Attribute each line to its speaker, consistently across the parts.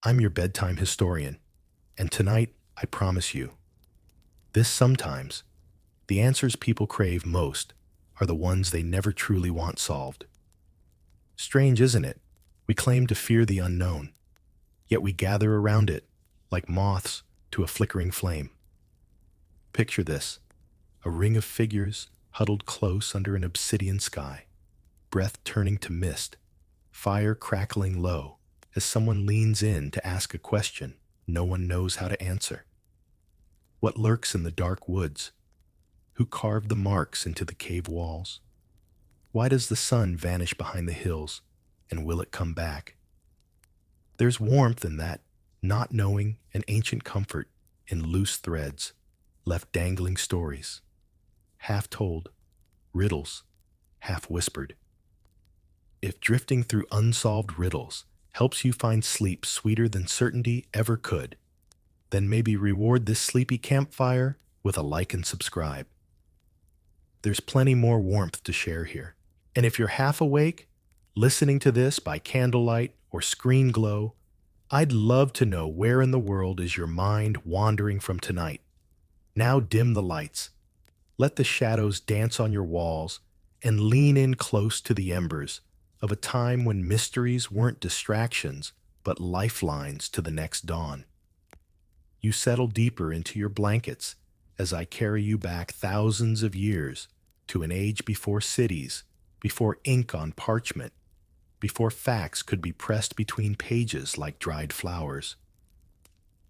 Speaker 1: I'm your bedtime historian, and tonight, I promise you, this sometimes, the answers people crave most are the ones they never truly want solved. Strange, isn't it? We claim to fear the unknown, yet we gather around it like moths to a flickering flame. Picture this: a ring of figures huddled close under an obsidian sky, breath turning to mist, fire crackling low as someone leans in to ask a question no one knows how to answer. What lurks in the dark woods? Who carved the marks into the cave walls? Why does the sun vanish behind the hills, and will it come back? There's warmth in that, not knowing, and ancient comfort in loose threads, left dangling stories, half told, riddles, half whispered. If drifting through unsolved riddles helps you find sleep sweeter than certainty ever could, then maybe reward this sleepy campfire with a like and subscribe. There's plenty more warmth to share here. And if you're half awake, listening to this by candlelight or screen glow, I'd love to know where in the world is your mind wandering from tonight. Now dim the lights. Let the shadows dance on your walls and lean in close to the embers of a time when mysteries weren't distractions, but lifelines to the next dawn. You settle deeper into your blankets as I carry you back thousands of years to an age before cities, before ink on parchment, before facts could be pressed between pages like dried flowers.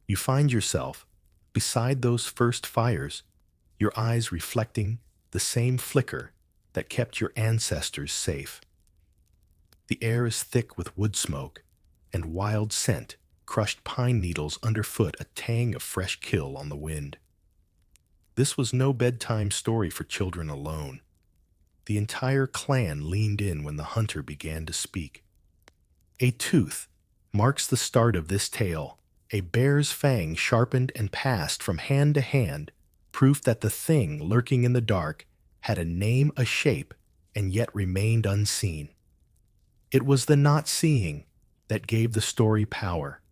Speaker 1: You find yourself beside those first fires, your eyes reflecting the same flicker that kept your ancestors safe. The air is thick with wood smoke and wild scent, crushed pine needles underfoot, a tang of fresh kill on the wind. This was no bedtime story for children alone. The entire clan leaned in when the hunter began to speak. A tooth marks the start of this tale, a bear's fang sharpened and passed from hand to hand, proof that the thing lurking in the dark had a name, a shape, and yet remained unseen. It was the not seeing that gave the story power.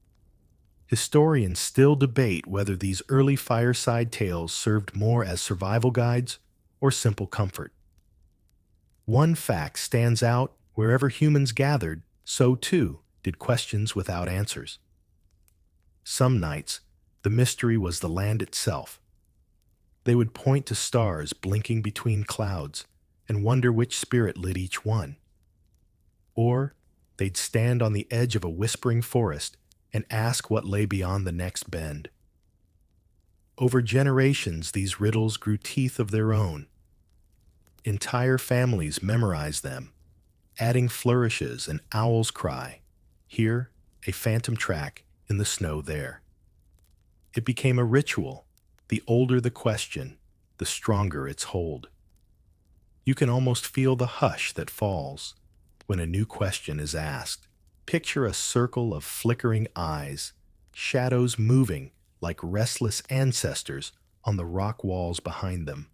Speaker 1: Historians still debate whether these early fireside tales served more as survival guides or simple comfort. One fact stands out: wherever humans gathered, so too did questions without answers. Some nights, the mystery was the land itself. They would point to stars blinking between clouds and wonder which spirit lit each one. Or they'd stand on the edge of a whispering forest and ask what lay beyond the next bend. Over generations, these riddles grew teeth of their own. Entire families memorized them, adding flourishes and owl's cry. Here, a phantom track in the snow there. It became a ritual. The older the question, the stronger its hold. You can almost feel the hush that falls when a new question is asked. Picture a circle of flickering eyes, shadows moving like restless ancestors on the rock walls behind them.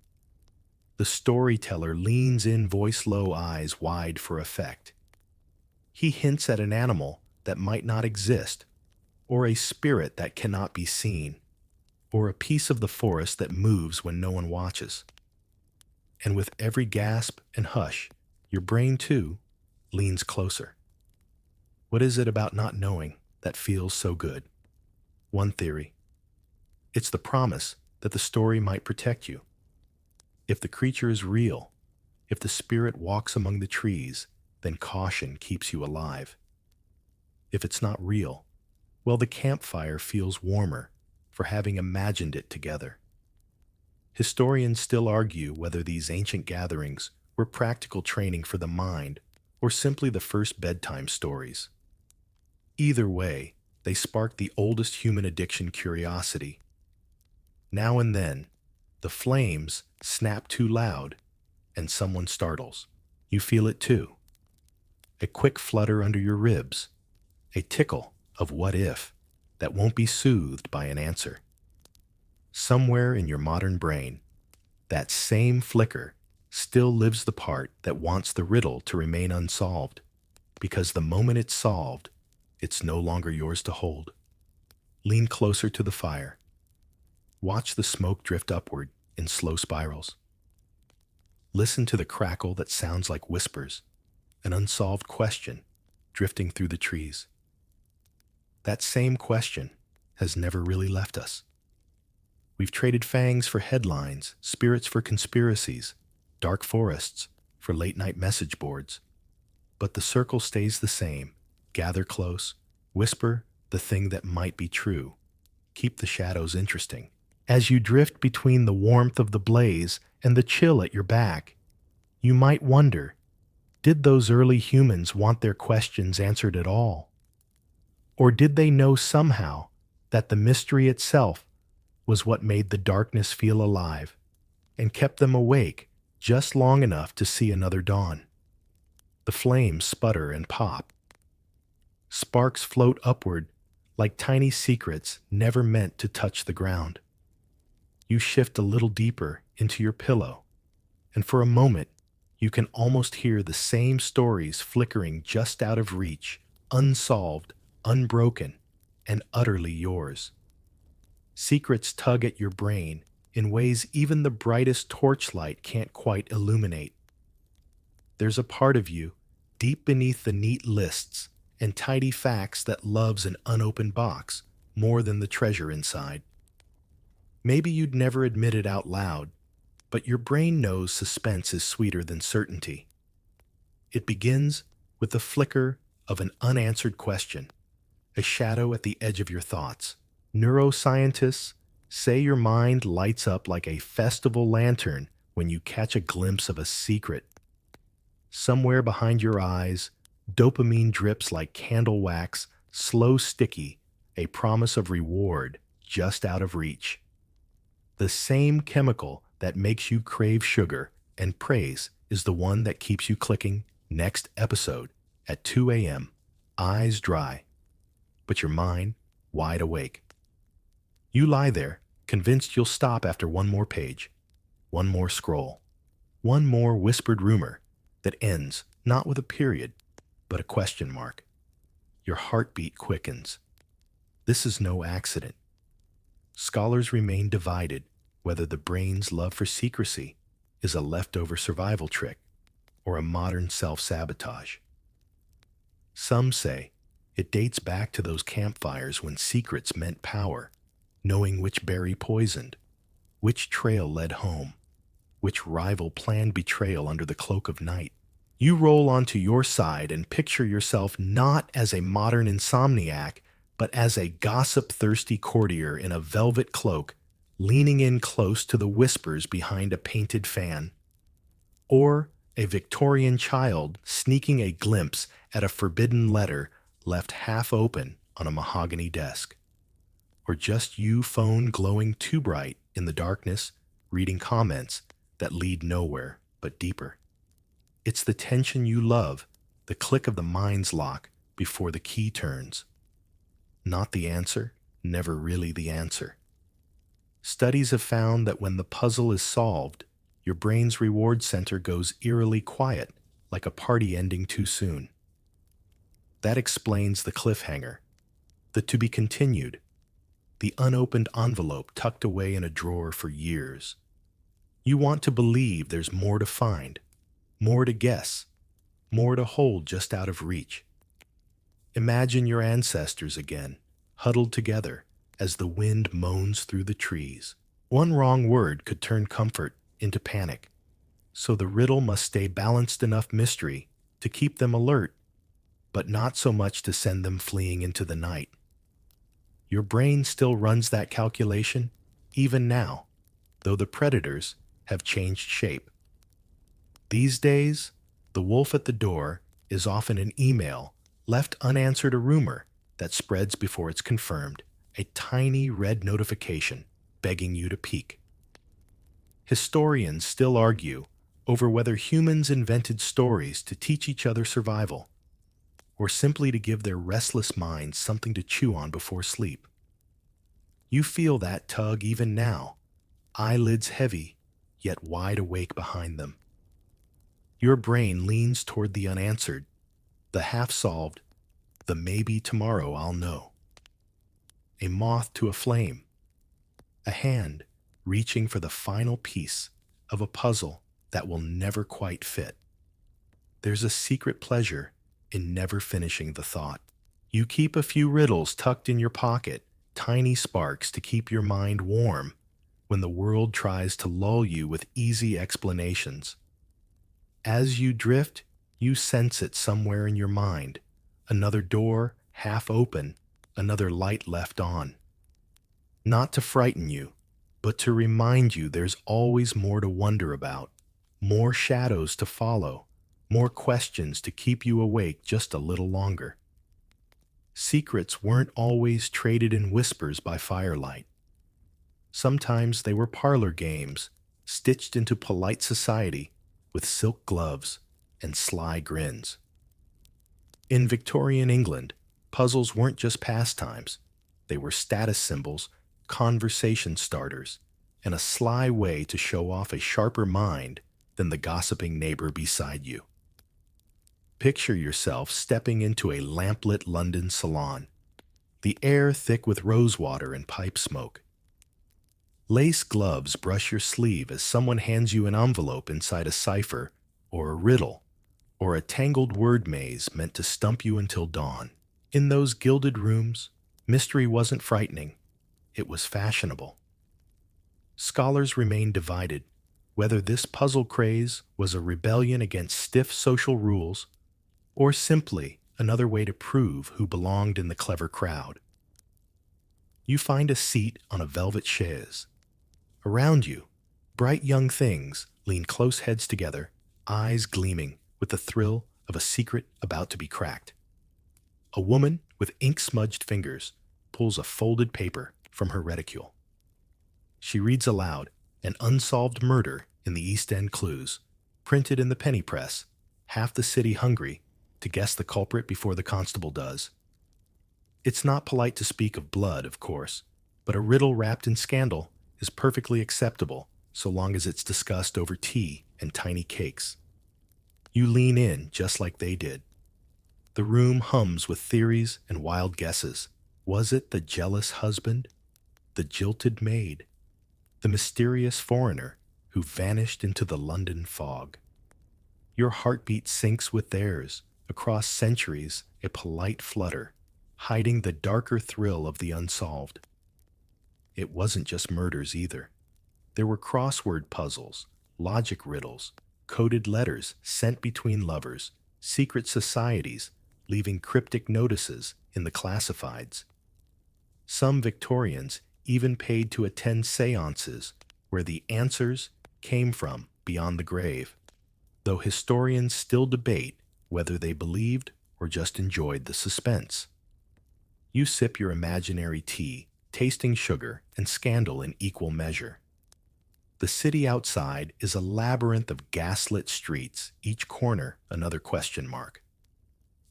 Speaker 1: The storyteller leans in, voice low, eyes wide for effect. He hints at an animal that might not exist, or a spirit that cannot be seen, or a piece of the forest that moves when no one watches. And with every gasp and hush, your brain too leans closer. What is it about not knowing that feels so good? One theory: it's the promise that the story might protect you. If the creature is real, if the spirit walks among the trees, then caution keeps you alive. If it's not real, well, the campfire feels warmer for having imagined it together. Historians still argue whether these ancient gatherings were practical training for the mind or simply the first bedtime stories. Either way, they spark the oldest human addiction, curiosity. Now and then, the flames snap too loud, and someone startles. You feel it too. A quick flutter under your ribs, a tickle of what if that won't be soothed by an answer. Somewhere in your modern brain, that same flicker still lives the part that wants the riddle to remain unsolved, because the moment it's solved, It's no longer yours to hold. Lean closer to the fire. Watch the smoke drift upward in slow spirals. Listen to the crackle that sounds like whispers, an unsolved question drifting through the trees. That same question has never really left us. We've traded fangs for headlines, spirits for conspiracies, dark forests for late-night message boards. But the circle stays the same. Gather close, whisper the thing that might be true. Keep the shadows interesting. As you drift between the warmth of the blaze and the chill at your back, you might wonder, did those early humans want their questions answered at all? Or did they know somehow that the mystery itself was what made the darkness feel alive and kept them awake just long enough to see another dawn? The flames sputter and pop. Sparks float upward like tiny secrets never meant to touch the ground. You shift a little deeper into your pillow, and for a moment, you can almost hear the same stories flickering just out of reach, unsolved, unbroken, and utterly yours. Secrets tug at your brain in ways even the brightest torchlight can't quite illuminate. There's a part of you, deep beneath the neat lists and tidy facts, that loves an unopened box more than the treasure inside. Maybe you'd never admit it out loud, but your brain knows suspense is sweeter than certainty. It begins with the flicker of an unanswered question, a shadow at the edge of your thoughts. Neuroscientists say your mind lights up like a festival lantern when you catch a glimpse of a secret. Somewhere behind your eyes, dopamine drips like candle wax, slow sticky, a promise of reward just out of reach. The same chemical that makes you crave sugar and praise is the one that keeps you clicking next episode at 2 a.m., eyes dry, but your mind wide awake. You lie there, convinced you'll stop after one more page, one more scroll, one more whispered rumor that ends not with a period, but a question mark. Your heartbeat quickens. This is no accident. Scholars remain divided whether the brain's love for secrecy is a leftover survival trick or a modern self-sabotage. Some say it dates back to those campfires when secrets meant power, knowing which berry poisoned, which trail led home, which rival planned betrayal under the cloak of night. You roll onto your side and picture yourself not as a modern insomniac, but as a gossip-thirsty courtier in a velvet cloak, leaning in close to the whispers behind a painted fan. Or a Victorian child sneaking a glimpse at a forbidden letter left half open on a mahogany desk. Or just you, phone glowing too bright in the darkness, reading comments that lead nowhere but deeper. It's the tension you love, the click of the mind's lock before the key turns. Not the answer, never really the answer. Studies have found that when the puzzle is solved, your brain's reward center goes eerily quiet, like a party ending too soon. That explains the cliffhanger, the to be continued, the unopened envelope tucked away in a drawer for years. You want to believe there's more to find, more to guess, more to hold just out of reach. Imagine your ancestors again, huddled together as the wind moans through the trees. One wrong word could turn comfort into panic, so the riddle must stay balanced enough mystery to keep them alert, but not so much to send them fleeing into the night. Your brain still runs that calculation, even now, though the predators have changed shape. These days, the wolf at the door is often an email left unanswered, a rumor that spreads before it's confirmed, a tiny red notification begging you to peek. Historians still argue over whether humans invented stories to teach each other survival, or simply to give their restless minds something to chew on before sleep. You feel that tug even now, eyelids heavy, yet wide awake behind them. Your brain leans toward the unanswered, the half-solved, the maybe tomorrow I'll know. A moth to a flame, a hand reaching for the final piece of a puzzle that will never quite fit. There's a secret pleasure in never finishing the thought. You keep a few riddles tucked in your pocket, tiny sparks to keep your mind warm when the world tries to lull you with easy explanations. As you drift, you sense it somewhere in your mind. Another door half open, another light left on. Not to frighten you, but to remind you there's always more to wonder about, more shadows to follow, more questions to keep you awake just a little longer. Secrets weren't always traded in whispers by firelight. Sometimes they were parlor games, stitched into polite society with silk gloves and sly grins. In Victorian England, puzzles weren't just pastimes. They were status symbols, conversation starters, and a sly way to show off a sharper mind than the gossiping neighbor beside you. Picture yourself stepping into a lamplit London salon, the air thick with rosewater and pipe smoke. Lace gloves brush your sleeve as someone hands you an envelope inside a cipher or a riddle or a tangled word maze meant to stump you until dawn. In those gilded rooms, mystery wasn't frightening, it was fashionable. Scholars remain divided whether this puzzle craze was a rebellion against stiff social rules or simply another way to prove who belonged in the clever crowd. You find a seat on a velvet chaise. Around you, bright young things lean close heads together, eyes gleaming with the thrill of a secret about to be cracked. A woman with ink-smudged fingers pulls a folded paper from her reticule. She reads aloud an unsolved murder in the East End clues, printed in the penny press, half the city hungry to guess the culprit before the constable does. It's not polite to speak of blood, of course, but a riddle wrapped in scandal is perfectly acceptable so long as it's discussed over tea and tiny cakes. You lean in just like they did. The room hums with theories and wild guesses. Was it the jealous husband, the jilted maid, the mysterious foreigner who vanished into the London fog? Your heartbeat syncs with theirs, across centuries, a polite flutter, hiding the darker thrill of the unsolved. It wasn't just murders either. There were crossword puzzles, logic riddles, coded letters sent between lovers, secret societies, leaving cryptic notices in the classifieds. Some Victorians even paid to attend seances where the answers came from beyond the grave, though historians still debate whether they believed or just enjoyed the suspense. You sip your imaginary tea, tasting sugar and scandal in equal measure. The city outside is a labyrinth of gaslit streets, each corner another question mark.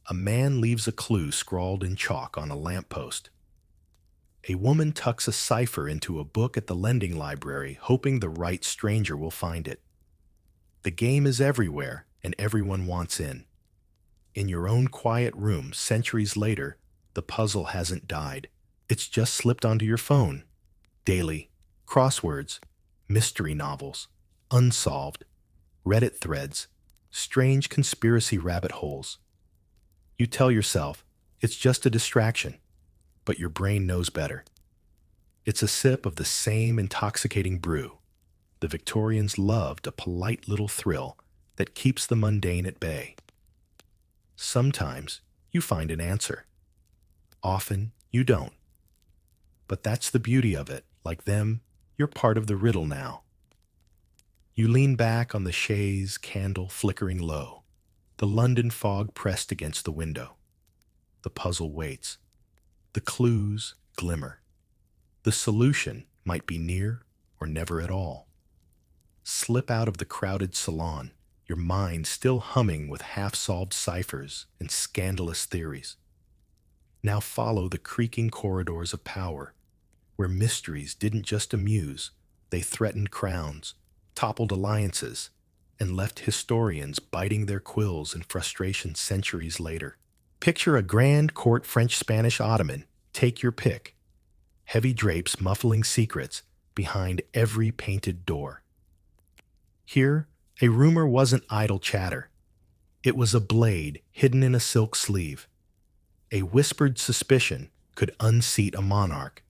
Speaker 1: A man leaves a clue scrawled in chalk on a lamppost. A woman tucks a cipher into a book at the lending library, hoping the right stranger will find it. The game is everywhere, and everyone wants in. In your own quiet room, centuries later, the puzzle hasn't died. It's just slipped onto your phone. Daily, crosswords, mystery novels, unsolved, Reddit threads, strange conspiracy rabbit holes. You tell yourself it's just a distraction, but your brain knows better. It's a sip of the same intoxicating brew. The Victorians loved a polite little thrill that keeps the mundane at bay. Sometimes you find an answer. Often you don't. But that's the beauty of it. Like them, you're part of the riddle now. You lean back on the chaise, candle flickering low, the London fog pressed against the window. The puzzle waits. The clues glimmer. The solution might be near or never at all. Slip out of the crowded salon, your mind still humming with half-solved ciphers and scandalous theories. Now follow the creaking corridors of power, where mysteries didn't just amuse, they threatened crowns, toppled alliances, and left historians biting their quills in frustration centuries later. Picture a grand court French-Spanish ottoman. Take your pick. Heavy drapes muffling secrets behind every painted door. Here, a rumor wasn't idle chatter. It was a blade hidden in a silk sleeve. A whispered suspicion could unseat a monarch.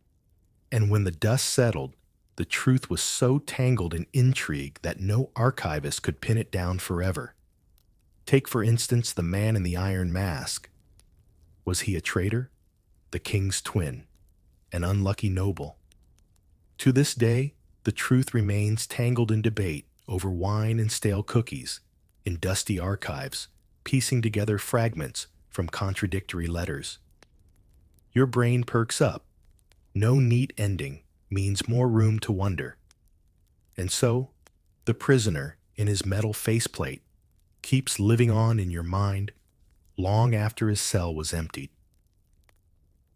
Speaker 1: And when the dust settled, the truth was so tangled in intrigue that no archivist could pin it down forever. Take, for instance, the man in the iron mask. Was he a traitor? The king's twin? An unlucky noble? To this day, the truth remains tangled in debate over wine and stale cookies, in dusty archives, piecing together fragments from contradictory letters. Your brain perks up. No neat ending means more room to wonder. And so, the prisoner in his metal faceplate keeps living on in your mind long after his cell was emptied.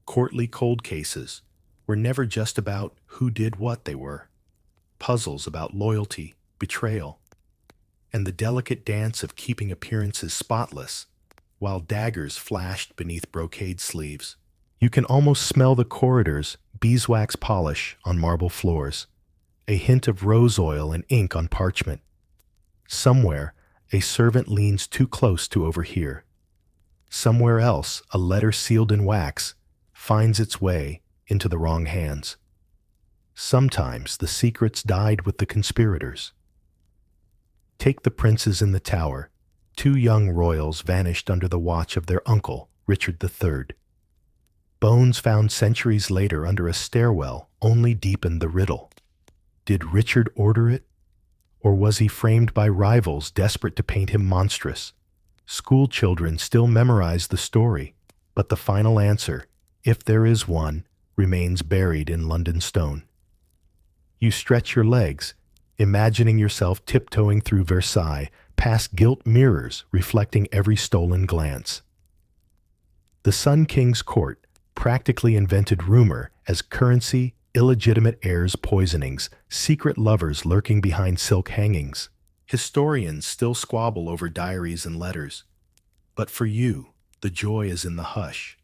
Speaker 1: Courtly cold cases were never just about who did what. They were puzzles about loyalty, betrayal, and the delicate dance of keeping appearances spotless while daggers flashed beneath brocade sleeves. You can almost smell the corridors, beeswax polish on marble floors, a hint of rose oil and ink on parchment. Somewhere, a servant leans too close to overhear. Somewhere else, a letter sealed in wax finds its way into the wrong hands. Sometimes the secrets died with the conspirators. Take the princes in the tower. Two young royals vanished under the watch of their uncle, Richard III. Bones found centuries later under a stairwell only deepened the riddle. Did Richard order it? Or was he framed by rivals desperate to paint him monstrous? School children still memorize the story, but the final answer, if there is one, remains buried in London stone. You stretch your legs, imagining yourself tiptoeing through Versailles, past gilt mirrors reflecting every stolen glance. The Sun King's court practically invented rumor as currency, illegitimate heirs' poisonings, secret lovers lurking behind silk hangings. Historians still squabble over diaries and letters. But for you, the joy is in the hush.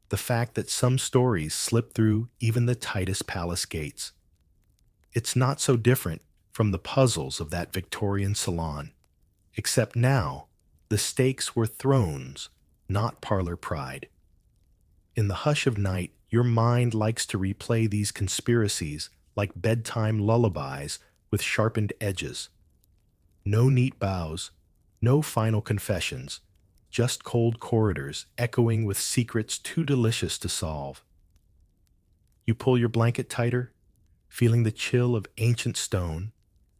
Speaker 1: The fact that some stories slip through even the tightest palace gates. It's not so different from the puzzles of that Victorian salon. Except now, the stakes were thrones, not parlor pride. In the hush of night, your mind likes to replay these conspiracies like bedtime lullabies with sharpened edges. No neat bows, no final confessions, just cold corridors echoing with secrets too delicious to solve. You pull your blanket tighter, feeling the chill of ancient stone,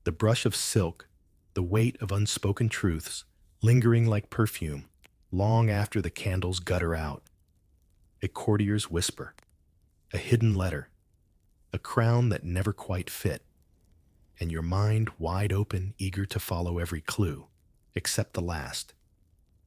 Speaker 1: the brush of silk, the weight of unspoken truths, lingering like perfume, long after the candles gutter out. A courtier's whisper, a hidden letter, a crown that never quite fit, and your mind wide open, eager to follow every clue, except the last.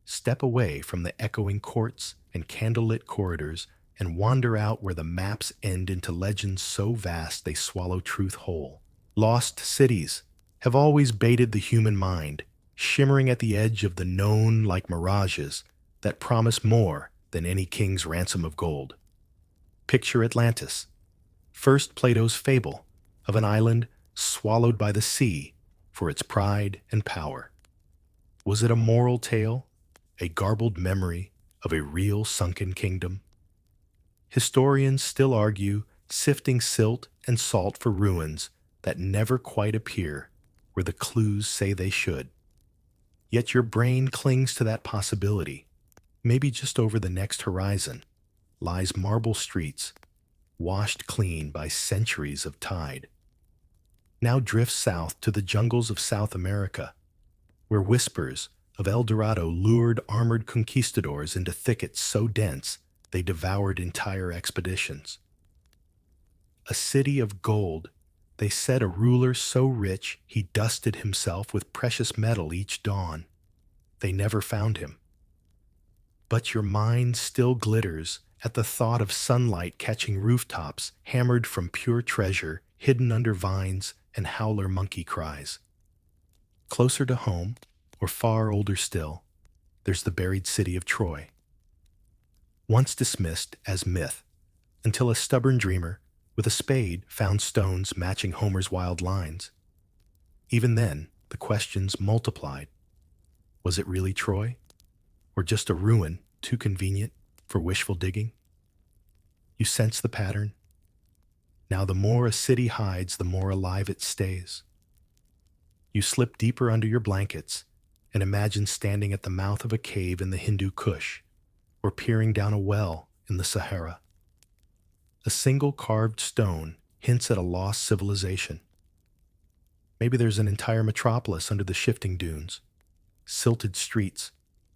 Speaker 1: Step away from the echoing courts and candlelit corridors and wander out where the maps end into legends so vast they swallow truth whole. Lost cities have always baited the human mind, shimmering at the edge of the known like mirages that promise more than any king's ransom of gold. Picture Atlantis, first Plato's fable of an island swallowed by the sea for its pride and power. Was it a moral tale, a garbled memory of a real sunken kingdom? Historians still argue, sifting silt and salt for ruins that never quite appear where the clues say they should. Yet your brain clings to that possibility. Maybe just over the next horizon lies marble streets, washed clean by centuries of tide. Now drift south to the jungles of South America, where whispers of El Dorado lured armored conquistadors into thickets so dense they devoured entire expeditions. A city of gold, they said a ruler so rich he dusted himself with precious metal each dawn. They never found him. But your mind still glitters at the thought of sunlight catching rooftops hammered from pure treasure hidden under vines and howler monkey cries. Closer to home, or far older still, there's the buried city of Troy. once dismissed as myth, until a stubborn dreamer with a spade found stones matching Homer's wild lines. Even then, the questions multiplied. Was it really Troy? Or just a ruin too convenient for wishful digging? You sense the pattern. Now the more a city hides, the more alive it stays. You slip deeper under your blankets and imagine standing at the mouth of a cave in the Hindu Kush or peering down a well in the Sahara. A single carved stone hints at a lost civilization. Maybe there's an entire metropolis under the shifting dunes, silted streets,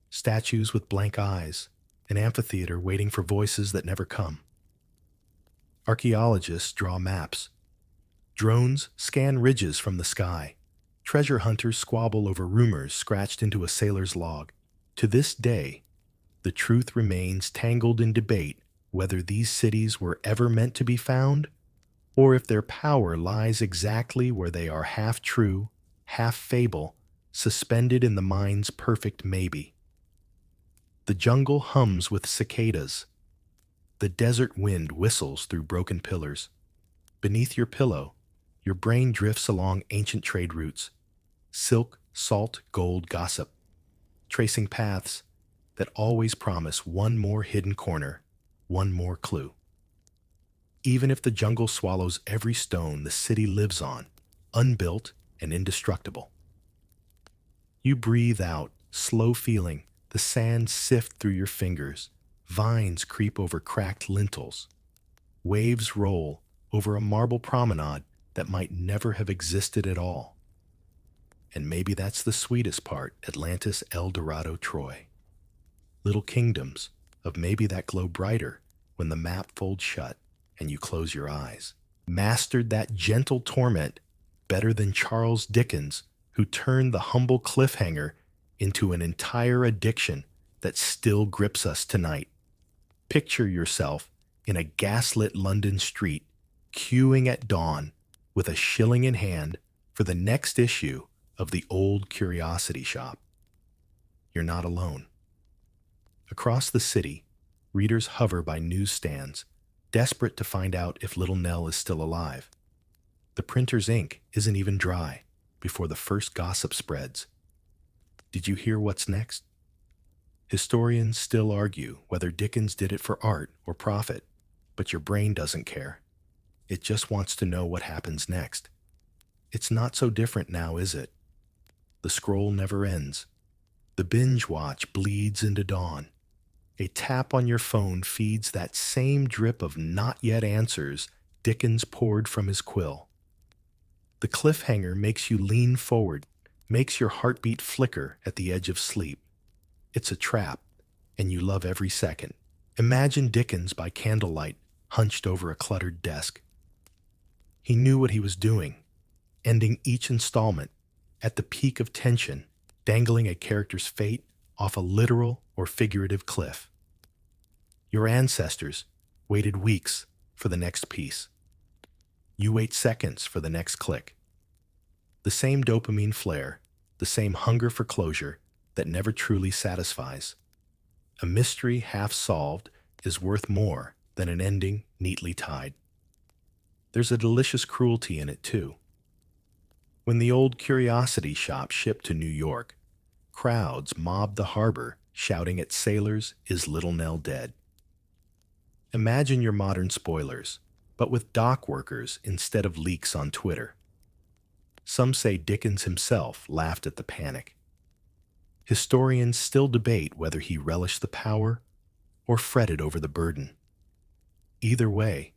Speaker 1: statues with blank eyes, an amphitheater waiting for voices that never come. Archaeologists draw maps. Drones scan ridges from the sky. Treasure hunters squabble over rumors scratched into a sailor's log. To this day, the truth remains tangled in debate whether these cities were ever meant to be found, or if their power lies exactly where they are half true, half fable, suspended in the mind's perfect maybe. The jungle hums with cicadas. The desert wind whistles through broken pillars. Beneath your pillow, your brain drifts along ancient trade routes, silk, salt, gold gossip, tracing paths that always promise one more hidden corner, one more clue. Even if the jungle swallows every stone the city lives on, unbuilt and indestructible. You breathe out, slow feeling, the sand sift through your fingers, vines creep over cracked lintels, waves roll over a marble promenade that might never have existed at all. And maybe that's the sweetest part, Atlantis, Dorado, Troy. Little kingdoms of maybe that glow brighter when the map folds shut and you close your eyes. Mastered that gentle torment better than Charles Dickens, who turned the humble cliffhanger into an entire addiction that still grips us tonight. Picture yourself in a gaslit London street, queuing at dawn with a shilling in hand for the next issue of the Old Curiosity Shop. You're not alone. Across the city, readers hover by newsstands, desperate to find out if Little Nell is still alive. The printer's ink isn't even dry before the first gossip spreads. Did you hear what's next? Historians still argue whether Dickens did it for art or profit, but your brain doesn't care. It just wants to know what happens next. It's not so different now, is it? The scroll never ends. The binge watch bleeds into dawn. A tap on your phone feeds that same drip of not yet answers Dickens poured from his quill. The cliffhanger makes you lean forward, makes your heartbeat flicker at the edge of sleep. It's a trap, and you love every second. Imagine Dickens by candlelight, hunched over a cluttered desk. He knew what he was doing, ending each installment at the peak of tension, dangling a character's fate off a literal or figurative cliff. Your ancestors waited weeks for the next piece. You wait seconds for the next click. The same dopamine flare, the same hunger for closure that never truly satisfies. A mystery half solved is worth more than an ending neatly tied. There's a delicious cruelty in it, too. When the Old Curiosity Shop shipped to New York, crowds mobbed the harbor, shouting at sailors, "Is Little Nell dead?" Imagine your modern spoilers, but with dock workers instead of leaks on Twitter. Some say Dickens himself laughed at the panic. Historians still debate whether he relished the power or fretted over the burden. Either way,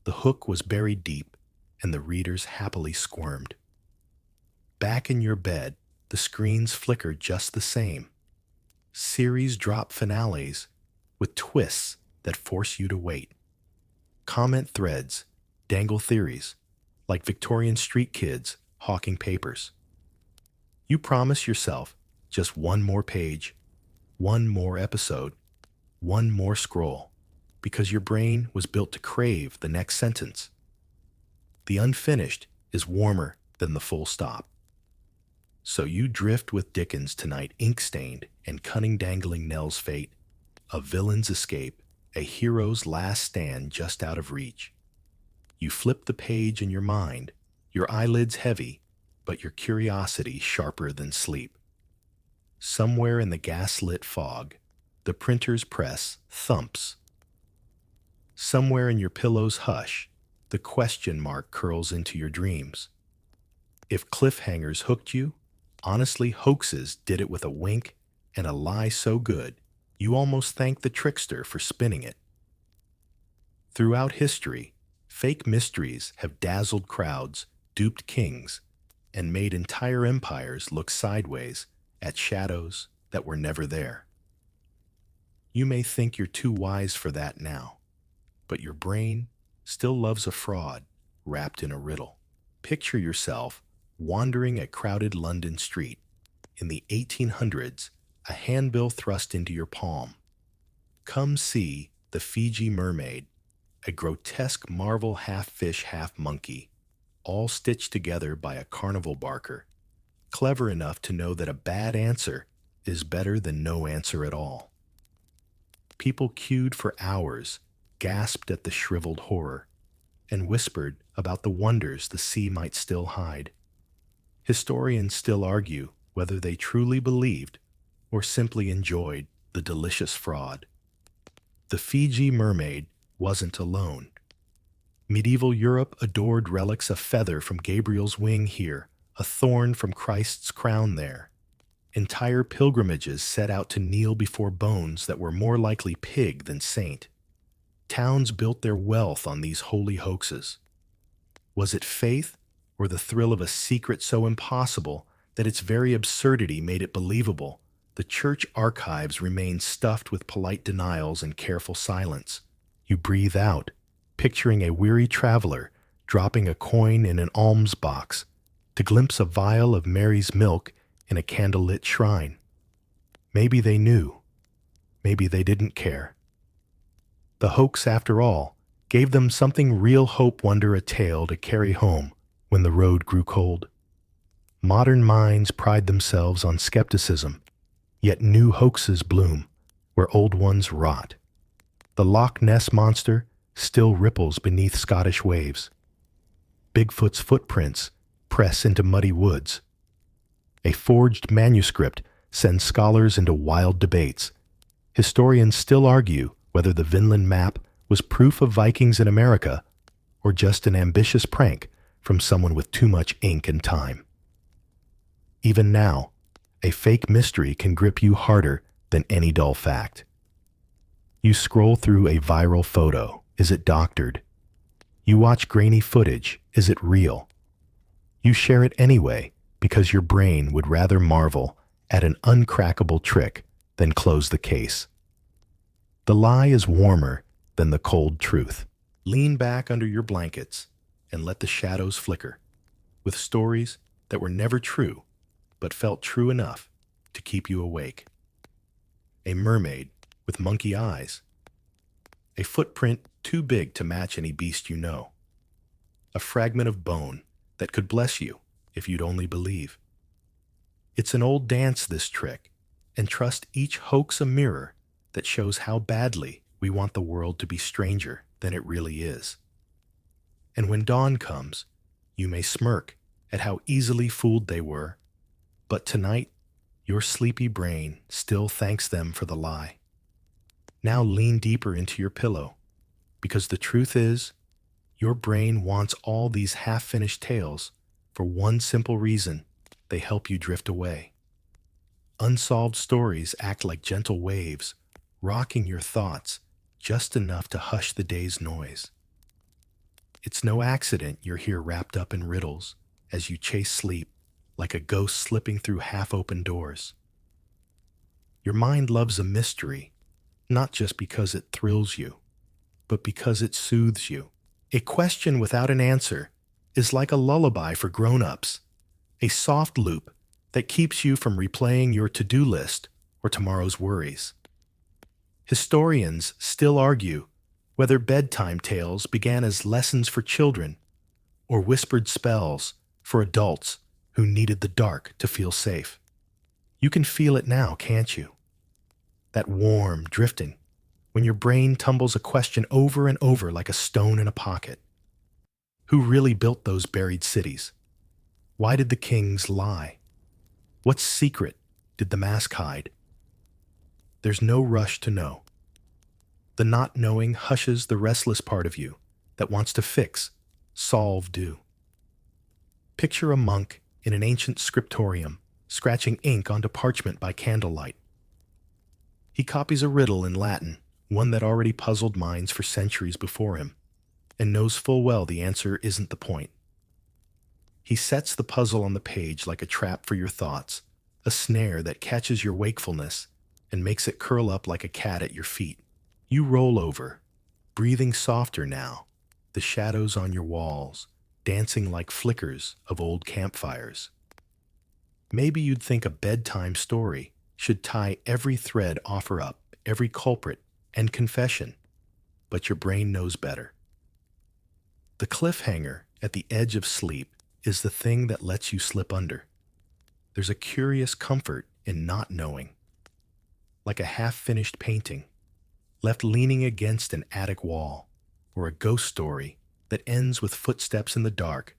Speaker 1: the hook was buried deep, and the readers happily squirmed. Back in your bed, the screens flickered just the same. Series drop finales with twists that force you to wait. Comment threads dangle theories, like Victorian street kids hawking papers. You promise yourself just one more page, one more episode, one more scroll, because your brain was built to crave the next sentence. The unfinished is warmer than the full stop. So you drift with Dickens tonight, ink-stained and cunning dangling Nell's fate, a villain's escape a hero's last stand just out of reach. You flip the page in your mind, your eyelids heavy, but your curiosity sharper than sleep. Somewhere in the gas-lit fog, the printer's press thumps. Somewhere in your pillow's hush, the question mark curls into your dreams. If cliffhangers hooked you, honestly, hoaxes did it with a wink and a lie so good, you almost thank the trickster for spinning it. Throughout history, fake mysteries have dazzled crowds, duped kings, and made entire empires look sideways at shadows that were never there. You may think you're too wise for that now, but your brain still loves a fraud wrapped in a riddle. Picture yourself wandering a crowded London street. In the 1800s, a handbill thrust into your palm. Come see the Fiji mermaid, a grotesque marvel half fish, half monkey, all stitched together by a carnival barker, clever enough to know that a bad answer is better than no answer at all. People queued for hours, gasped at the shriveled horror, and whispered about the wonders the sea might still hide. Historians still argue whether they truly believed or simply enjoyed the delicious fraud. The Fiji mermaid wasn't alone. Medieval Europe adored relics, a feather from Gabriel's wing here, a thorn from Christ's crown there. Entire pilgrimages set out to kneel before bones that were more likely pig than saint. Towns built their wealth on these holy hoaxes. Was it faith or the thrill of a secret so impossible that its very absurdity made it believable? The church archives remain stuffed with polite denials and careful silence. You breathe out, picturing a weary traveler dropping a coin in an alms box to glimpse a vial of Mary's milk in a candlelit shrine. Maybe they knew. Maybe they didn't care. The hoax, after all, gave them something real, hope, wonder, a tale to carry home when the road grew cold. Modern minds pride themselves on skepticism, yet new hoaxes bloom where old ones rot. The Loch Ness Monster still ripples beneath Scottish waves. Bigfoot's footprints press into muddy woods. A forged manuscript sends scholars into wild debates. Historians still argue whether the Vinland map was proof of Vikings in America or just an ambitious prank from someone with too much ink and time. Even now, a fake mystery can grip you harder than any dull fact. You scroll through a viral photo. Is it doctored? You watch grainy footage. Is it real? You share it anyway because your brain would rather marvel at an uncrackable trick than close the case. The lie is warmer than the cold truth. Lean back under your blankets and let the shadows flicker with stories that were never true but felt true enough to keep you awake. A mermaid with monkey eyes. A footprint too big to match any beast you know. A fragment of bone that could bless you if you'd only believe. It's an old dance, this trick, and trust each hoax a mirror that shows how badly we want the world to be stranger than it really is. And when dawn comes, you may smirk at how easily fooled they were, but tonight, your sleepy brain still thanks them for the lie. Now lean deeper into your pillow, because the truth is, your brain wants all these half-finished tales for one simple reason: they help you drift away. Unsolved stories act like gentle waves, rocking your thoughts just enough to hush the day's noise. It's no accident you're here wrapped up in riddles as you chase sleep like a ghost slipping through half-open doors. Your mind loves a mystery, not just because it thrills you, but because it soothes you. A question without an answer is like a lullaby for grown-ups, a soft loop that keeps you from replaying your to-do list or tomorrow's worries. Historians still argue whether bedtime tales began as lessons for children or whispered spells for adults who needed the dark to feel safe. You can feel it now, can't you? That warm drifting When your brain tumbles a question over and over like a stone in a pocket. Who really built those buried cities? Why did the kings lie? What secret did the mask hide? There's no rush to know. The not knowing hushes the restless part of you that wants to fix, solve, do. Picture a monk in an ancient scriptorium, scratching ink onto parchment by candlelight. He copies a riddle in Latin, one that already puzzled minds for centuries before him, and knows full well the answer isn't the point. He sets the puzzle on the page like a trap for your thoughts, a snare that catches your wakefulness and makes it curl up like a cat at your feet. You roll over, breathing softer now, the shadows on your walls, dancing like flickers of old campfires. Maybe you'd think a bedtime story should tie every thread, offer up every culprit and confession, but your brain knows better. The cliffhanger at the edge of sleep is the thing that lets you slip under. There's a curious comfort in not knowing, like a half-finished painting, left leaning against an attic wall, or a ghost story that ends with footsteps in the dark,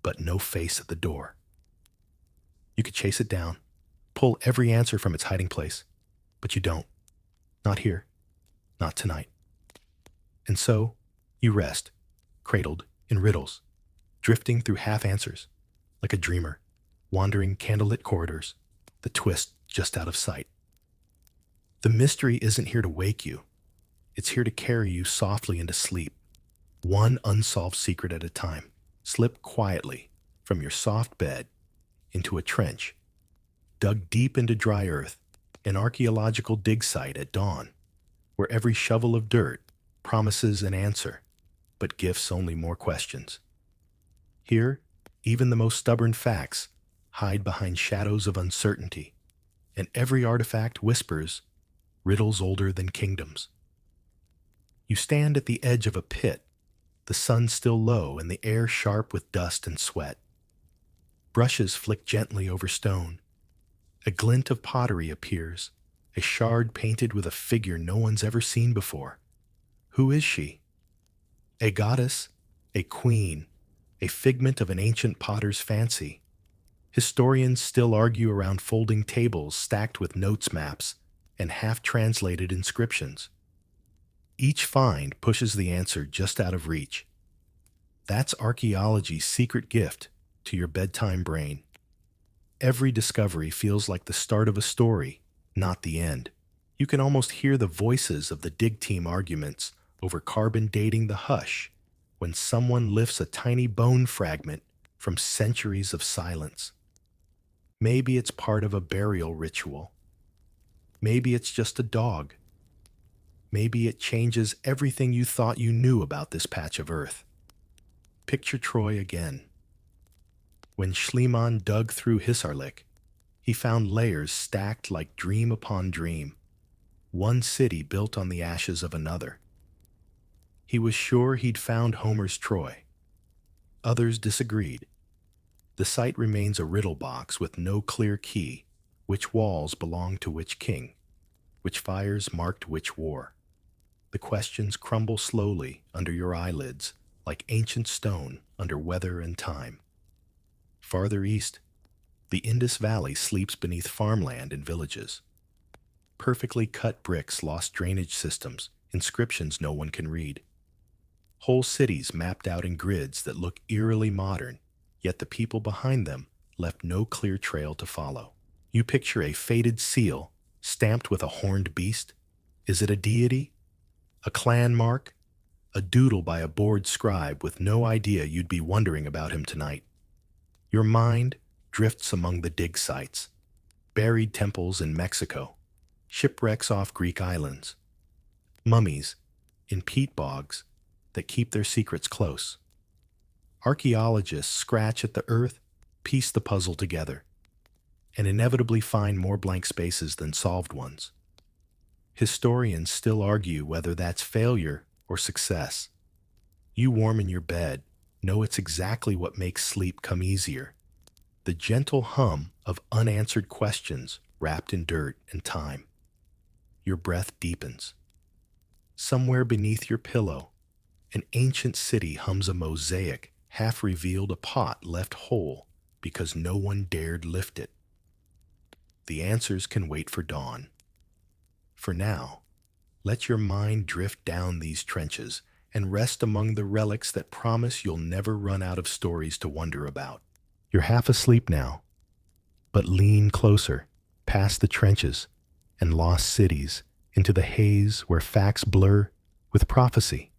Speaker 1: but no face at the door. You could chase it down, pull every answer from its hiding place, but you don't. Not here, not tonight. And so, you rest, cradled in riddles, drifting through half-answers, like a dreamer, wandering candlelit corridors, the twist just out of sight. The mystery isn't here to wake you. It's here to carry you softly into sleep, one unsolved secret at a time. Slip quietly from your soft bed into a trench, dug deep into dry earth, an archaeological dig site at dawn, where every shovel of dirt promises an answer, but gifts only more questions. Here, even the most stubborn facts hide behind shadows of uncertainty, and every artifact whispers riddles older than kingdoms. You stand at the edge of a pit, the sun still low and the air sharp with dust and sweat. Brushes flick gently over stone. A glint of pottery appears, a shard painted with a figure no one's ever seen before. Who is she? A goddess? A queen? A figment of an ancient potter's fancy? Historians still argue around folding tables stacked with notes maps and half-translated inscriptions. Each find pushes the answer just out of reach. That's archaeology's secret gift to your bedtime brain. Every discovery feels like the start of a story, not the end. You can almost hear the voices of the dig team arguments over carbon dating the hush when someone lifts a tiny bone fragment from centuries of silence. Maybe it's part of a burial ritual. Maybe it's just a dog. Maybe it changes everything you thought you knew about this patch of earth. Picture Troy again. When Schliemann dug through Hissarlik, he found layers stacked like dream upon dream, one city built on the ashes of another. He was sure he'd found Homer's Troy. Others disagreed. The site remains a riddle box with no clear key, which walls belonged to which king, which fires marked which war. The questions crumble slowly under your eyelids, like ancient stone under weather and time. Farther east, the Indus Valley sleeps beneath farmland and villages. Perfectly cut bricks lost drainage systems, inscriptions no one can read. Whole cities mapped out in grids that look eerily modern, yet the people behind them left no clear trail to follow. You picture a faded seal stamped with a horned beast. Is it a deity? A clan mark? A doodle by a bored scribe with no idea you'd be wondering about him tonight. Your mind drifts among the dig sites, buried temples in Mexico, shipwrecks off Greek islands, mummies in peat bogs that keep their secrets close. Archaeologists scratch at the earth, piece the puzzle together, and inevitably find more blank spaces than solved ones. Historians still argue whether that's failure or success. You warm in your bed, know it's exactly what makes sleep come easier. The gentle hum of unanswered questions wrapped in dirt and time. Your breath deepens. Somewhere beneath your pillow, an ancient city hums a mosaic, half revealed, a pot left whole because no one dared lift it. The answers can wait for dawn. For now, let your mind drift down these trenches and rest among the relics that promise you'll never run out of stories to wonder about. You're half asleep now, but lean closer, past the trenches and lost cities, into the haze where facts blur with prophecy,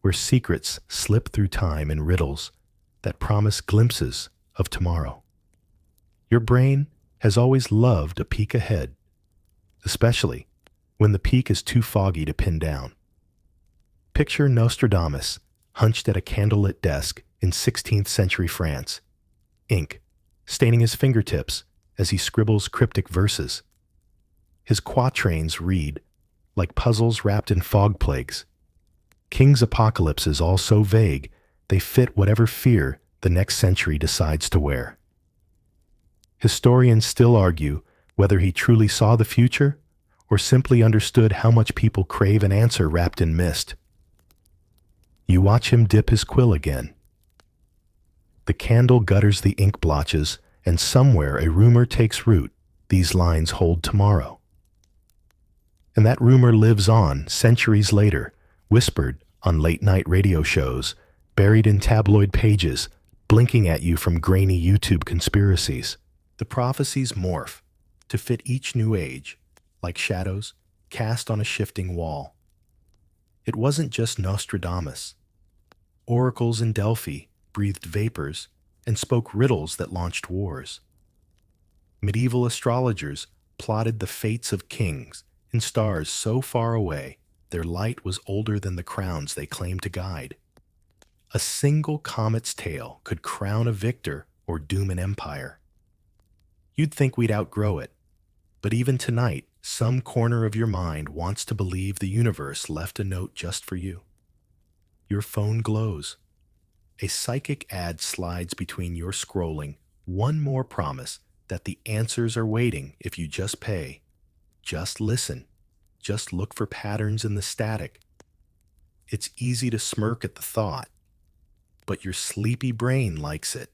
Speaker 1: where secrets slip through time in riddles that promise glimpses of tomorrow. Your brain has always loved a peek ahead, especially when the peak is too foggy to pin down. Picture Nostradamus hunched at a candlelit desk in 16th century France, ink staining his fingertips as he scribbles cryptic verses. His quatrains read like puzzles wrapped in fog plagues. King's apocalypses all so vague, they fit whatever fear the next century decides to wear. Historians still argue whether he truly saw the future or simply understood how much people crave an answer wrapped in mist. You watch him dip his quill again. The candle gutters the ink blotches, and somewhere a rumor takes root these lines hold tomorrow. And that rumor lives on centuries later, whispered on late-night radio shows, buried in tabloid pages, blinking at you from grainy YouTube conspiracies. The prophecies morph to fit each new age, like shadows cast on a shifting wall. It wasn't just Nostradamus. Oracles in Delphi breathed vapors and spoke riddles that launched wars. Medieval astrologers plotted the fates of kings in stars so far away their light was older than the crowns they claimed to guide. A single comet's tail could crown a victor or doom an empire. You'd think we'd outgrow it, but even tonight, some corner of your mind wants to believe the universe left a note just for you. Your phone glows. A psychic ad slides between your scrolling, one more promise that the answers are waiting if you just pay. Just listen. Just look for patterns in the static. It's easy to smirk at the thought, but your sleepy brain likes it.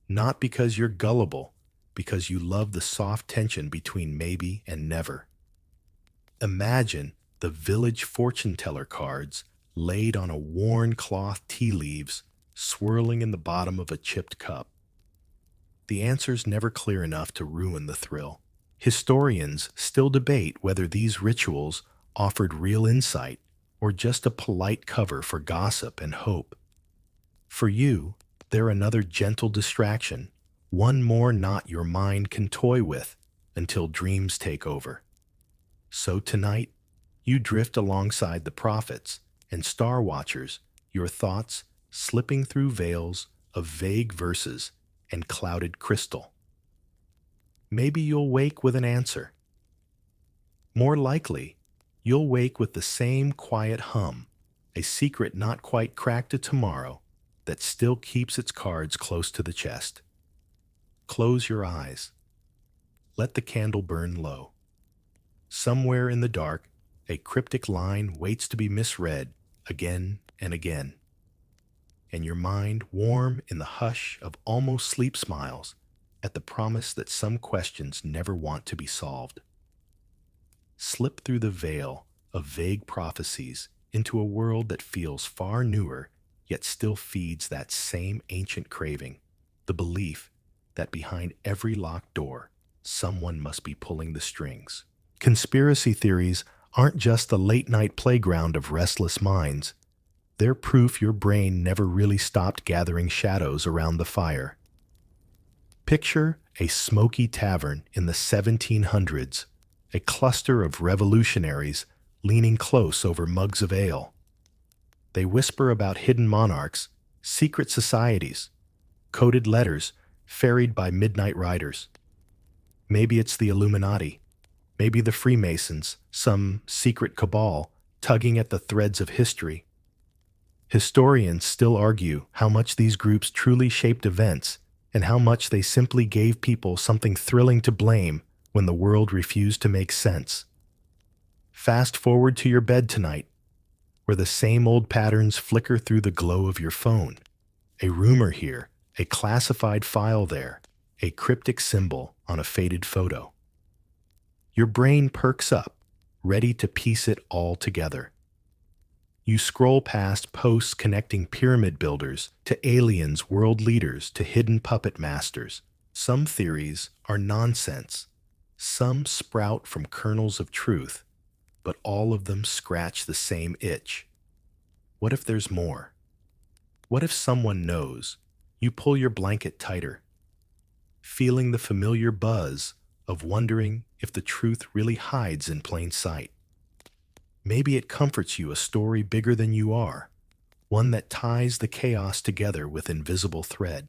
Speaker 1: Not because you're gullible, because you love the soft tension between maybe and never. Imagine the village fortune teller cards laid on a worn cloth tea leaves swirling in the bottom of a chipped cup. The answer's never clear enough to ruin the thrill. Historians still debate whether these rituals offered real insight or just a polite cover for gossip and hope. For you, they're another gentle distraction, one more knot your mind can toy with until dreams take over. So tonight, you drift alongside the prophets and star watchers, your thoughts slipping through veils of vague verses and clouded crystal. Maybe you'll wake with an answer. More likely, you'll wake with the same quiet hum, a secret not quite cracked to tomorrow that still keeps its cards close to the chest. Close your eyes. Let the candle burn low. Somewhere in the dark, a cryptic line waits to be misread again and again. And your mind, warm in the hush of almost sleep, smiles at the promise that some questions never want to be solved. Slip through the veil of vague prophecies into a world that feels far newer, yet still feeds that same ancient craving, the belief that behind every locked door, someone must be pulling the strings. Conspiracy theories aren't just the late-night playground of restless minds. They're proof your brain never really stopped gathering shadows around the fire. Picture a smoky tavern in the 1700s, a cluster of revolutionaries leaning close over mugs of ale. They whisper about hidden monarchs, secret societies, coded letters ferried by midnight riders. Maybe it's the Illuminati, maybe the Freemasons, some secret cabal tugging at the threads of history. Historians still argue how much these groups truly shaped events and how much they simply gave people something thrilling to blame when the world refused to make sense. Fast forward to your bed tonight, where the same old patterns flicker through the glow of your phone. A rumor here, a classified file there, a cryptic symbol on a faded photo. Your brain perks up, ready to piece it all together. You scroll past posts connecting pyramid builders to aliens, world leaders to hidden puppet masters. Some theories are nonsense. Some sprout from kernels of truth, but all of them scratch the same itch. What if there's more? What if someone knows? You pull your blanket tighter, feeling the familiar buzz of wondering if the truth really hides in plain sight. Maybe it comforts you, a story bigger than you are, one that ties the chaos together with invisible thread.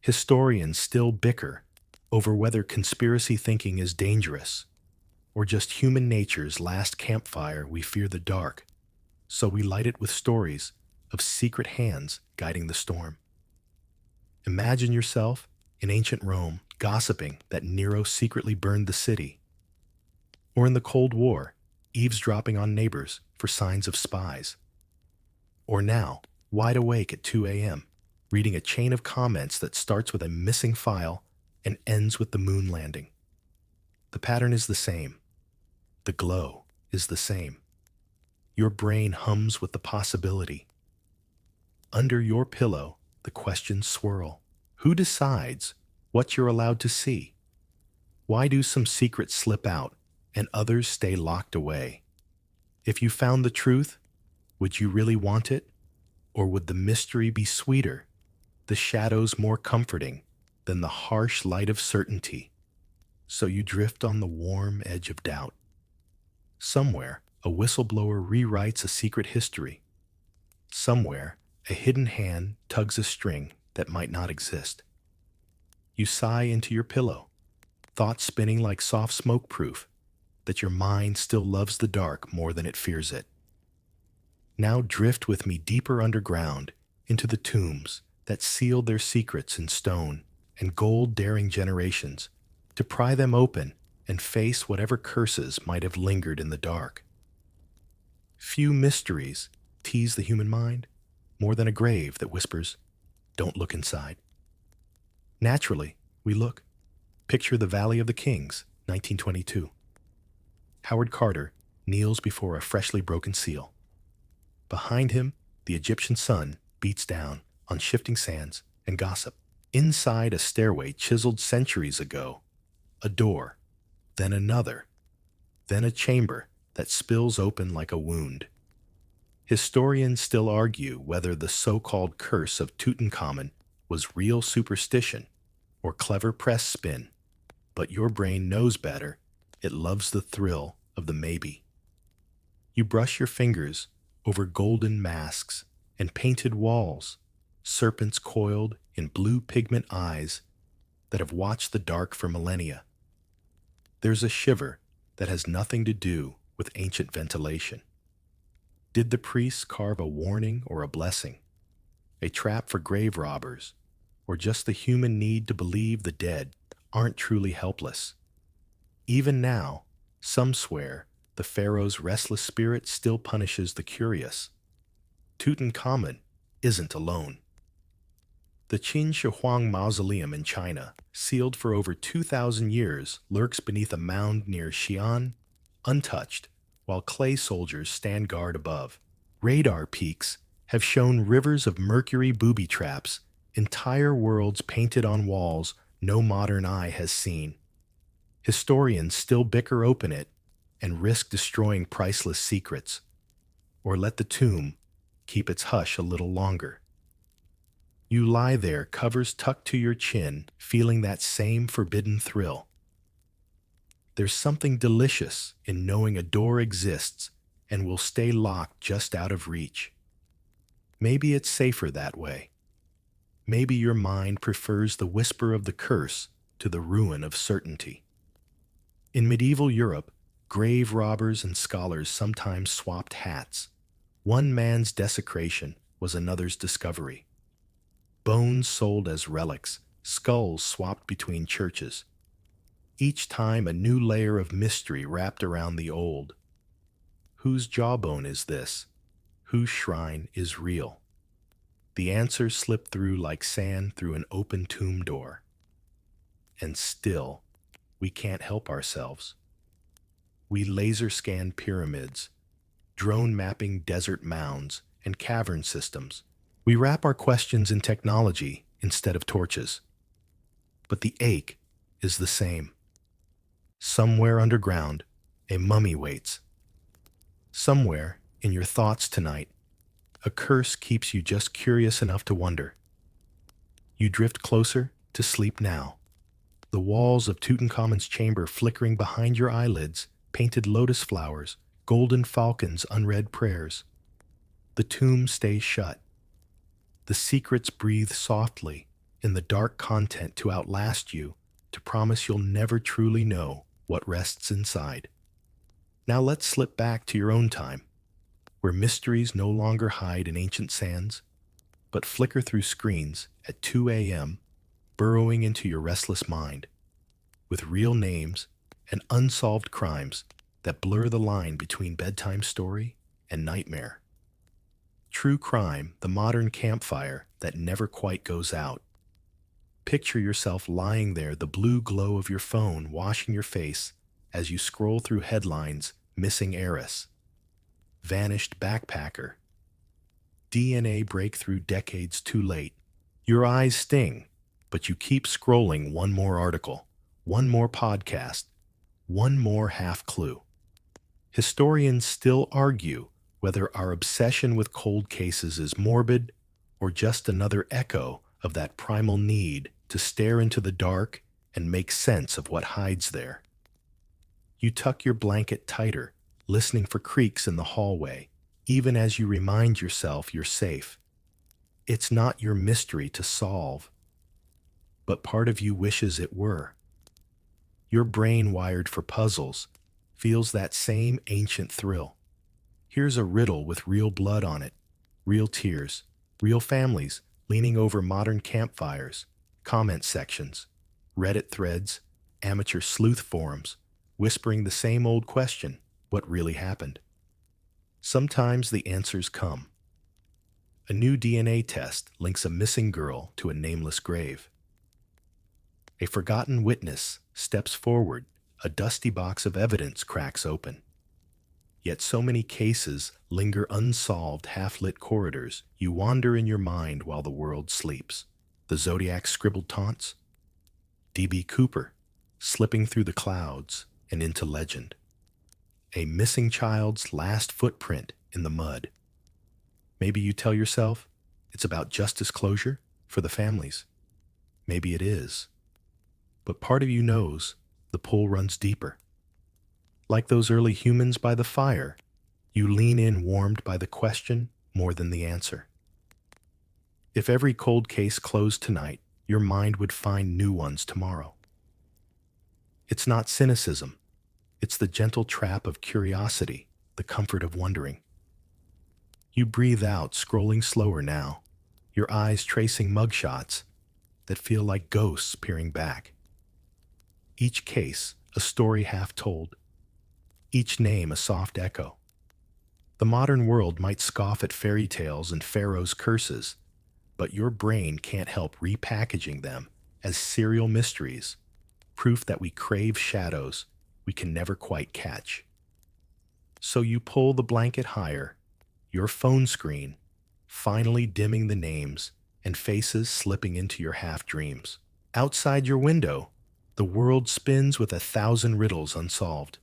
Speaker 1: Historians still bicker over whether conspiracy thinking is dangerous or just human nature's last campfire. We fear the dark, so we light it with stories of secret hands guiding the storm. Imagine yourself in ancient Rome gossiping that Nero secretly burned the city, or in the Cold War, eavesdropping on neighbors for signs of spies, or now, wide awake at 2 a.m., reading a chain of comments that starts with a missing file and ends with the moon landing. The pattern is the same. The glow is the same. Your brain hums with the possibility. Under your pillow, the questions swirl. Who decides what you're allowed to see? Why do some secrets slip out and others stay locked away? If you found the truth, would you really want it? Or would the mystery be sweeter, the shadows more comforting than the harsh light of certainty? So you drift on the warm edge of doubt. Somewhere, a whistleblower rewrites a secret history. Somewhere, a hidden hand tugs a string that might not exist. You sigh into your pillow, thoughts spinning like soft smoke, proof that your mind still loves the dark more than it fears it. Now drift with me deeper underground into the tombs that sealed their secrets in stone and gold, daring generations to pry them open and face whatever curses might have lingered in the dark. Few mysteries tease the human mind more than a grave that whispers, "Don't look inside." Naturally, we look. Picture the Valley of the Kings, 1922. Howard Carter kneels before a freshly broken seal. Behind him, the Egyptian sun beats down on shifting sands and gossip. Inside, a stairway chiseled centuries ago, a door, then another, then a chamber that spills open like a wound. Historians still argue whether the so-called curse of Tutankhamun was real superstition or clever press spin, but your brain knows better. It loves the thrill of the maybe. You brush your fingers over golden masks and painted walls, serpents coiled in blue pigment eyes that have watched the dark for millennia. There's a shiver that has nothing to do with ancient ventilation. Did the priests carve a warning or a blessing, a trap for grave robbers, or just the human need to believe the dead aren't truly helpless? Even now, some swear the pharaoh's restless spirit still punishes the curious. Tutankhamun isn't alone. The Qin Shi Huang Mausoleum in China, sealed for over 2,000 years, lurks beneath a mound near Xi'an, untouched, while clay soldiers stand guard above. Radar peaks have shown rivers of mercury booby traps, entire worlds painted on walls no modern eye has seen. Historians still bicker open it and risk destroying priceless secrets, or let the tomb keep its hush a little longer. You lie there, covers tucked to your chin, feeling that same forbidden thrill. There's something delicious in knowing a door exists and will stay locked just out of reach. Maybe it's safer that way. Maybe your mind prefers the whisper of the curse to the ruin of certainty. In medieval Europe, grave robbers and scholars sometimes swapped hats. One man's desecration was another's discovery. Bones sold as relics, skulls swapped between churches. Each time a new layer of mystery wrapped around the old. Whose jawbone is this? Whose shrine is real? The answers slip through like sand through an open tomb door. And still, we can't help ourselves. We laser scan pyramids, drone mapping desert mounds, and cavern systems. We wrap our questions in technology instead of torches. But the ache is the same. Somewhere underground, a mummy waits. Somewhere in your thoughts tonight, a curse keeps you just curious enough to wonder. You drift closer to sleep now. The walls of Tutankhamun's chamber flickering behind your eyelids, painted lotus flowers, golden falcons, unread prayers. The tomb stays shut. The secrets breathe softly in the dark content to outlast you, to promise you'll never truly know what rests inside. Now let's slip back to your own time, where mysteries no longer hide in ancient sands, but flicker through screens at 2 a.m., burrowing into your restless mind, with real names and unsolved crimes that blur the line between bedtime story and nightmare. True crime, the modern campfire that never quite goes out. Picture yourself lying there, the blue glow of your phone washing your face as you scroll through headlines: missing heiress, vanished backpacker, DNA breakthrough decades too late. Your eyes sting, but you keep scrolling. One more article, one more podcast, one more half clue. Historians still argue whether our obsession with cold cases is morbid or just another echo of that primal need to stare into the dark and make sense of what hides there. You tuck your blanket tighter, listening for creaks in the hallway, even as you remind yourself you're safe. It's not your mystery to solve, but part of you wishes it were. Your brain, wired for puzzles, feels that same ancient thrill. Here's a riddle with real blood on it, real tears, real families leaning over modern campfires, comment sections, Reddit threads, amateur sleuth forums, whispering the same old question: what really happened? Sometimes the answers come. A new DNA test links a missing girl to a nameless grave. A forgotten witness steps forward, a dusty box of evidence cracks open. Yet so many cases linger unsolved, half-lit corridors. You wander in your mind while the world sleeps. The Zodiac's scribbled taunts? D.B. Cooper, slipping through the clouds and into legend. A missing child's last footprint in the mud. Maybe you tell yourself it's about justice closure for the families. Maybe it is. But part of you knows the pull runs deeper. Like those early humans by the fire, you lean in, warmed by the question more than the answer. If every cold case closed tonight, your mind would find new ones tomorrow. It's not cynicism. It's the gentle trap of curiosity, the comfort of wondering. You breathe out, scrolling slower now, your eyes tracing mugshots that feel like ghosts peering back. Each case, a story half told. Each name, a soft echo. The modern world might scoff at fairy tales and pharaohs' curses, but your brain can't help repackaging them as serial mysteries, proof that we crave shadows we can never quite catch. So you pull the blanket higher, your phone screen finally dimming the names and faces slipping into your half-dreams. Outside your window, the world spins with 1,000 riddles unsolved.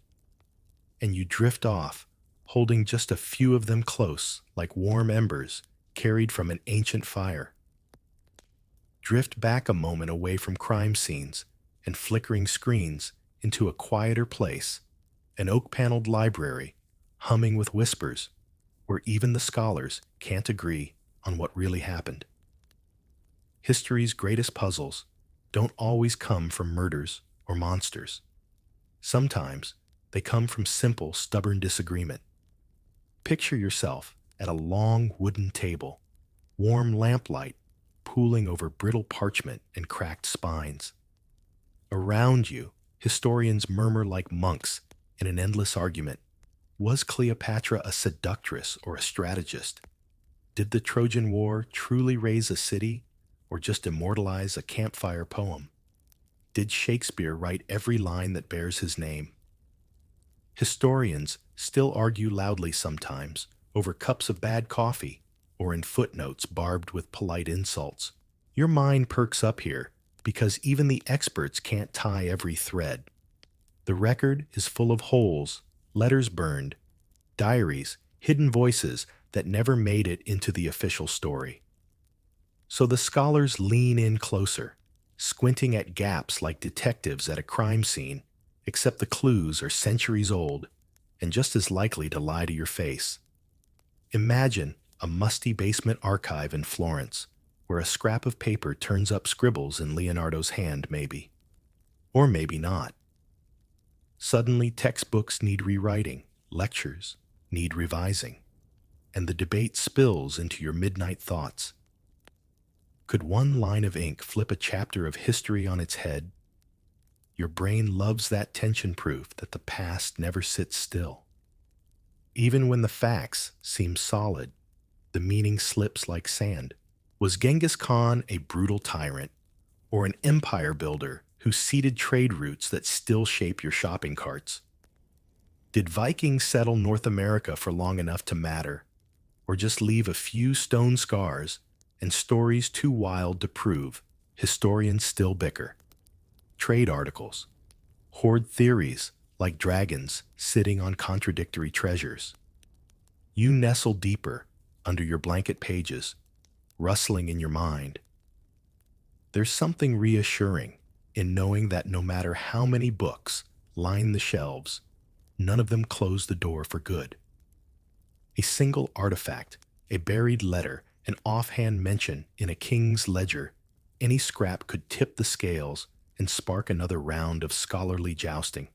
Speaker 1: And you drift off, holding just a few of them close, like warm embers carried from an ancient fire. Drift back a moment away from crime scenes and flickering screens into a quieter place, an oak-paneled library humming with whispers, where even the scholars can't agree on what really happened. History's greatest puzzles don't always come from murders or monsters. Sometimes they come from simple, stubborn disagreement. Picture yourself at a long wooden table, warm lamplight pooling over brittle parchment and cracked spines. Around you, historians murmur like monks in an endless argument, Was Cleopatra a seductress or a strategist? Did the Trojan War truly raise a city or just immortalize a campfire poem? Did Shakespeare write every line that bears his name? Historians still argue loudly sometimes over cups of bad coffee or in footnotes barbed with polite insults. Your mind perks up here because even the experts can't tie every thread. The record is full of holes, letters burned, diaries, hidden voices that never made it into the official story. So the scholars lean in closer, squinting at gaps like detectives at a crime scene, except the clues are centuries old and just as likely to lie to your face. Imagine a musty basement archive in Florence, where a scrap of paper turns up scribbles in Leonardo's hand, maybe. Or maybe not. Suddenly, textbooks need rewriting, lectures need revising, and the debate spills into your midnight thoughts. Could one line of ink flip a chapter of history on its head? Your brain loves that tension proof that the past never sits still. Even when the facts seem solid, the meaning slips like sand. Was Genghis Khan a brutal tyrant, or an empire builder who seeded trade routes that still shape your shopping carts? Did Vikings settle North America for long enough to matter, or just leave a few stone scars and stories too wild to prove? Historians still bicker. Trade articles, hoard theories like dragons sitting on contradictory treasures. You nestle deeper under your blanket pages, rustling in your mind. There's something reassuring in knowing that no matter how many books line the shelves, none of them close the door for good. A single artifact, a buried letter, an offhand mention in a king's ledger, any scrap could tip the scales and spark another round of scholarly jousting.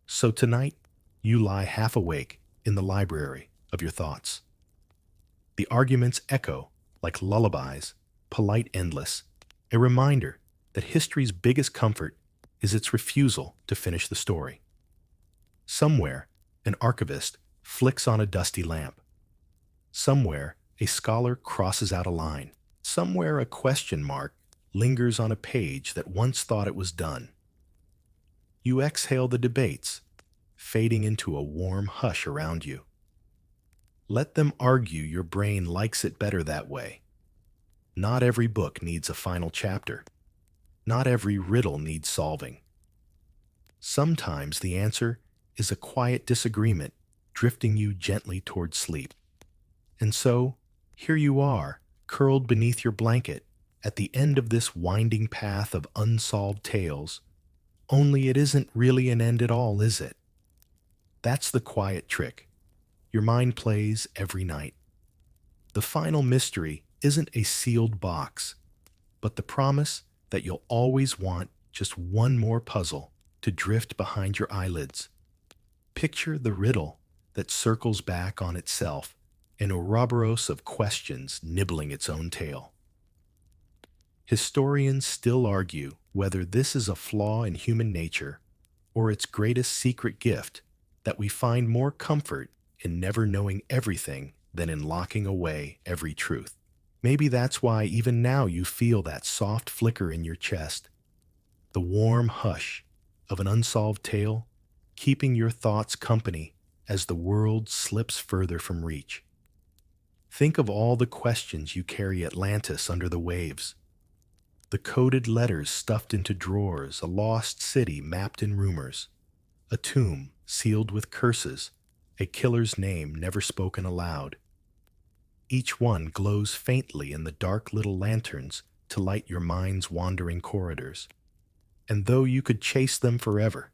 Speaker 1: So tonight, you lie half awake in the library of your thoughts. The arguments echo like lullabies, polite endless, a reminder that history's biggest comfort is its refusal to finish the story. Somewhere, an archivist flicks on a dusty lamp. Somewhere, a scholar crosses out a line. Somewhere, a question mark lingers on a page that once thought it was done. You exhale the debates, fading into a warm hush around you. Let them argue your brain likes it better that way. Not every book needs a final chapter. Not every riddle needs solving. Sometimes the answer is a quiet disagreement drifting you gently toward sleep. And so, here you are, curled beneath your blanket, at the end of this winding path of unsolved tales. Only it isn't really an end at all, is it? That's the quiet trick your mind plays every night. The final mystery isn't a sealed box, but the promise that you'll always want just one more puzzle to drift behind your eyelids. Picture the riddle that circles back on itself, an Ouroboros of questions nibbling its own tail. Historians still argue whether this is a flaw in human nature or its greatest secret gift, that we find more comfort in never knowing everything than in locking away every truth. Maybe that's why even now you feel that soft flicker in your chest, the warm hush of an unsolved tale, keeping your thoughts company as the world slips further from reach. Think of all the questions you carry Atlantis under the waves. The coded letters stuffed into drawers, a lost city mapped in rumors, a tomb sealed with curses, a killer's name never spoken aloud. Each one glows faintly in the dark little lanterns to light your mind's wandering corridors. And though you could chase them forever,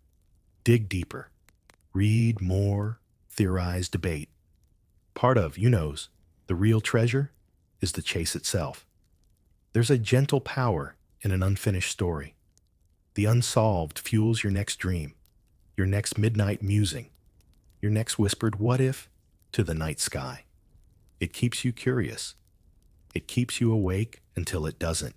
Speaker 1: dig deeper, read more, theorize, debate. Part of, the real treasure is the chase itself. There's a gentle power in an unfinished story. The unsolved fuels your next dream, your next midnight musing, your next whispered what if to the night sky. It keeps you curious. It keeps you awake until it doesn't.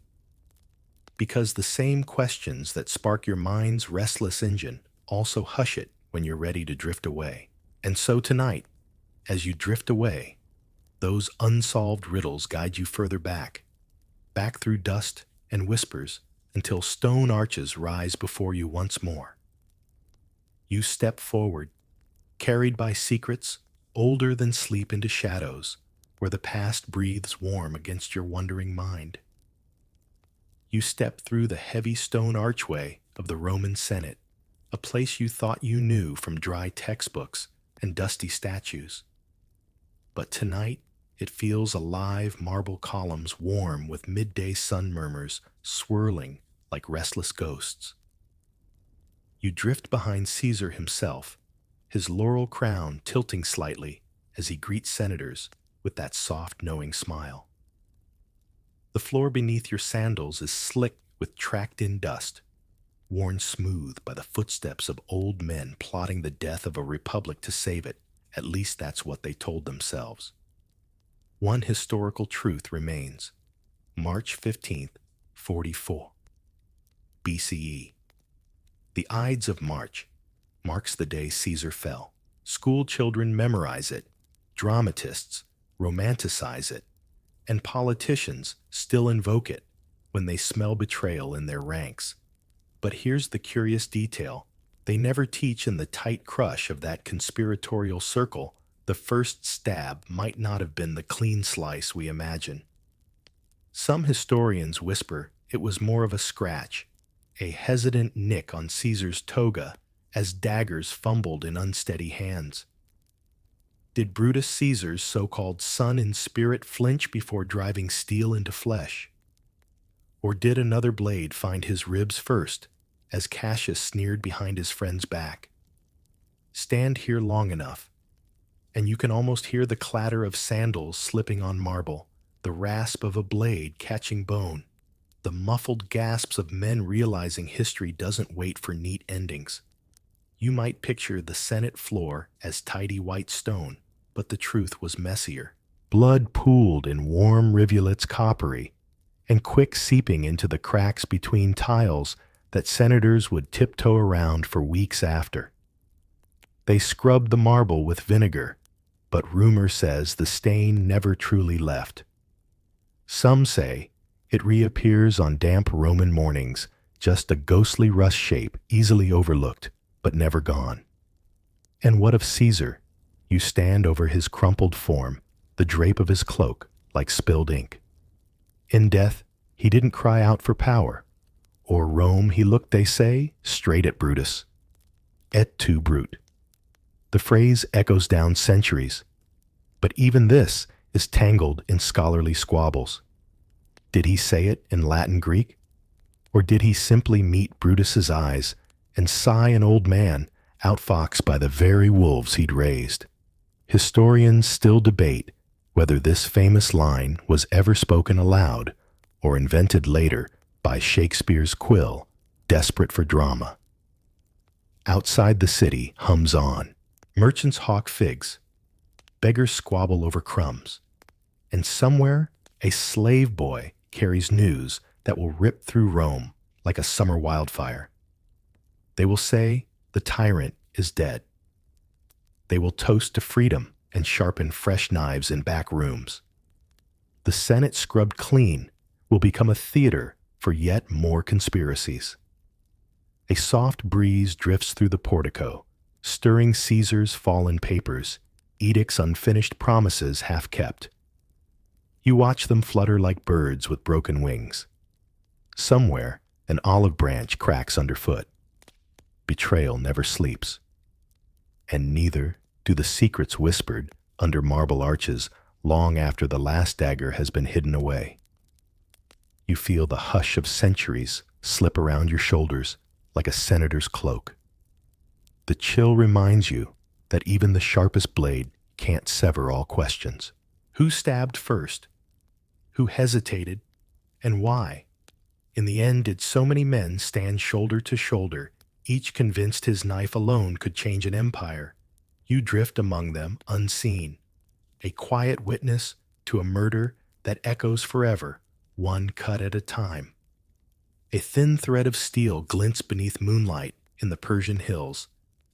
Speaker 1: Because the same questions that spark your mind's restless engine also hush it when you're ready to drift away. And so tonight, as you drift away, those unsolved riddles guide you further back through dust and whispers until stone arches rise before you once more. You step forward, carried by secrets older than sleep into shadows, where the past breathes warm against your wondering mind. You step through the heavy stone archway of the Roman Senate, a place you thought you knew from dry textbooks and dusty statues. But tonight, it feels alive, marble columns warm with midday sun murmurs swirling like restless ghosts. You drift behind Caesar himself, his laurel crown tilting slightly as he greets senators with that soft, knowing smile. The floor beneath your sandals is slick with tracked-in dust, worn smooth by the footsteps of old men plotting the death of a republic to save it. At least that's what they told themselves. One historical truth remains. March 15th, 44 BCE. The Ides of March marks the day Caesar fell. School children memorize it, dramatists romanticize it, and politicians still invoke it when they smell betrayal in their ranks. But here's the curious detail. They never teach in the tight crush of that conspiratorial circle. The first stab might not have been the clean slice we imagine. Some historians whisper it was more of a scratch, a hesitant nick on Caesar's toga as daggers fumbled in unsteady hands. Did Brutus Caesar's so-called son in spirit flinch before driving steel into flesh? Or did another blade find his ribs first, as Cassius sneered behind his friend's back? Stand here long enough, and you can almost hear the clatter of sandals slipping on marble, the rasp of a blade catching bone, the muffled gasps of men realizing history doesn't wait for neat endings. You might picture the Senate floor as tidy white stone, but the truth was messier. Blood pooled in warm rivulets coppery, and quick seeping into the cracks between tiles that senators would tiptoe around for weeks after. They scrubbed the marble with vinegar, but rumor says the stain never truly left. Some say it reappears on damp Roman mornings, just a ghostly rust shape easily overlooked, but never gone. And what of Caesar? You stand over his crumpled form, the drape of his cloak like spilled ink. In death, he didn't cry out for power. Or Rome, he looked, they say, straight at Brutus. Et tu, Brute. The phrase echoes down centuries, but even this is tangled in scholarly squabbles. Did he say it in Latin Greek? Or did he simply meet Brutus's eyes and sigh an old man, outfoxed by the very wolves he'd raised? Historians still debate whether this famous line was ever spoken aloud or invented later by Shakespeare's quill, desperate for drama. Outside the city hums on. Merchants hawk figs, beggars squabble over crumbs, and somewhere a slave boy carries news that will rip through Rome like a summer wildfire. They will say the tyrant is dead. They will toast to freedom and sharpen fresh knives in back rooms. The Senate scrubbed clean will become a theater for yet more conspiracies. A soft breeze drifts through the portico, stirring Caesar's fallen papers, edicts, unfinished promises half kept. You watch them flutter like birds with broken wings. Somewhere, an olive branch cracks underfoot. Betrayal never sleeps. And neither do the secrets whispered under marble arches long after the last dagger has been hidden away. You feel the hush of centuries slip around your shoulders like a senator's cloak. The chill reminds you that even the sharpest blade can't sever all questions. Who stabbed first? Who hesitated? And why? In the end, did so many men stand shoulder to shoulder, each convinced his knife alone could change an empire? You drift among them unseen, a quiet witness to a murder that echoes forever, one cut at a time. A thin thread of steel glints beneath moonlight in the Persian hills,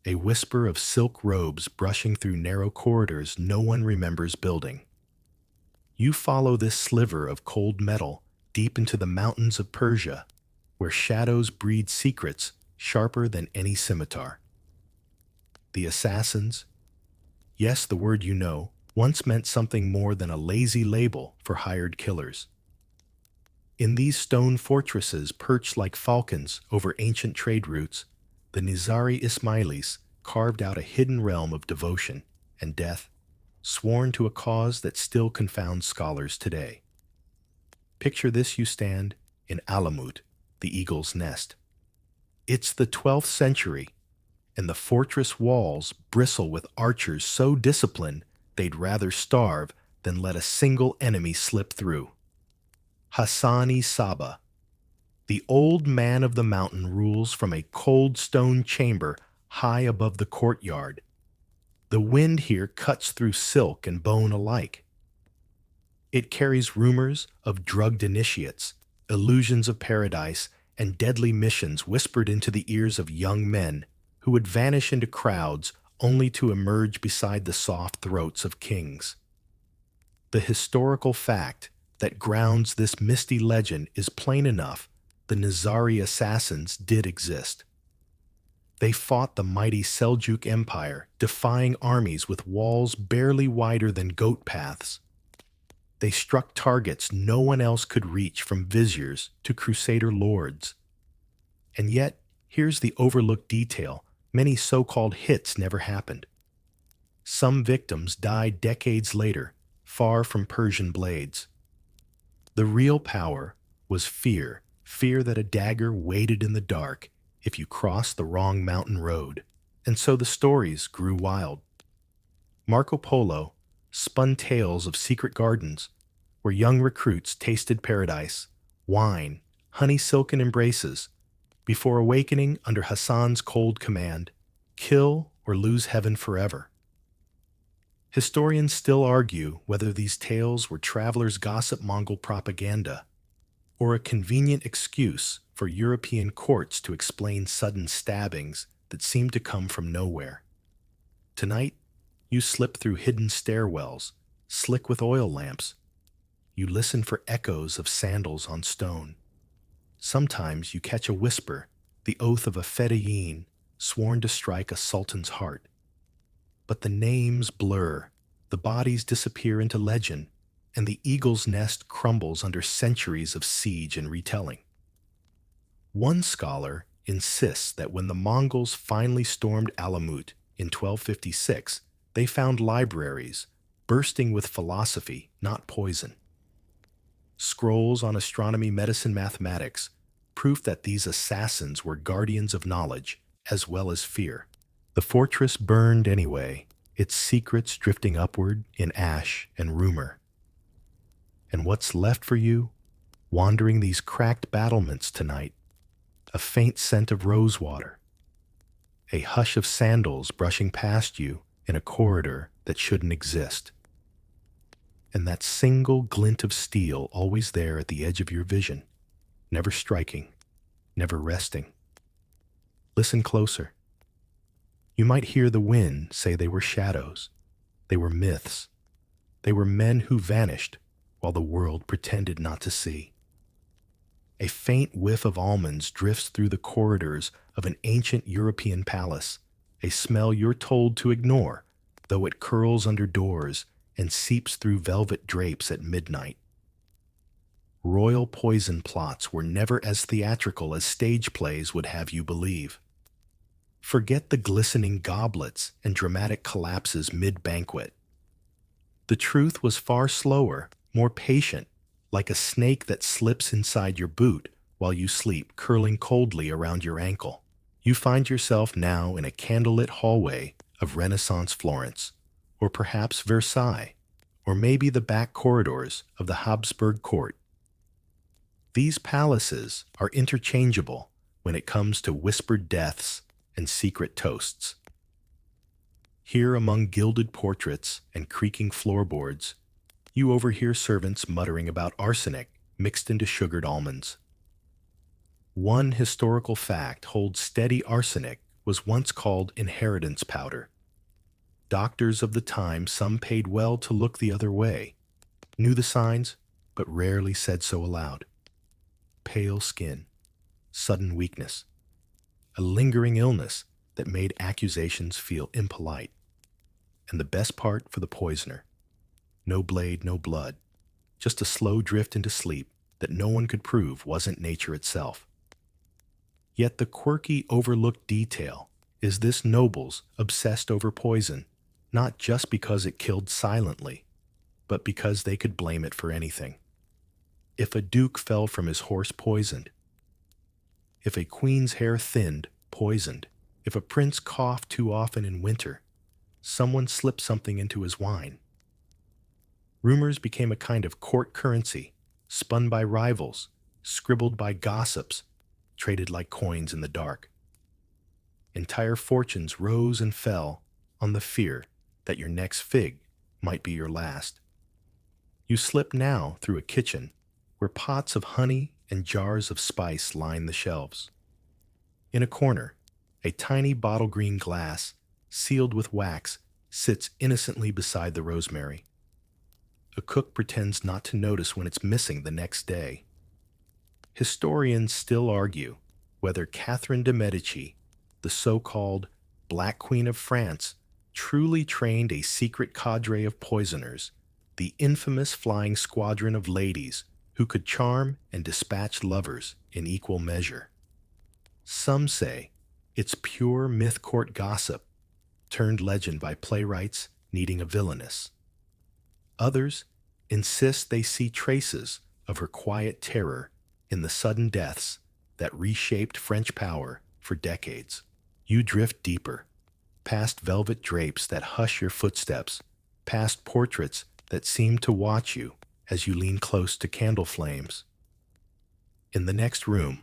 Speaker 1: a whisper of silk robes brushing through narrow corridors no one remembers building. You follow this sliver of cold metal deep into the mountains of Persia, where shadows breed secrets sharper than any scimitar. The assassins, yes, the word you know, once meant something more than a lazy label for hired killers. In these stone fortresses perched like falcons over ancient trade routes, the Nizari Ismailis carved out a hidden realm of devotion and death, sworn to a cause that still confounds scholars today. Picture this: you stand in Alamut, the eagle's nest. It's the 12th century, and the fortress walls bristle with archers so disciplined they'd rather starve than let a single enemy slip through. Hassani Saba, the old man of the mountain, rules from a cold stone chamber high above the courtyard. The wind here cuts through silk and bone alike. It carries rumors of drugged initiates, illusions of paradise, and deadly missions whispered into the ears of young men who would vanish into crowds only to emerge beside the soft throats of kings. The historical fact that grounds this misty legend is plain enough: the Nizari assassins did exist. They fought the mighty Seljuk Empire, defying armies with walls barely wider than goat paths. They struck targets no one else could reach, from viziers to crusader lords. And yet, here's the overlooked detail: many so-called hits never happened. Some victims died decades later, far from Persian blades. The real power was fear, fear that a dagger waited in the dark if you crossed the wrong mountain road. And so the stories grew wild. Marco Polo spun tales of secret gardens where young recruits tasted paradise, wine, honey-silken embraces, before awakening under Hassan's cold command: kill or lose heaven forever. Historians still argue whether these tales were travelers' gossip Mongol propaganda or a convenient excuse for European courts to explain sudden stabbings that seemed to come from nowhere. Tonight, you slip through hidden stairwells, slick with oil lamps. You listen for echoes of sandals on stone. Sometimes you catch a whisper, the oath of a fedayeen sworn to strike a sultan's heart. But the names blur, the bodies disappear into legend, and the eagle's nest crumbles under centuries of siege and retelling. One scholar insists that when the Mongols finally stormed Alamut in 1256, they found libraries bursting with philosophy, not poison. Scrolls on astronomy, medicine, mathematics, proof that these assassins were guardians of knowledge as well as fear. The fortress burned anyway, its secrets drifting upward in ash and rumor. And what's left for you, wandering these cracked battlements tonight? A faint scent of rosewater, a hush of sandals brushing past you in a corridor that shouldn't exist, and that single glint of steel always there at the edge of your vision, never striking, never resting. Listen closer. You might hear the wind say they were shadows, they were myths, they were men who vanished while the world pretended not to see. A faint whiff of almonds drifts through the corridors of an ancient European palace, a smell you're told to ignore, though it curls under doors and seeps through velvet drapes at midnight. Royal poison plots were never as theatrical as stage plays would have you believe. Forget the glistening goblets and dramatic collapses mid-banquet. The truth was far slower, more patient, like a snake that slips inside your boot while you sleep, curling coldly around your ankle. You find yourself now in a candlelit hallway of Renaissance Florence, or perhaps Versailles, or maybe the back corridors of the Habsburg court. These palaces are interchangeable when it comes to whispered deaths and secret toasts. Here, among gilded portraits and creaking floorboards, you overhear servants muttering about arsenic mixed into sugared almonds. One historical fact holds steady: arsenic was once called inheritance powder. Doctors of the time, some paid well to look the other way, knew the signs, but rarely said so aloud. Pale skin, sudden weakness, a lingering illness that made accusations feel impolite. And the best part for the poisoner, no blade, no blood, just a slow drift into sleep that no one could prove wasn't nature itself. Yet the quirky, overlooked detail is this nobles obsessed over poison, not just because it killed silently, but because they could blame it for anything. If a duke fell from his horse poisoned, if a queen's hair thinned, poisoned, if a prince coughed too often in winter, someone slipped something into his wine. Rumors became a kind of court currency, spun by rivals, scribbled by gossips, traded like coins in the dark. Entire fortunes rose and fell on the fear that your next fig might be your last. You slip now through a kitchen where pots of honey and jars of spice line the shelves. In a corner, a tiny bottle green glass, sealed with wax, sits innocently beside the rosemary. A cook pretends not to notice when it's missing the next day. Historians still argue whether Catherine de' Medici, the so-called Black Queen of France, truly trained a secret cadre of poisoners, the infamous flying squadron of ladies who could charm and dispatch lovers in equal measure. Some say it's pure myth-court gossip, turned legend by playwrights needing a villainess. Others insist they see traces of her quiet terror in the sudden deaths that reshaped French power for decades. You drift deeper, past velvet drapes that hush your footsteps, past portraits that seem to watch you as you lean close to candle flames. In the next room,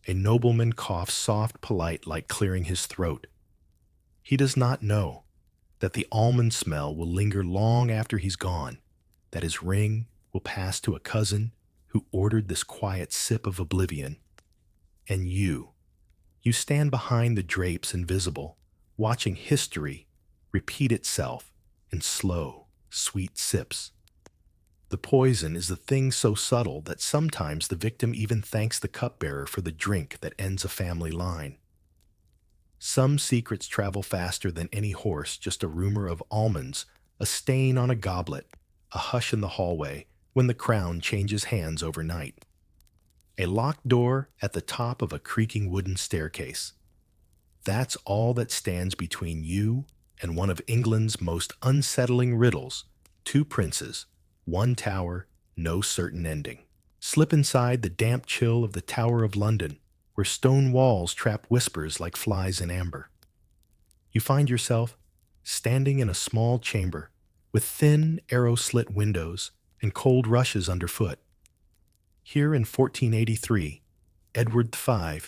Speaker 1: a nobleman coughs soft, polite, like clearing his throat. He does not know that the almond smell will linger long after he's gone, that his ring will pass to a cousin who ordered this quiet sip of oblivion. And you stand behind the drapes invisible, watching history repeat itself in slow, sweet sips. The poison is the thing so subtle that sometimes the victim even thanks the cupbearer for the drink that ends a family line. Some secrets travel faster than any horse, just a rumor of almonds, a stain on a goblet, a hush in the hallway when the crown changes hands overnight. A locked door at the top of a creaking wooden staircase. That's all that stands between you and one of England's most unsettling riddles, two princes, one tower, no certain ending. Slip inside the damp chill of the Tower of London, where stone walls trap whispers like flies in amber. You find yourself standing in a small chamber with thin, arrow-slit windows and cold rushes underfoot. Here in 1483, Edward V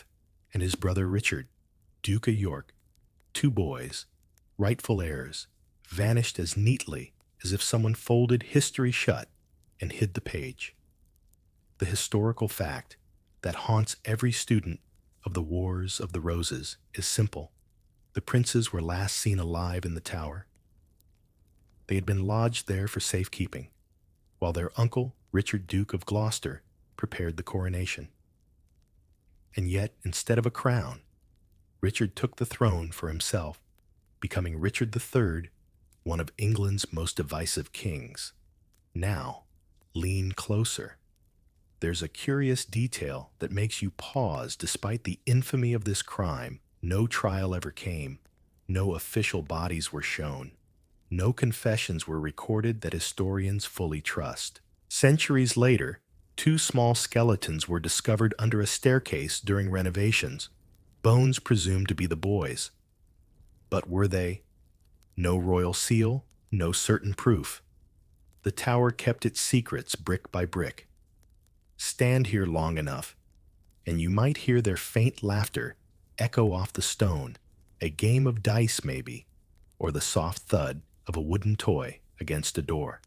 Speaker 1: and his brother Richard, Duke of York, two boys, rightful heirs, vanished as neatly as if someone folded history shut and hid the page. The historical fact that haunts every student of the Wars of the Roses is simple. The princes were last seen alive in the tower. They had been lodged there for safekeeping, while their uncle, Richard, Duke of Gloucester, prepared the coronation. And yet, instead of a crown, Richard took the throne for himself, becoming Richard III, one of England's most divisive kings. Now, lean closer. There's a curious detail that makes you pause. Despite the infamy of this crime, no trial ever came, no official bodies were shown, no confessions were recorded that historians fully trust. Centuries later, two small skeletons were discovered under a staircase during renovations, bones presumed to be the boys. But were they? No royal seal, no certain proof. The tower kept its secrets brick by brick. Stand here long enough, and you might hear their faint laughter echo off the stone, a game of dice maybe, or the soft thud of a wooden toy against a door.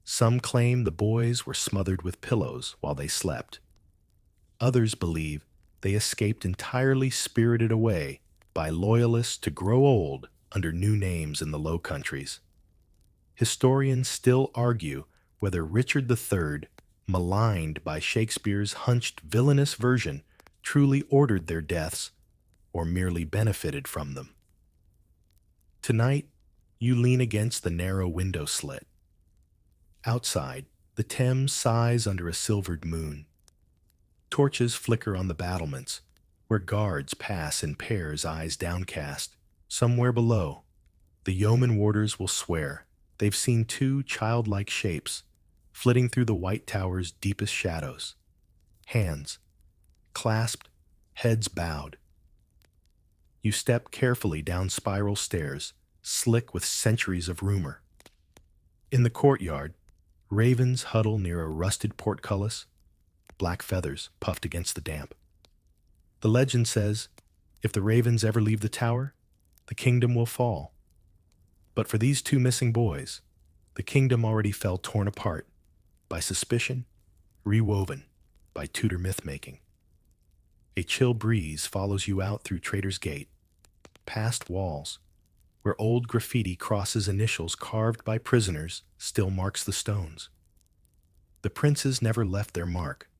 Speaker 1: Some claim the boys were smothered with pillows while they slept. Others believe they escaped entirely spirited away by loyalists to grow old under new names in the Low Countries. Historians still argue whether Richard III, maligned by Shakespeare's hunched villainous version, truly ordered their deaths or merely benefited from them. Tonight, you lean against the narrow window slit. Outside, the Thames sighs under a silvered moon. Torches flicker on the battlements, where guards pass in pairs, eyes downcast. Somewhere below, the yeoman warders will swear they've seen two childlike shapes flitting through the white tower's deepest shadows. Hands clasped, heads bowed. You step carefully down spiral stairs, slick with centuries of rumor. In the courtyard, ravens huddle near a rusted portcullis, black feathers puffed against the damp. The legend says, if the ravens ever leave the tower, the kingdom will fall. But for these two missing boys, the kingdom already fell torn apart by suspicion, rewoven by Tudor myth-making. A chill breeze follows you out through Trader's Gate, past walls, where old graffiti crosses initials carved by prisoners still marks the stones. The princes never left their mark.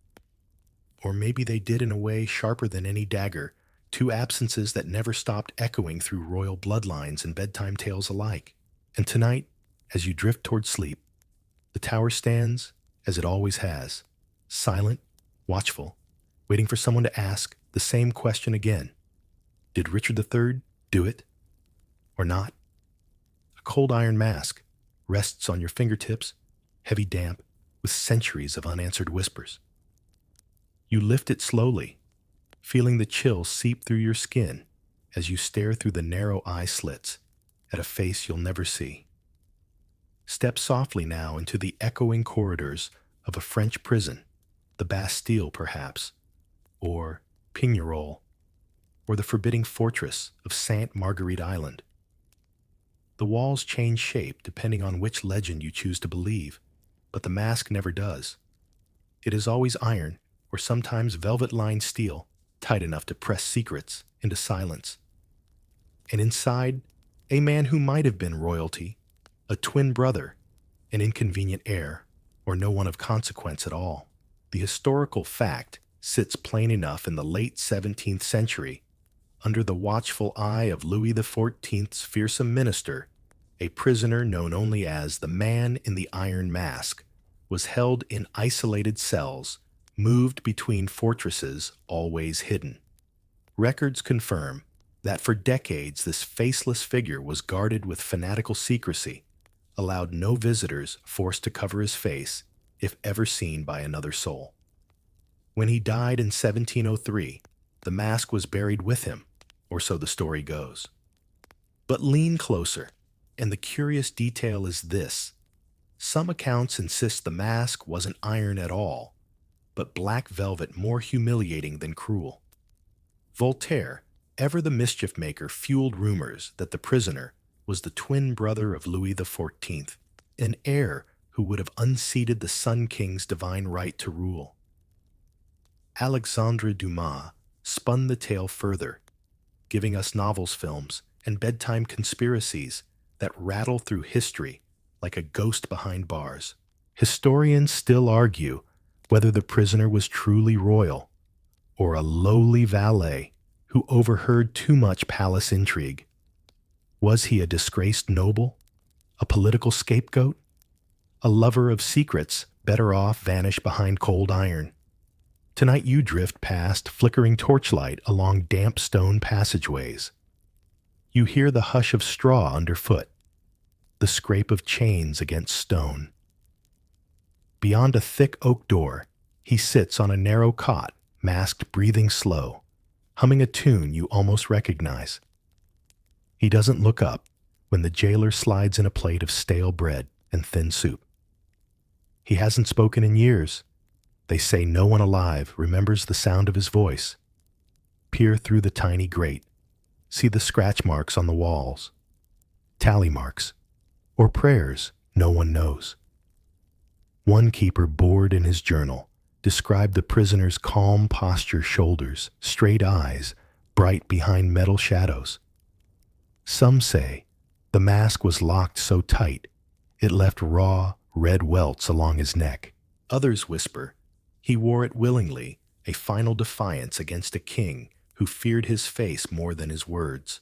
Speaker 1: Or maybe they did in a way sharper than any dagger, two absences that never stopped echoing through royal bloodlines and bedtime tales alike. And tonight, as you drift toward sleep, the tower stands as it always has, silent, watchful, waiting for someone to ask the same question again. Did Richard III do it? Or not? A cold iron mask rests on your fingertips, heavy damp, with centuries of unanswered whispers. You lift it slowly, feeling the chill seep through your skin as you stare through the narrow eye slits at a face you'll never see. Step softly now into the echoing corridors of a French prison, the Bastille perhaps, or Pignerol, or the forbidding fortress of Sainte Marguerite Island. The walls change shape depending on which legend you choose to believe, but the mask never does. It is always iron, or sometimes velvet-lined steel, tight enough to press secrets into silence. And inside, a man who might have been royalty, a twin brother, an inconvenient heir, or no one of consequence at all. The historical fact sits plain enough in the late 17th century, under the watchful eye of Louis XIV's fearsome minister. A prisoner known only as the Man in the Iron Mask was held in isolated cells, moved between fortresses, always hidden. Records confirm that for decades this faceless figure was guarded with fanatical secrecy, allowed no visitors forced to cover his face if ever seen by another soul. When he died in 1703, the mask was buried with him, or so the story goes. But lean closer, and the curious detail is this. Some accounts insist the mask wasn't iron at all, but black velvet more humiliating than cruel. Voltaire, ever the mischief maker, fueled rumors that the prisoner was the twin brother of Louis XIV, an heir who would have unseated the Sun King's divine right to rule. Alexandre Dumas spun the tale further, giving us novels, films, and bedtime conspiracies that rattle through history like a ghost behind bars. Historians still argue whether the prisoner was truly royal or a lowly valet who overheard too much palace intrigue. Was he a disgraced noble, a political scapegoat, a lover of secrets better off vanished behind cold iron? Tonight you drift past flickering torchlight along damp stone passageways. You hear the hush of straw underfoot, the scrape of chains against stone. Beyond a thick oak door, he sits on a narrow cot, masked, breathing slow, humming a tune you almost recognize. He doesn't look up when the jailer slides in a plate of stale bread and thin soup. He hasn't spoken in years. They say no one alive remembers the sound of his voice. Peer through the tiny grate. See the scratch marks on the walls. Tally marks. Or prayers no one knows. One keeper, bored in his journal, described the prisoner's calm posture, shoulders, straight eyes, bright behind metal shadows. Some say the mask was locked so tight it left raw, red welts along his neck. Others whisper he wore it willingly, a final defiance against a king who feared his face more than his words.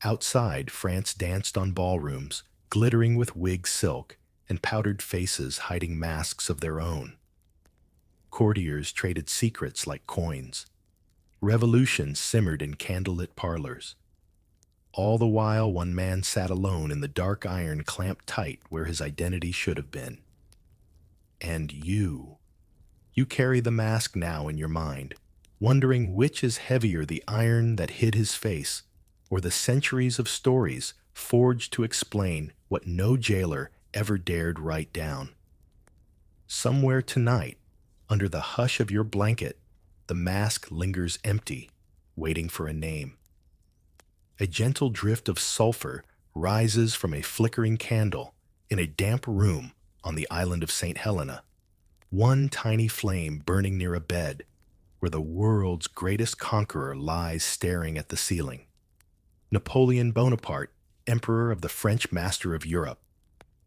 Speaker 1: Outside, France danced on ballrooms, glittering with wig silk and powdered faces hiding masks of their own. Courtiers traded secrets like coins. Revolution simmered in candlelit parlors. All the while, one man sat alone in the dark iron clamped tight where his identity should have been. And you carry the mask now in your mind, wondering which is heavier, the iron that hid his face or the centuries of stories forged to explain what no jailer ever dared write down. Somewhere tonight, under the hush of your blanket, the mask lingers empty, waiting for a name. A gentle drift of sulfur rises from a flickering candle in a damp room on the island of St. Helena, one tiny flame burning near a bed where the world's greatest conqueror lies staring at the ceiling. Napoleon Bonaparte, Emperor of the French master of Europe,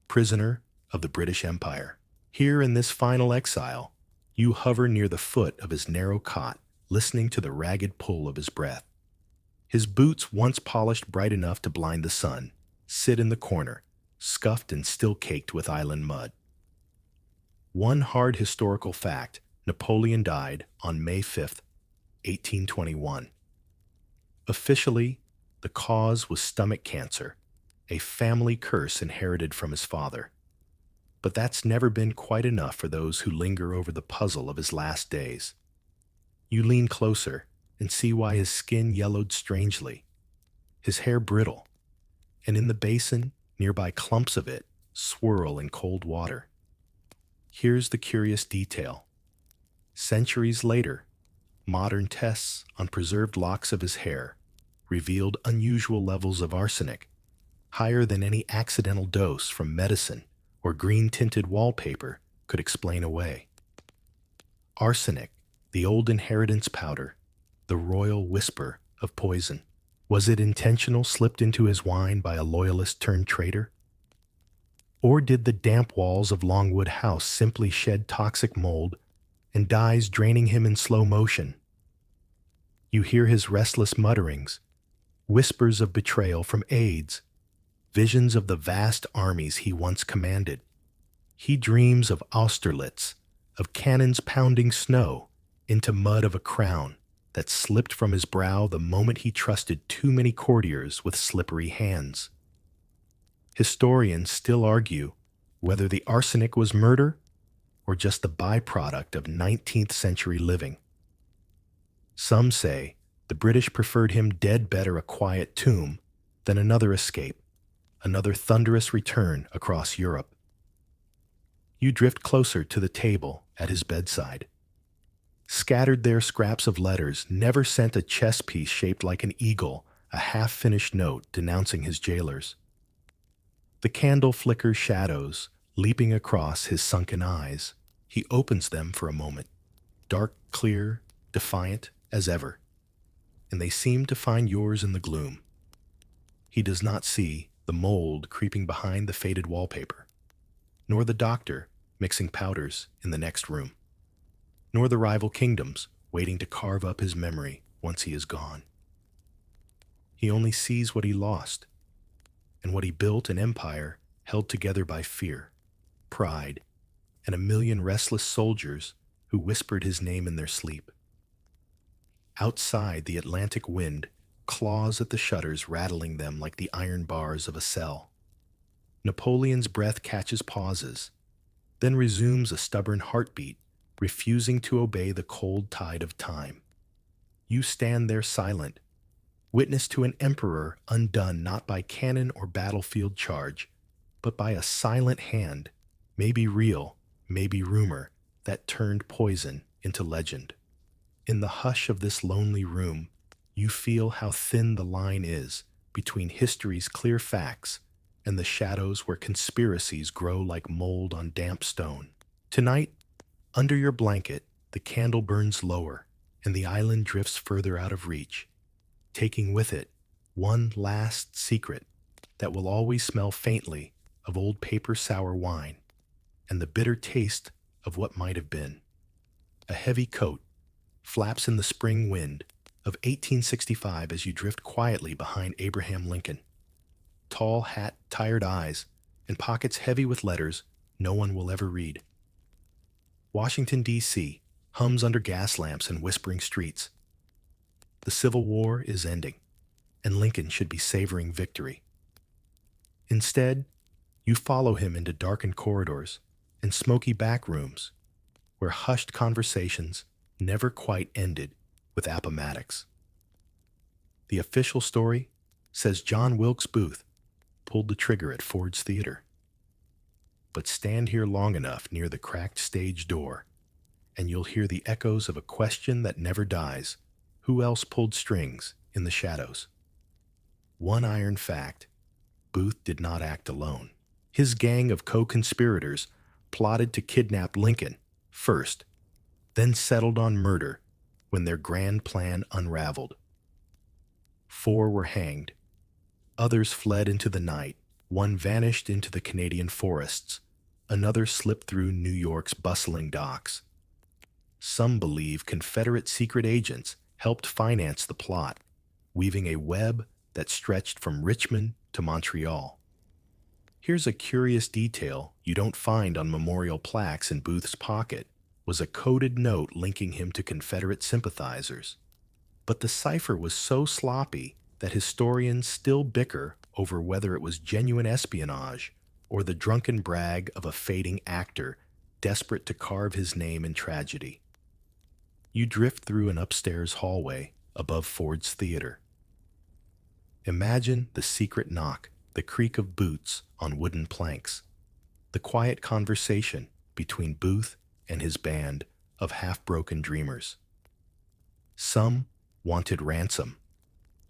Speaker 1: prisoner of the British Empire. Here in this final exile, you hover near the foot of his narrow cot, listening to the ragged pull of his breath. His boots, once polished bright enough to blind the sun, sit in the corner, scuffed and still caked with island mud. One hard historical fact: Napoleon died on May 5th, 1821. Officially, the cause was stomach cancer, a family curse inherited from his father. But that's never been quite enough for those who linger over the puzzle of his last days. You lean closer and see why his skin yellowed strangely, his hair brittle, and in the basin, nearby clumps of it swirl in cold water. Here's the curious detail. Centuries later, modern tests on preserved locks of his hair revealed unusual levels of arsenic, higher than any accidental dose from medicine or green-tinted wallpaper could explain away. Arsenic, the old inheritance powder, the royal whisper of poison. Was it intentional, slipped into his wine by a loyalist turned traitor? Or did the damp walls of Longwood House simply shed toxic mold and dyes draining him in slow motion? You hear his restless mutterings, whispers of betrayal from aides, visions of the vast armies he once commanded. He dreams of Austerlitz, of cannons pounding snow into mud, of a crown that slipped from his brow the moment he trusted too many courtiers with slippery hands. Historians still argue whether the arsenic was murder or just the byproduct of 19th century living. Some say the British preferred him dead better a quiet tomb than another escape, another thunderous return across Europe. You drift closer to the table at his bedside. Scattered there, scraps of letters, never sent, a chess piece shaped like an eagle, a half-finished note denouncing his jailers. The candle flickers shadows, leaping across his sunken eyes. He opens them for a moment, dark, clear, defiant as ever, and they seem to find yours in the gloom. He does not see the mold creeping behind the faded wallpaper, nor the doctor mixing powders in the next room, nor the rival kingdoms waiting to carve up his memory once he is gone. He only sees what he lost, and what he built, an empire held together by fear, pride, and a million restless soldiers who whispered his name in their sleep. Outside, the Atlantic wind claws at the shutters, rattling them like the iron bars of a cell. Napoleon's breath catches pauses, then resumes a stubborn heartbeat, refusing to obey the cold tide of time. You stand there silent, witness to an emperor undone not by cannon or battlefield charge, but by a silent hand, maybe real, maybe rumor, that turned poison into legend. In the hush of this lonely room, you feel how thin the line is between history's clear facts and the shadows where conspiracies grow like mold on damp stone. Tonight, under your blanket, the candle burns lower, and the island drifts further out of reach, taking with it one last secret that will always smell faintly of old paper sour wine and the bitter taste of what might have been. A heavy coat flaps in the spring wind of 1865 as you drift quietly behind Abraham Lincoln. Tall hat, tired eyes, and pockets heavy with letters no one will ever read. Washington, D.C. hums under gas lamps and whispering streets. The Civil War is ending, and Lincoln should be savoring victory. Instead, you follow him into darkened corridors and smoky back rooms where hushed conversations never quite ended with Appomattox. The official story says John Wilkes Booth pulled the trigger at Ford's Theater. But stand here long enough near the cracked stage door, and you'll hear the echoes of a question that never dies. Who else pulled strings in the shadows? One iron fact: Booth did not act alone. His gang of co-conspirators plotted to kidnap Lincoln first, then settled on murder when their grand plan unraveled. 4 were hanged. Others fled into the night. One vanished into the Canadian forests. Another slipped through New York's bustling docks. Some believe Confederate secret agents helped finance the plot, weaving a web that stretched from Richmond to Montreal. Here's a curious detail you don't find on memorial plaques in Booth's pocket: was a coded note linking him to Confederate sympathizers. But the cipher was so sloppy that historians still bicker over whether it was genuine espionage or the drunken brag of a fading actor desperate to carve his name in tragedy. You drift through an upstairs hallway above Ford's Theater. Imagine the secret knock, the creak of boots on wooden planks, the quiet conversation between Booth and his band of half-broken dreamers. Some wanted ransom,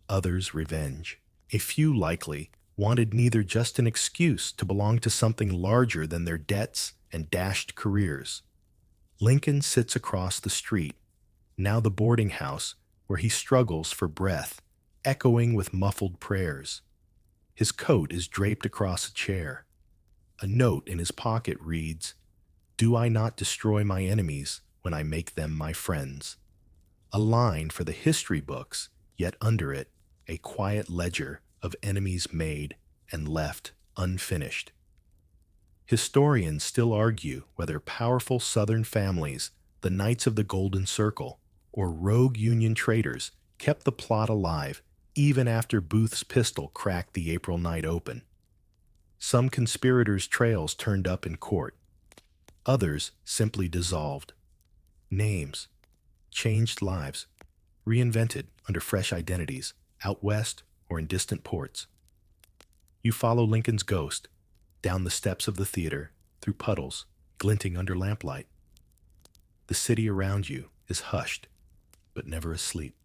Speaker 1: others revenge. A few, likely, wanted neither just an excuse to belong to something larger than their debts and dashed careers. Lincoln sits across the street, now the boarding house where he struggles for breath, echoing with muffled prayers. His coat is draped across a chair. A note in his pocket reads, "Do I not destroy my enemies when I make them my friends?" A line for the history books, yet under it, a quiet ledger of enemies made and left unfinished. Historians still argue whether powerful Southern families, the Knights of the Golden Circle, or rogue Union traitors kept the plot alive even after Booth's pistol cracked the April night open. Some conspirators' trails turned up in court. Others simply dissolved. Names, changed lives, reinvented under fresh identities, out west or in distant ports. You follow Lincoln's ghost down the steps of the theater, through puddles glinting under lamplight. The city around you is hushed, but never asleep.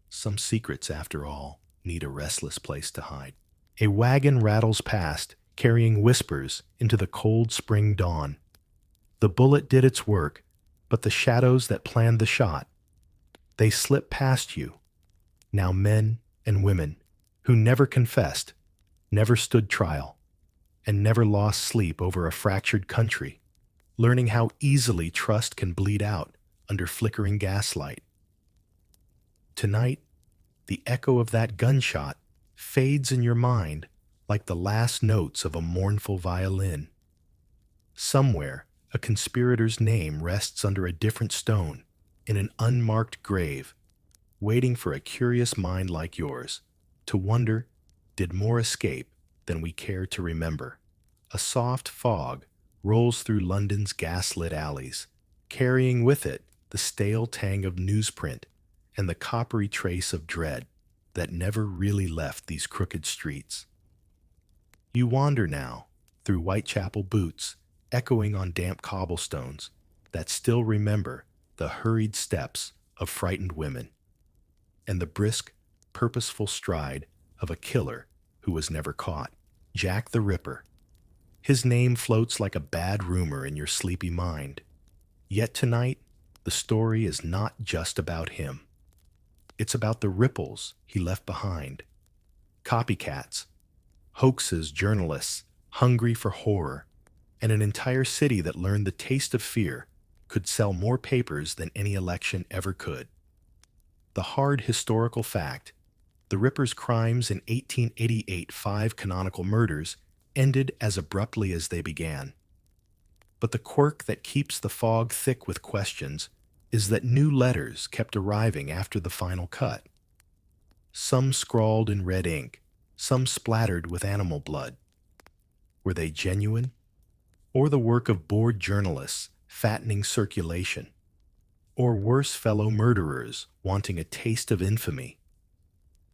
Speaker 1: Some secrets, after all, need a restless place to hide. A wagon rattles past, carrying whispers into the cold spring dawn. The bullet did its work, but the shadows that planned the shot, they slip past you. Now men and women who never confessed, never stood trial, and never lost sleep over a fractured country, learning how easily trust can bleed out under flickering gaslight. Tonight, the echo of that gunshot fades in your mind like the last notes of a mournful violin. Somewhere, a conspirator's name rests under a different stone in an unmarked grave, waiting for a curious mind like yours to wonder, did more escape than we care to remember? A soft fog rolls through London's gaslit alleys, carrying with it the stale tang of newsprint and the coppery trace of dread that never really left these crooked streets. You wander now through Whitechapel boots, echoing on damp cobblestones that still remember the hurried steps of frightened women and the brisk, purposeful stride of a killer who was never caught. Jack the Ripper. His name floats like a bad rumor in your sleepy mind. Yet tonight, the story is not just about him. It's about the ripples he left behind. Copycats, hoaxes, journalists, hungry for horror, and an entire city that learned the taste of fear could sell more papers than any election ever could. The hard historical fact: the Ripper's crimes in 1888, 5 canonical murders, ended as abruptly as they began. But the quirk that keeps the fog thick with questions is that new letters kept arriving after the final cut. Some scrawled in red ink, some splattered with animal blood. Were they genuine, or the work of bored journalists fattening circulation, or worse, fellow murderers wanting a taste of infamy?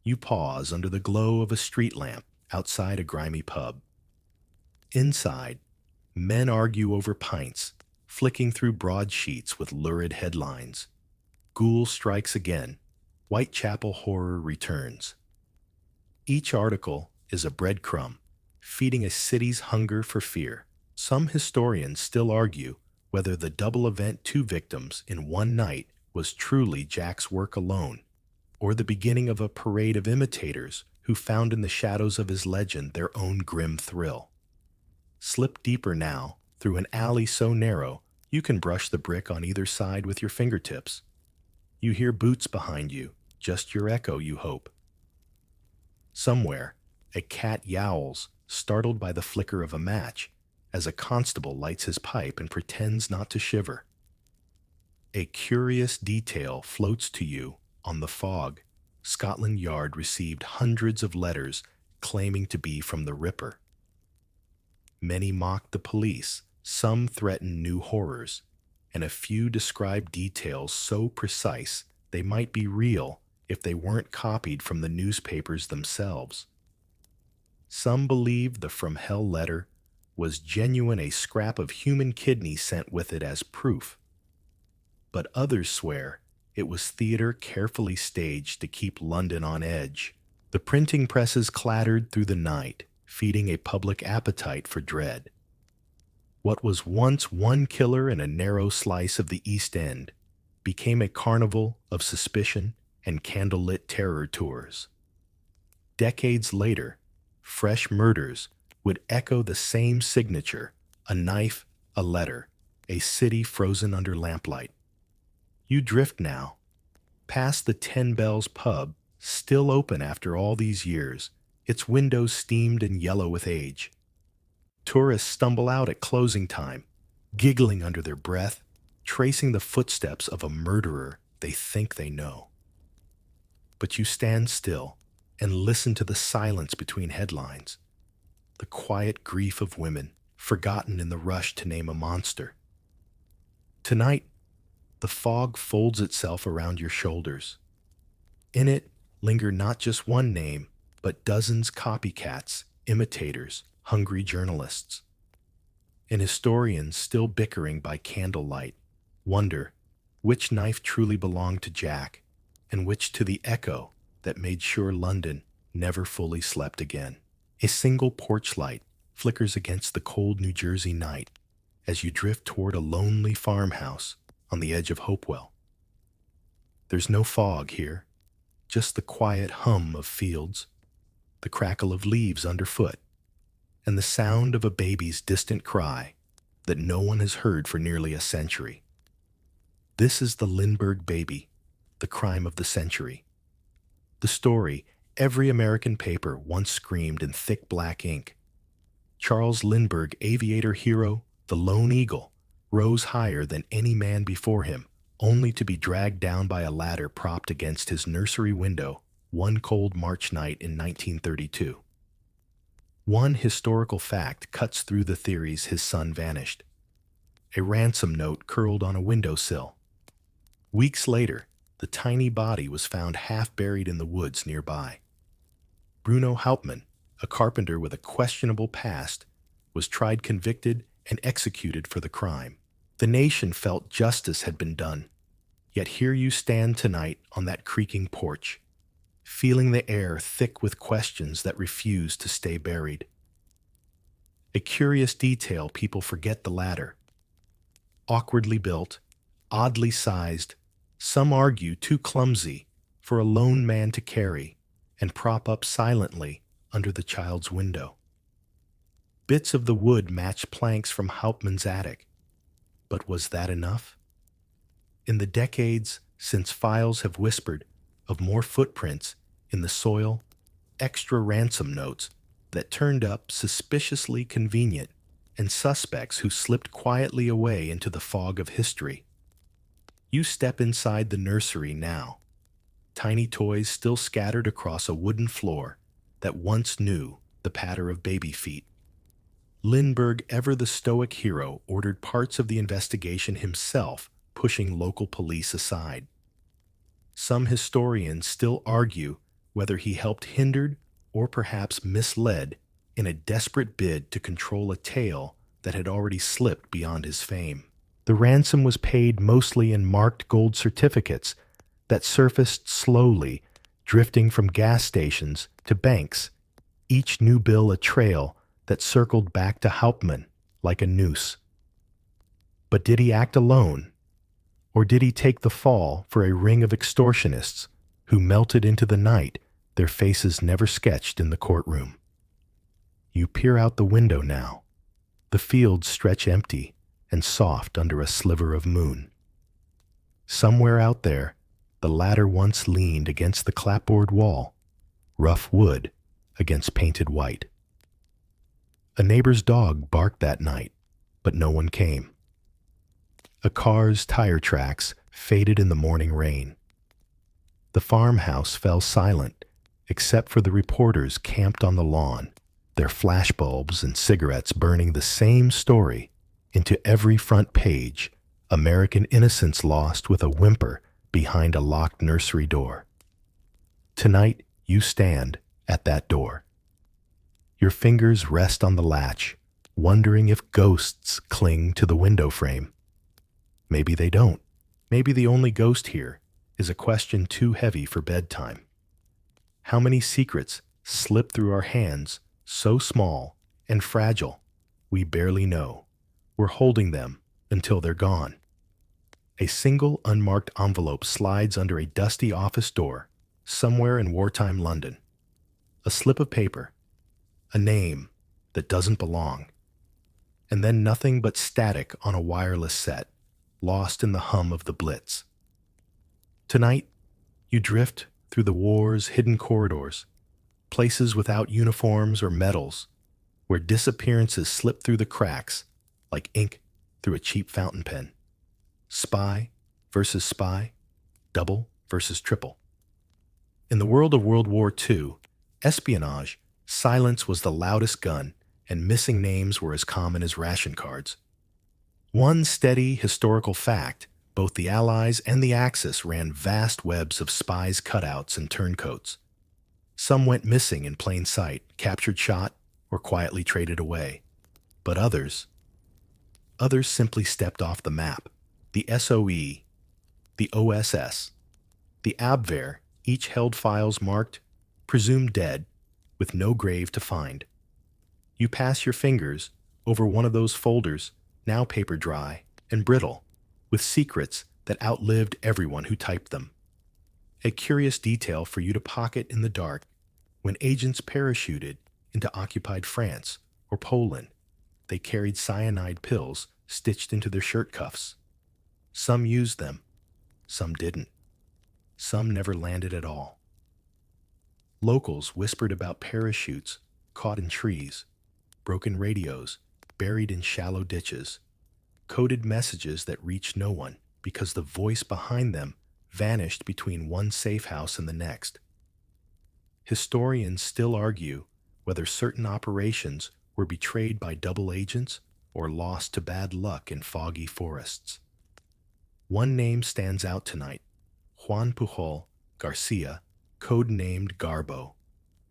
Speaker 1: You pause under the glow of a street lamp outside a grimy pub. Inside, men argue over pints, flicking through broadsheets with lurid headlines. Ghoul strikes again. Whitechapel horror returns. Each article is a breadcrumb, feeding a city's hunger for fear. Some historians still argue whether the double event, 2 victims in one night, was truly Jack's work alone, or the beginning of a parade of imitators who found in the shadows of his legend their own grim thrill. Slip deeper now, through an alley so narrow you can brush the brick on either side with your fingertips. You hear boots behind you, just your echo, you hope. Somewhere, a cat yowls, startled by the flicker of a match, as a constable lights his pipe and pretends not to shiver. A curious detail floats to you on the fog. Scotland Yard received hundreds of letters claiming to be from the Ripper. Many mocked the police, some threatened new horrors, and a few described details so precise they might be real if they weren't copied from the newspapers themselves. Some believed the From Hell letter was genuine, a scrap of human kidney sent with it as proof. But others swear it was theater carefully staged to keep London on edge. The printing presses clattered through the night, feeding a public appetite for dread. What was once one killer in a narrow slice of the East End became a carnival of suspicion and candlelit terror tours. Decades later, fresh murders would echo the same signature: a knife, a letter, a city frozen under lamplight. You drift now, past the 10 Bells pub, still open after all these years, its windows steamed and yellow with age. Tourists stumble out at closing time, giggling under their breath, tracing the footsteps of a murderer they think they know. But you stand still and listen to the silence between headlines, the quiet grief of women, forgotten in the rush to name a monster. Tonight, the fog folds itself around your shoulders. In it linger not just one name, but dozens copycats, imitators, hungry journalists. And historians still bickering by candlelight wonder which knife truly belonged to Jack and which to the echo that made sure London never fully slept again. A single porch light flickers against the cold New Jersey night as you drift toward a lonely farmhouse on the edge of Hopewell. There's no fog here, just the quiet hum of fields, the crackle of leaves underfoot, and the sound of a baby's distant cry that no one has heard for nearly a century. This is the Lindbergh baby, the crime of the century. The story every American paper once screamed in thick black ink. Charles Lindbergh, aviator hero, the lone eagle, rose higher than any man before him, only to be dragged down by a ladder propped against his nursery window one cold March night in 1932. One historical fact cuts through the theories his son vanished. A ransom note curled on a windowsill. Weeks later, the tiny body was found half buried in the woods nearby. Bruno Hauptmann, a carpenter with a questionable past, was tried, convicted, and executed for the crime. The nation felt justice had been done. Yet here you stand tonight on that creaking porch, feeling the air thick with questions that refuse to stay buried. A curious detail people forget: the ladder. Awkwardly built, oddly sized, some argue too clumsy for a lone man to carry, and prop up silently under the child's window. Bits of the wood match planks from Hauptmann's attic. But was that enough? In the decades since files have whispered of more footprints in the soil, extra ransom notes that turned up suspiciously convenient, and suspects who slipped quietly away into the fog of history. You step inside the nursery now, tiny toys still scattered across a wooden floor that once knew the patter of baby feet. Lindbergh, ever the stoic hero, ordered parts of the investigation himself, pushing local police aside. Some historians still argue whether he helped hindered or perhaps misled in a desperate bid to control a tale that had already slipped beyond his fame. The ransom was paid mostly in marked gold certificates that surfaced slowly, drifting from gas stations to banks, each new bill a trail that circled back to Hauptmann like a noose. But did he act alone? Or did he take the fall for a ring of extortionists who melted into the night, their faces never sketched in the courtroom? You peer out the window now. The fields stretch empty and soft under a sliver of moon. Somewhere out there, the ladder once leaned against the clapboard wall, rough wood against painted white. A neighbor's dog barked that night, but no one came. A car's tire tracks faded in the morning rain. The farmhouse fell silent, except for the reporters camped on the lawn, their flashbulbs and cigarettes burning the same story into every front page: American innocence lost with a whimper behind a locked nursery door. Tonight, you stand at that door. Your fingers rest on the latch, wondering if ghosts cling to the window frame. Maybe they don't. Maybe the only ghost here is a question too heavy for bedtime. How many secrets slip through our hands, so small and fragile, we barely know? We're holding them until they're gone. A single unmarked envelope slides under a dusty office door somewhere in wartime London. A slip of paper, a name that doesn't belong, and then nothing but static on a wireless set, lost in the hum of the Blitz. Tonight, you drift through the war's hidden corridors, places without uniforms or medals, where disappearances slip through the cracks like ink through a cheap fountain pen. Spy versus spy, double versus triple. In the world of World War II, espionage, silence was the loudest gun, and missing names were as common as ration cards. One steady historical fact: both the Allies and the Axis ran vast webs of spies' cutouts and turncoats. Some went missing in plain sight, captured, shot, or quietly traded away. But others simply stepped off the map. The SOE, the OSS, the Abwehr each held files marked, presumed dead, with no grave to find. You pass your fingers over one of those folders, now paper dry and brittle, with secrets that outlived everyone who typed them. A curious detail for you to pocket in the dark: when agents parachuted into occupied France or Poland, they carried cyanide pills stitched into their shirt cuffs. Some used them, some didn't. Some never landed at all. Locals whispered about parachutes caught in trees, broken radios buried in shallow ditches, coded messages that reached no one because the voice behind them vanished between one safe house and the next. Historians still argue whether certain operations were betrayed by double agents or lost to bad luck in foggy forests. One name stands out tonight: Juan Pujol Garcia, codenamed Garbo,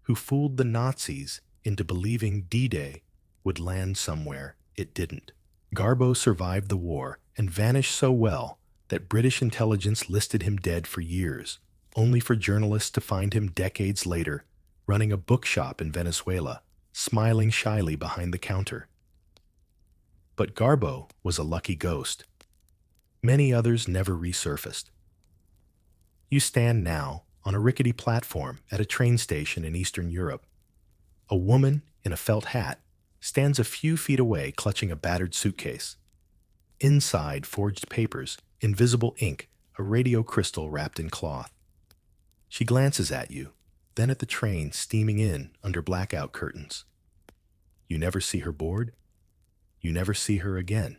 Speaker 1: who fooled the Nazis into believing D-Day would land somewhere it didn't. Garbo survived the war and vanished so well that British intelligence listed him dead for years, only for journalists to find him decades later running a bookshop in Venezuela, smiling shyly behind the counter. But Garbo was a lucky ghost. Many others never resurfaced. You stand now on a rickety platform at a train station in Eastern Europe. A woman in a felt hat stands a few feet away clutching a battered suitcase. Inside, forged papers, invisible ink, a radio crystal wrapped in cloth. She glances at you, then at the train steaming in under blackout curtains. You never see her board. You never see her again.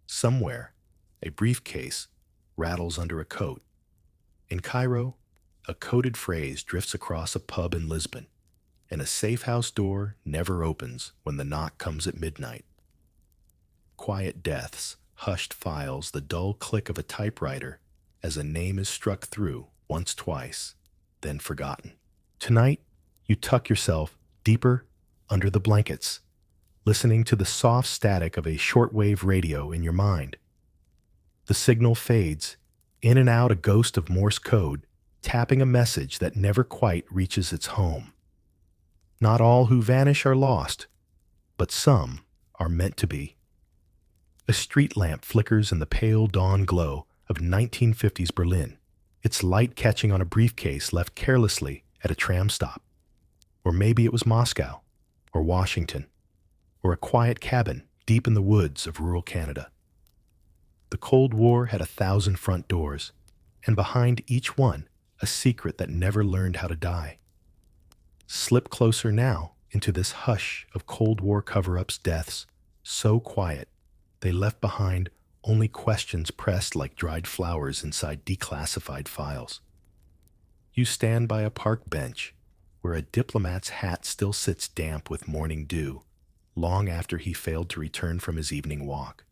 Speaker 1: Somewhere, a briefcase rattles under a coat. In Cairo, a coded phrase drifts across a pub in Lisbon, and a safe house door never opens when the knock comes at midnight. Quiet deaths, hushed files, the dull click of a typewriter as a name is struck through once, twice, then forgotten. Tonight, you tuck yourself deeper under the blankets, listening to the soft static of a shortwave radio in your mind. The signal fades, in and out a ghost of Morse code, tapping a message that never quite reaches its home. Not all who vanish are lost, but some are meant to be. A street lamp flickers in the pale dawn glow of 1950s Berlin, its light catching on a briefcase left carelessly at a tram stop. Or maybe it was Moscow, or Washington, or a quiet cabin deep in the woods of rural Canada. The Cold War had 1,000 front doors, and behind each one, a secret that never learned how to die. Slip closer now into this hush of Cold War cover-ups, deaths, so quiet they left behind only questions pressed like dried flowers inside declassified files. You stand by a park bench where a diplomat's hat still sits damp with morning dew, long after he failed to return from his evening walk.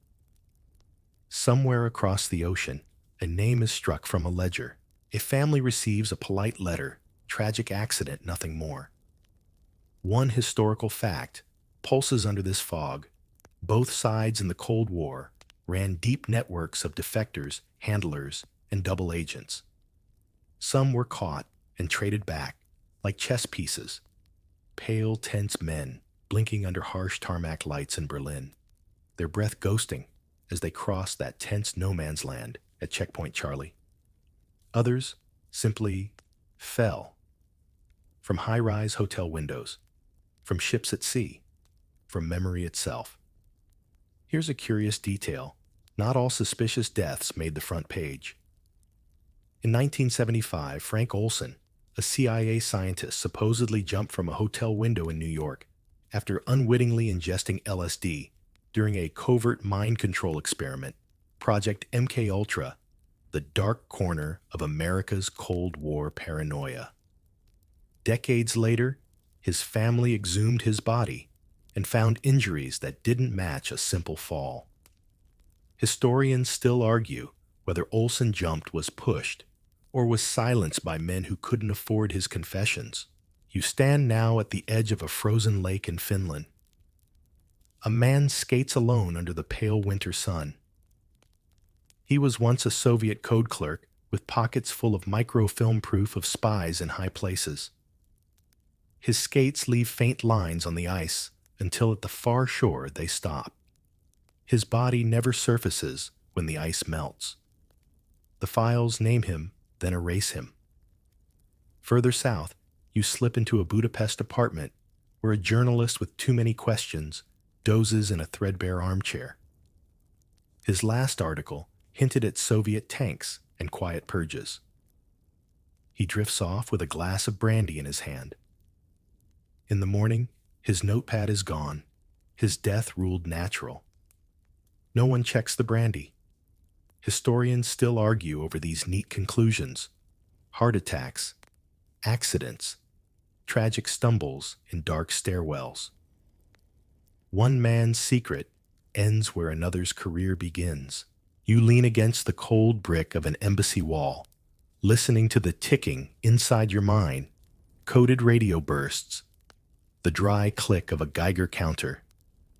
Speaker 1: Somewhere across the ocean, a name is struck from a ledger. A family receives a polite letter, tragic accident, nothing more. One historical fact pulses under this fog. Both sides in the Cold War ran deep networks of defectors, handlers, and double agents. Some were caught and traded back, like chess pieces, pale, tense men blinking under harsh tarmac lights in Berlin, their breath ghosting as they crossed that tense no-man's land at Checkpoint Charlie. Others simply fell from high-rise hotel windows, from ships at sea, from memory itself. Here's a curious detail. Not all suspicious deaths made the front page. In 1975, Frank Olson, a CIA scientist, supposedly jumped from a hotel window in New York after unwittingly ingesting LSD during a covert mind control experiment, Project MKUltra, the dark corner of America's Cold War paranoia. Decades later, his family exhumed his body and found injuries that didn't match a simple fall. Historians still argue whether Olson jumped was pushed or was silenced by men who couldn't afford his confessions. You stand now at the edge of a frozen lake in Finland. A man skates alone under the pale winter sun. He was once a Soviet code clerk with pockets full of microfilm proof of spies in high places. His skates leave faint lines on the ice until at the far shore they stop. His body never surfaces when the ice melts. The files name him, then erase him. Further south, you slip into a Budapest apartment where a journalist with too many questions dozes in a threadbare armchair. His last article hinted at Soviet tanks and quiet purges. He drifts off with a glass of brandy in his hand. In the morning, his notepad is gone. His death ruled natural. No one checks the brandy. Historians still argue over these neat conclusions. Heart attacks, accidents, tragic stumbles in dark stairwells. One man's secret ends where another's career begins. You lean against the cold brick of an embassy wall, listening to the ticking inside your mind, coded radio bursts, the dry click of a Geiger counter,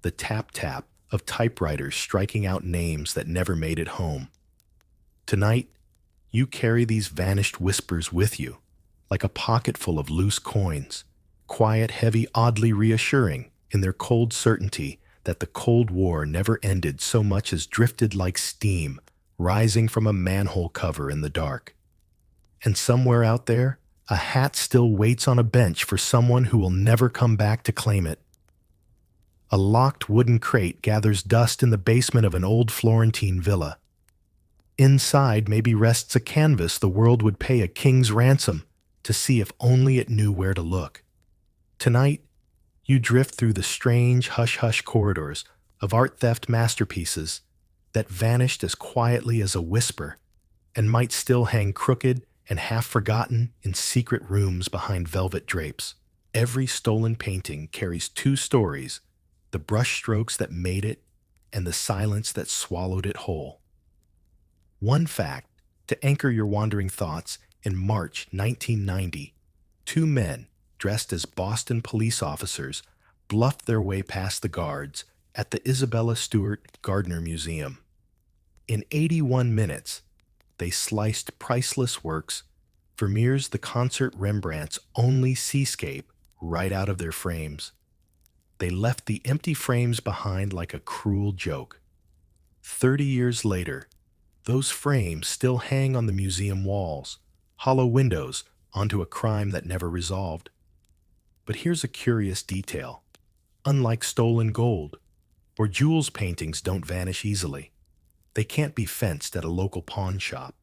Speaker 1: the tap-tap of typewriters striking out names that never made it home. Tonight, you carry these vanished whispers with you, like a pocket full of loose coins, quiet, heavy, oddly reassuring in their cold certainty that the Cold War never ended so much as drifted like steam rising from a manhole cover in the dark. And somewhere out there, a hat still waits on a bench for someone who will never come back to claim it. A locked wooden crate gathers dust in the basement of an old Florentine villa. Inside maybe rests a canvas the world would pay a king's ransom to see if only it knew where to look. Tonight, you drift through the strange hush-hush corridors of art theft masterpieces that vanished as quietly as a whisper and might still hang crooked and half-forgotten in secret rooms behind velvet drapes. Every stolen painting carries two stories: the brushstrokes that made it and the silence that swallowed it whole. One fact to anchor your wandering thoughts: in March 1990, two men dressed as Boston police officers bluffed their way past the guards at the Isabella Stewart Gardner Museum. In 81 minutes, they sliced priceless works, Vermeer's The Concert Rembrandt's only seascape, right out of their frames. They left the empty frames behind like a cruel joke. 30 years later, those frames still hang on the museum walls, hollow windows onto a crime that never resolved. But here's a curious detail. Unlike stolen gold, or jewels, paintings don't vanish easily. They can't be fenced at a local pawn shop.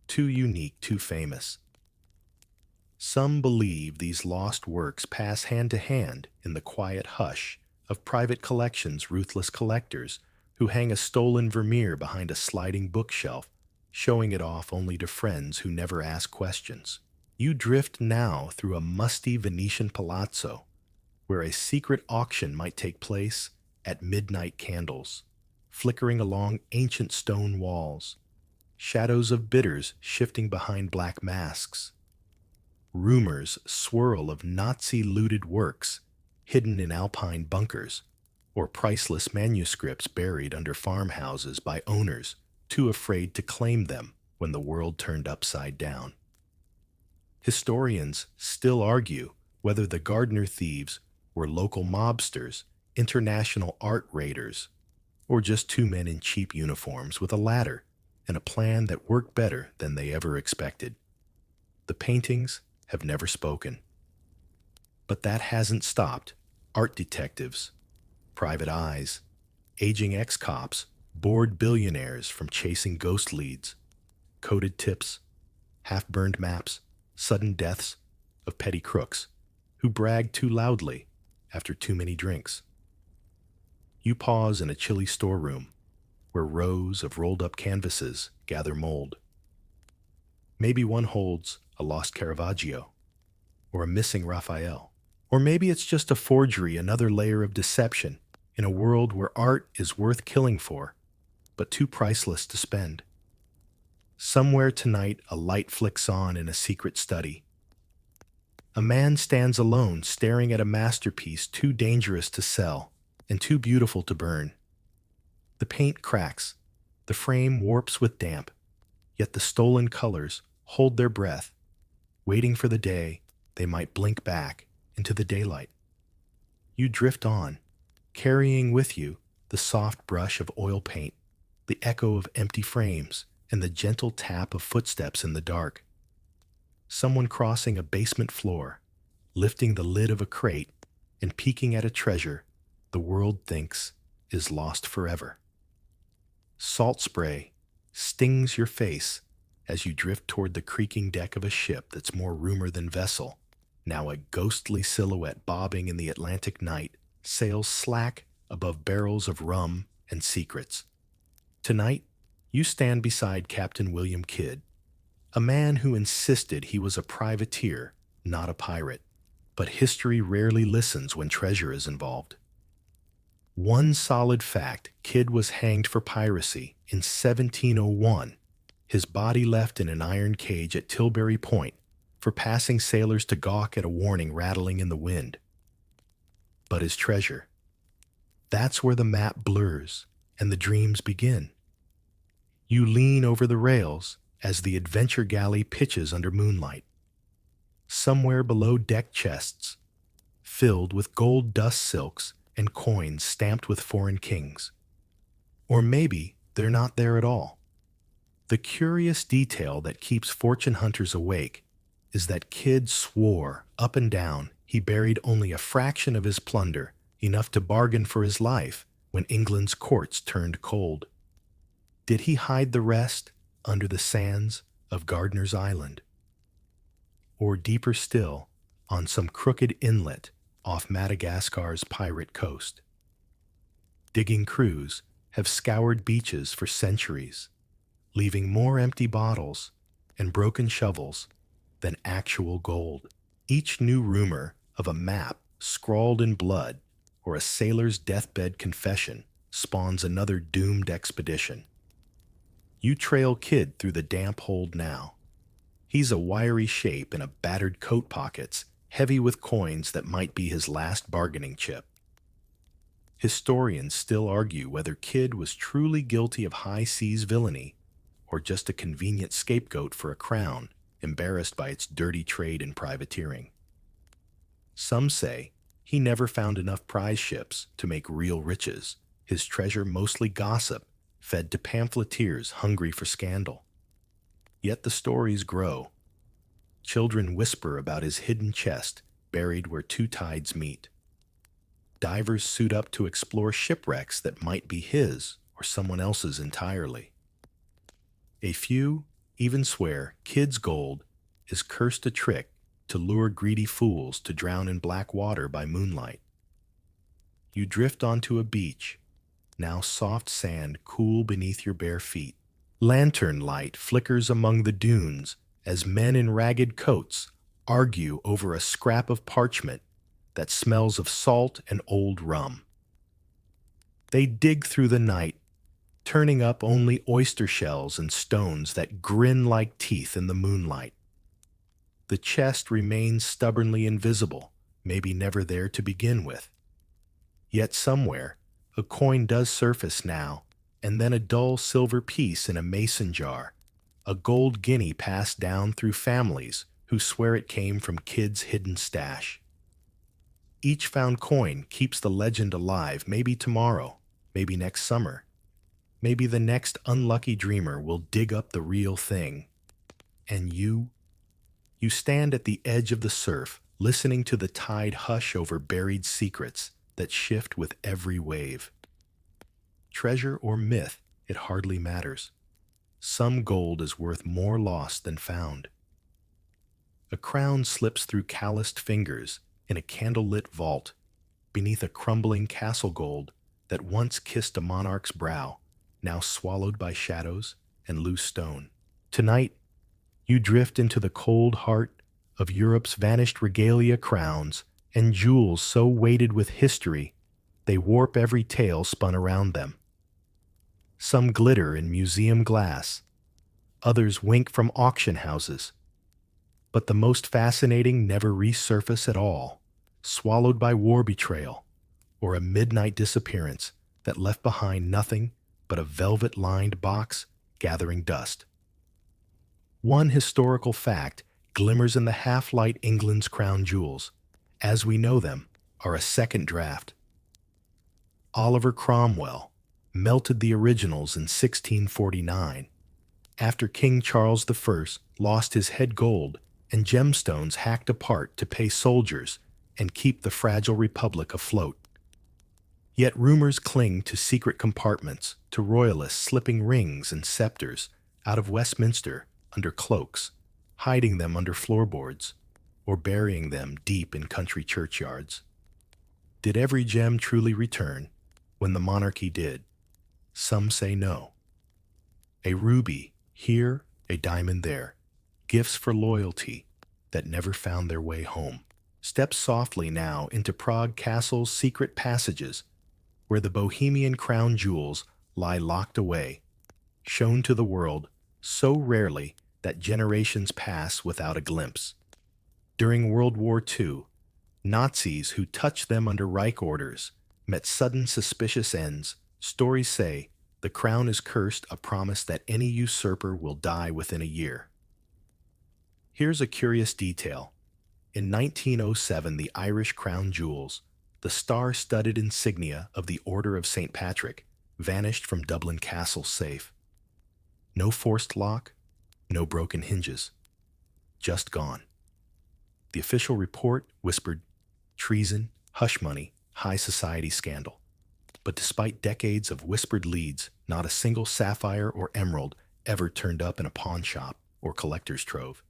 Speaker 1: Too unique, too famous. Some believe these lost works pass hand to hand in the quiet hush of private collections, ruthless collectors who hang a stolen Vermeer behind a sliding bookshelf, showing it off only to friends who never ask questions. You drift now through a musty Venetian palazzo, where a secret auction might take place at midnight candles, flickering along ancient stone walls, shadows of bidders shifting behind black masks. Rumors swirl of Nazi-looted works hidden in alpine bunkers, or priceless manuscripts buried under farmhouses by owners too afraid to claim them when the world turned upside down. Historians still argue whether the Gardner thieves were local mobsters, international art raiders, or just two men in cheap uniforms with a ladder and a plan that worked better than they ever expected. The paintings have never spoken. But that hasn't stopped art detectives, private eyes, aging ex-cops, bored billionaires from chasing ghost leads, coded tips, half-burned maps, sudden deaths of petty crooks who bragged too loudly after too many drinks. You pause in a chilly storeroom where rows of rolled-up canvases gather mold. Maybe one holds a lost Caravaggio, or a missing Raphael. Or maybe it's just a forgery, another layer of deception in a world where art is worth killing for, but too priceless to spend. Somewhere tonight, a light flicks on in a secret study. A man stands alone, staring at a masterpiece too dangerous to sell and too beautiful to burn. The paint cracks, the frame warps with damp, yet the stolen colors hold their breath, waiting for the day they might blink back into the daylight. You drift on, carrying with you the soft brush of oil paint, the echo of empty frames, and the gentle tap of footsteps in the dark. Someone crossing a basement floor, lifting the lid of a crate, and peeking at a treasure the world thinks is lost forever. Salt spray stings your face as you drift toward the creaking deck of a ship that's more rumor than vessel. Now a ghostly silhouette bobbing in the Atlantic night sails slack above barrels of rum and secrets. Tonight, you stand beside Captain William Kidd, a man who insisted he was a privateer, not a pirate. But history rarely listens when treasure is involved. One solid fact: Kidd was hanged for piracy in 1701, his body left in an iron cage at Tilbury Point for passing sailors to gawk at a warning rattling in the wind. But his treasure, that's where the map blurs and the dreams begin. You lean over the rails as the adventure galley pitches under moonlight. Somewhere below deck chests, filled with gold dust silks and coins stamped with foreign kings. Or maybe they're not there at all. The curious detail that keeps fortune hunters awake is that Kidd swore up and down he buried only a fraction of his plunder, enough to bargain for his life when England's courts turned cold. Did he hide the rest under the sands of Gardiner's Island? Or deeper still, on some crooked inlet off Madagascar's pirate coast? Digging crews have scoured beaches for centuries, leaving more empty bottles and broken shovels than actual gold. Each new rumor of a map scrawled in blood or a sailor's deathbed confession spawns another doomed expedition. You trail Kidd through the damp hold now. He's a wiry shape in a battered coat pockets, heavy with coins that might be his last bargaining chip. Historians still argue whether Kidd was truly guilty of high seas villainy or just a convenient scapegoat for a crown embarrassed by its dirty trade in privateering. Some say he never found enough prize ships to make real riches, his treasure mostly gossip fed to pamphleteers hungry for scandal. Yet the stories grow. Children whisper about his hidden chest buried where two tides meet. Divers suit up to explore shipwrecks that might be his or someone else's entirely. A few even swear Kidd's gold is cursed a trick to lure greedy fools to drown in black water by moonlight. You drift onto a beach, now soft sand cool beneath your bare feet. Lantern light flickers among the dunes as men in ragged coats argue over a scrap of parchment that smells of salt and old rum. They dig through the night, turning up only oyster shells and stones that grin like teeth in the moonlight. The chest remains stubbornly invisible, maybe never there to begin with. Yet somewhere, a coin does surface now, and then a dull silver piece in a mason jar, a gold guinea passed down through families who swear it came from Kidd's hidden stash. Each found coin keeps the legend alive, maybe tomorrow, maybe next summer. Maybe the next unlucky dreamer will dig up the real thing. And you stand at the edge of the surf, listening to the tide hush over buried secrets that shift with every wave. Treasure or myth, it hardly matters. Some gold is worth more lost than found. A crown slips through calloused fingers in a candlelit vault, beneath a crumbling castle gold that once kissed a monarch's brow, now swallowed by shadows and loose stone. Tonight, you drift into the cold heart of Europe's vanished regalia, crowns and jewels so weighted with history they warp every tale spun around them. Some glitter in museum glass, others wink from auction houses. But the most fascinating never resurface at all, swallowed by war betrayal or a midnight disappearance that left behind nothing but a velvet-lined box gathering dust. One historical fact glimmers in the half-light. England's crown jewels, as we know them, are a second draft. Oliver Cromwell melted the originals in 1649, after King Charles I lost his head gold and gemstones hacked apart to pay soldiers and keep the fragile republic afloat. Yet rumors cling to secret compartments, to royalists slipping rings and scepters out of Westminster under cloaks, hiding them under floorboards, or burying them deep in country churchyards. Did every gem truly return when the monarchy did? Some say no. A ruby here, a diamond there, gifts for loyalty that never found their way home. Step softly now into Prague Castle's secret passages, where the Bohemian crown jewels lie locked away, shown to the world so rarely that generations pass without a glimpse. During World War II, Nazis who touched them under Reich orders met sudden suspicious ends. Stories say the crown is cursed, a promise that any usurper will die within a year. Here's a curious detail. In 1907, the Irish crown jewels, the star-studded insignia of the Order of St. Patrick, vanished from Dublin Castle's safe. No forced lock, no broken hinges. Just gone. The official report whispered treason, hush money, high society scandal. But despite decades of whispered leads, not a single sapphire or emerald ever turned up in a pawn shop or collector's trove.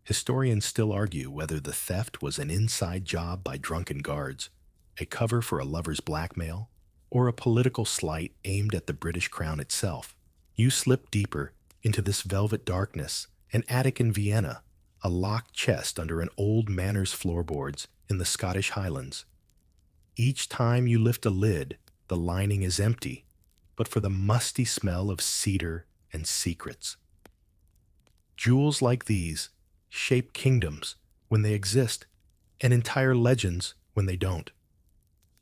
Speaker 1: Historians still argue whether the theft was an inside job by drunken guards, a cover for a lover's blackmail, or a political slight aimed at the British crown itself. You slip deeper into this velvet darkness, an attic in Vienna, a locked chest under an old manor's floorboards in the Scottish Highlands. Each time you lift a lid, the lining is empty, but for the musty smell of cedar and secrets. Jewels like these shape kingdoms when they exist, and entire legends when they don't.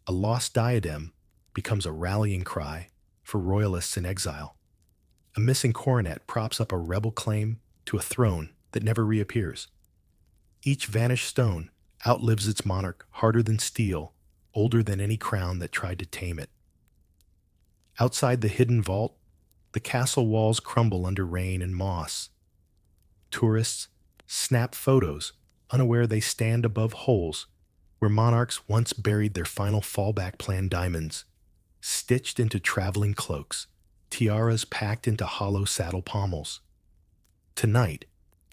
Speaker 1: A lost diadem becomes a rallying cry for royalists in exile. A missing coronet props up a rebel claim to a throne that never reappears. Each vanished stone outlives its monarch, harder than steel, older than any crown that tried to tame it. Outside the hidden vault, the castle walls crumble under rain and moss. Tourists snap photos, unaware they stand above holes where monarchs once buried their final fallback plan diamonds, stitched into traveling cloaks, tiaras packed into hollow saddle pommels. Tonight,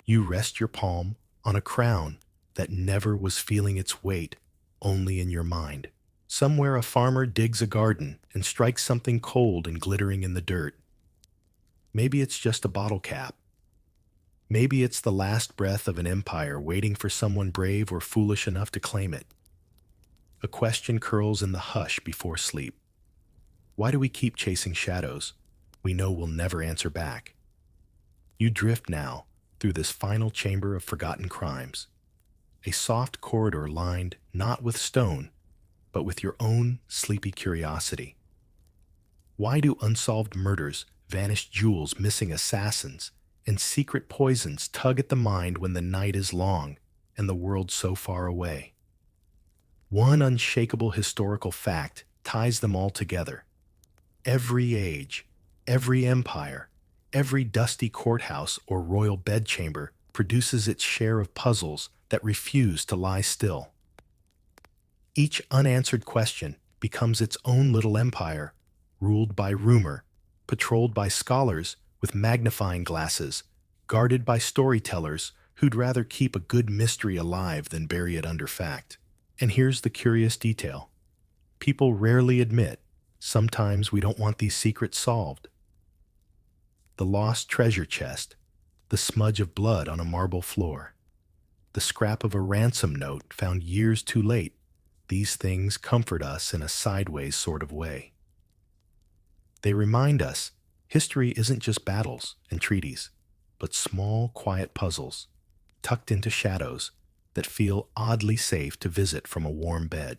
Speaker 1: you rest your palm on a crown that never was feeling its weight, only in your mind. Somewhere a farmer digs a garden and strikes something cold and glittering in the dirt. Maybe it's just a bottle cap. Maybe it's the last breath of an empire waiting for someone brave or foolish enough to claim it. A question curls in the hush before sleep. Why do we keep chasing shadows we know will never answer back? You drift now through this final chamber of forgotten crimes, a soft corridor lined not with stone, but with your own sleepy curiosity. Why do unsolved murders, vanished jewels, missing assassins, and secret poisons tug at the mind when the night is long and the world so far away? One unshakable historical fact ties them all together. Every age, every empire, every dusty courthouse or royal bedchamber produces its share of puzzles that refuse to lie still. Each unanswered question becomes its own little empire, ruled by rumor, patrolled by scholars with magnifying glasses, guarded by storytellers who'd rather keep a good mystery alive than bury it under fact. And here's the curious detail. People rarely admit, sometimes we don't want these secrets solved. The lost treasure chest, the smudge of blood on a marble floor, the scrap of a ransom note found years too late, these things comfort us in a sideways sort of way. They remind us history isn't just battles and treaties, but small, quiet puzzles, tucked into shadows that feel oddly safe to visit from a warm bed.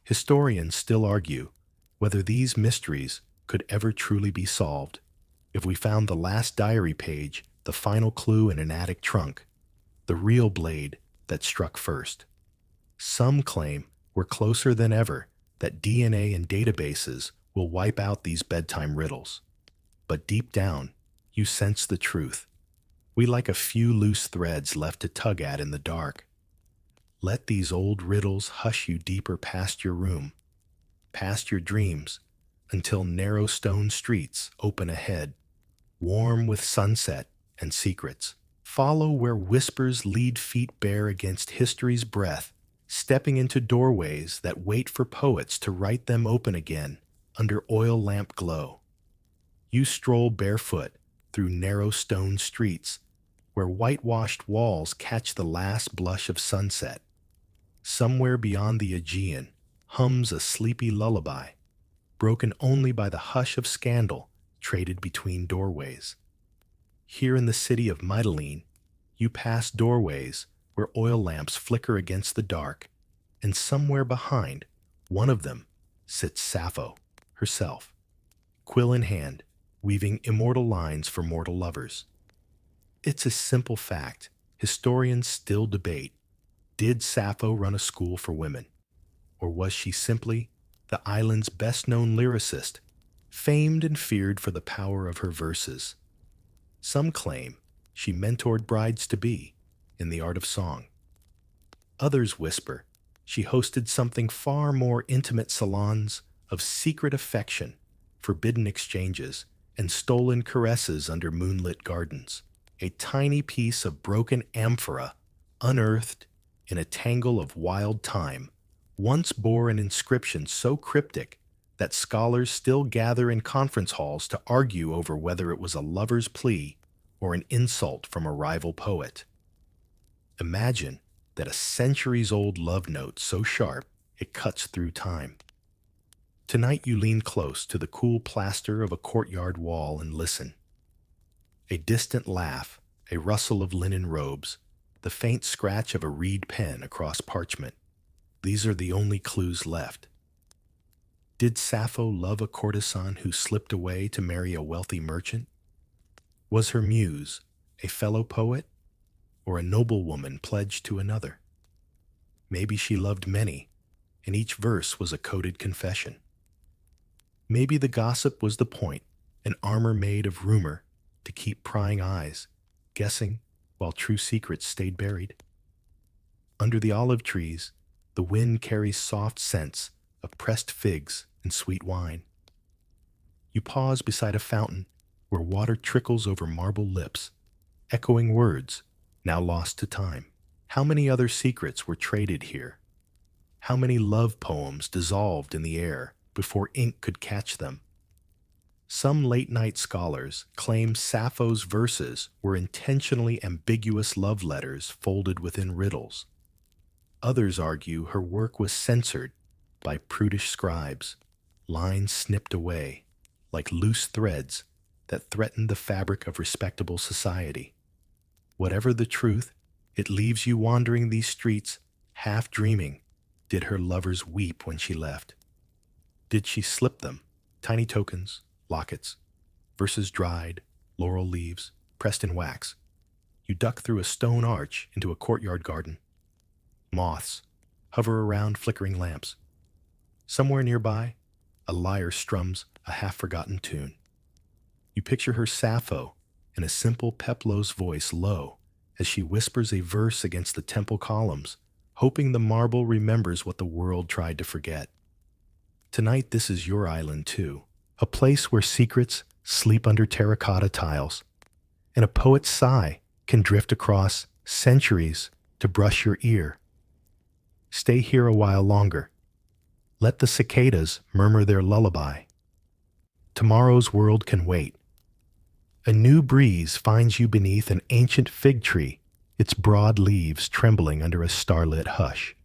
Speaker 1: Historians still argue whether these mysteries could ever truly be solved. If we found the last diary page, the final clue in an attic trunk, the real blade that struck first. Some claim we're closer than ever, that DNA and databases will wipe out these bedtime riddles. But deep down, you sense the truth. We like a few loose threads left to tug at in the dark. Let these old riddles hush you deeper past your room, past your dreams, until narrow stone streets open ahead, warm with sunset and secrets. Follow where whispers lead feet bare against history's breath, stepping into doorways that wait for poets to write them open again under oil lamp glow. You stroll barefoot through narrow stone streets where whitewashed walls catch the last blush of sunset. Somewhere beyond the Aegean hums a sleepy lullaby, broken only by the hush of scandal traded between doorways. Here in the city of Mytilene, you pass doorways where oil lamps flicker against the dark, and somewhere behind, one of them, sits Sappho herself, quill in hand, weaving immortal lines for mortal lovers. It's a simple fact historians still debate. Did Sappho run a school for women? Or was she simply the island's best-known lyricist, famed and feared for the power of her verses. Some claim she mentored brides-to-be in the art of song. Others whisper she hosted something far more intimate, salons of secret affection, forbidden exchanges, and stolen caresses under moonlit gardens. A tiny piece of broken amphora, unearthed in a tangle of wild thyme, once bore an inscription so cryptic that scholars still gather in conference halls to argue over whether it was a lover's plea or an insult from a rival poet. Imagine that a centuries-old love note so sharp it cuts through time. Tonight you lean close to the cool plaster of a courtyard wall and listen. A distant laugh, a rustle of linen robes, the faint scratch of a reed pen across parchment. These are the only clues left. Did Sappho love a courtesan who slipped away to marry a wealthy merchant? Was her muse a fellow poet or a noblewoman pledged to another? Maybe she loved many, and each verse was a coded confession. Maybe the gossip was the point, an armor made of rumor to keep prying eyes, guessing while true secrets stayed buried. Under the olive trees, the wind carries soft scents of pressed figs and sweet wine. You pause beside a fountain where water trickles over marble lips, echoing words now lost to time. How many other secrets were traded here? How many love poems dissolved in the air before ink could catch them? Some late-night scholars claim Sappho's verses were intentionally ambiguous love letters folded within riddles. Others argue her work was censored by prudish scribes, lines snipped away like loose threads that threatened the fabric of respectable society. Whatever the truth, it leaves you wandering these streets, half dreaming. Did her lovers weep when she left? Did she slip them, tiny tokens, lockets, verses dried, laurel leaves, pressed in wax? You duck through a stone arch into a courtyard garden. Moths hover around flickering lamps. Somewhere nearby, a lyre strums a half-forgotten tune. You picture her Sappho in a simple peplow's voice low as she whispers a verse against the temple columns, hoping the marble remembers what the world tried to forget. Tonight this is your island too, a place where secrets sleep under terracotta tiles, and a poet's sigh can drift across centuries to brush your ear. Stay here a while longer. Let the cicadas murmur their lullaby. Tomorrow's world can wait. A new breeze finds you beneath an ancient fig tree, its broad leaves trembling under a starlit hush.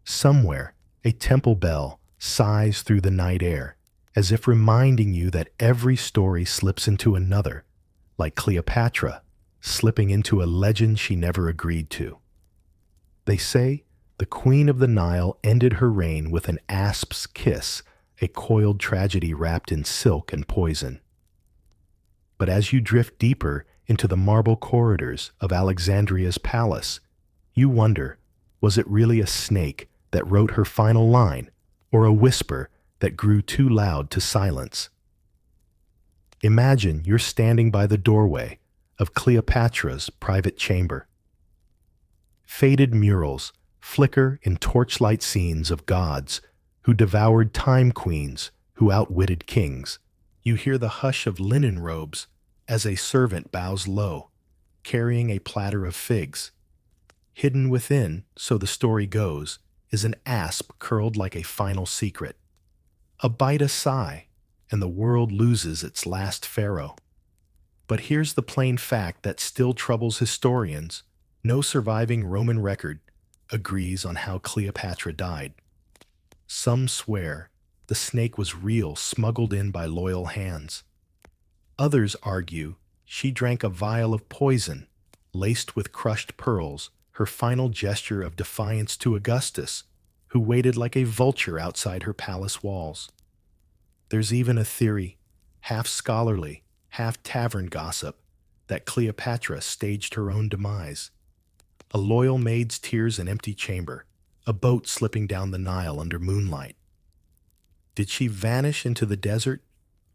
Speaker 1: Somewhere, a temple bell sighs through the night air, as if reminding you that every story slips into another, like Cleopatra slipping into a legend she never agreed to. They say the Queen of the Nile ended her reign with an asp's kiss, a coiled tragedy wrapped in silk and poison. But as you drift deeper into the marble corridors of Alexandria's palace, you wonder, was it really a snake that wrote her final line, or a whisper that grew too loud to silence? Imagine you're standing by the doorway of Cleopatra's private chamber. Faded murals flicker in torchlight scenes of gods who devoured time queens who outwitted kings. You hear the hush of linen robes as a servant bows low, carrying a platter of figs. Hidden within, so the story goes, is an asp curled like a final secret. A bite, a sigh, and the world loses its last pharaoh. But here's the plain fact that still troubles historians. No surviving Roman record agrees on how Cleopatra died. Some swear the snake was real, smuggled in by loyal hands. Others argue she drank a vial of poison, laced with crushed pearls, her final gesture of defiance to Augustus, who waited like a vulture outside her palace walls. There's even a theory, half scholarly, half tavern gossip, that Cleopatra staged her own demise. A loyal maid's tears in empty chamber, a boat slipping down the Nile under moonlight. Did she vanish into the desert,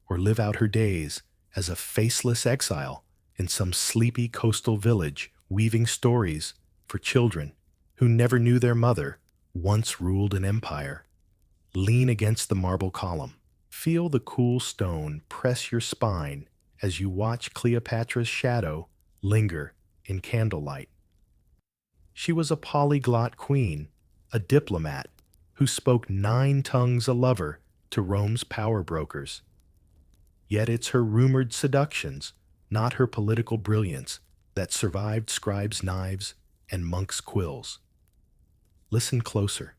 Speaker 1: or live out her days as a faceless exile in some sleepy coastal village, weaving stories for children who never knew their mother once ruled an empire. Lean against the marble column. Feel the cool stone press your spine as you watch Cleopatra's shadow linger in candlelight. She was a polyglot queen, a diplomat who spoke 9 tongues a lover to Rome's power brokers. Yet it's her rumored seductions, not her political brilliance, that survived scribes' knives and monks' quills. Listen closer.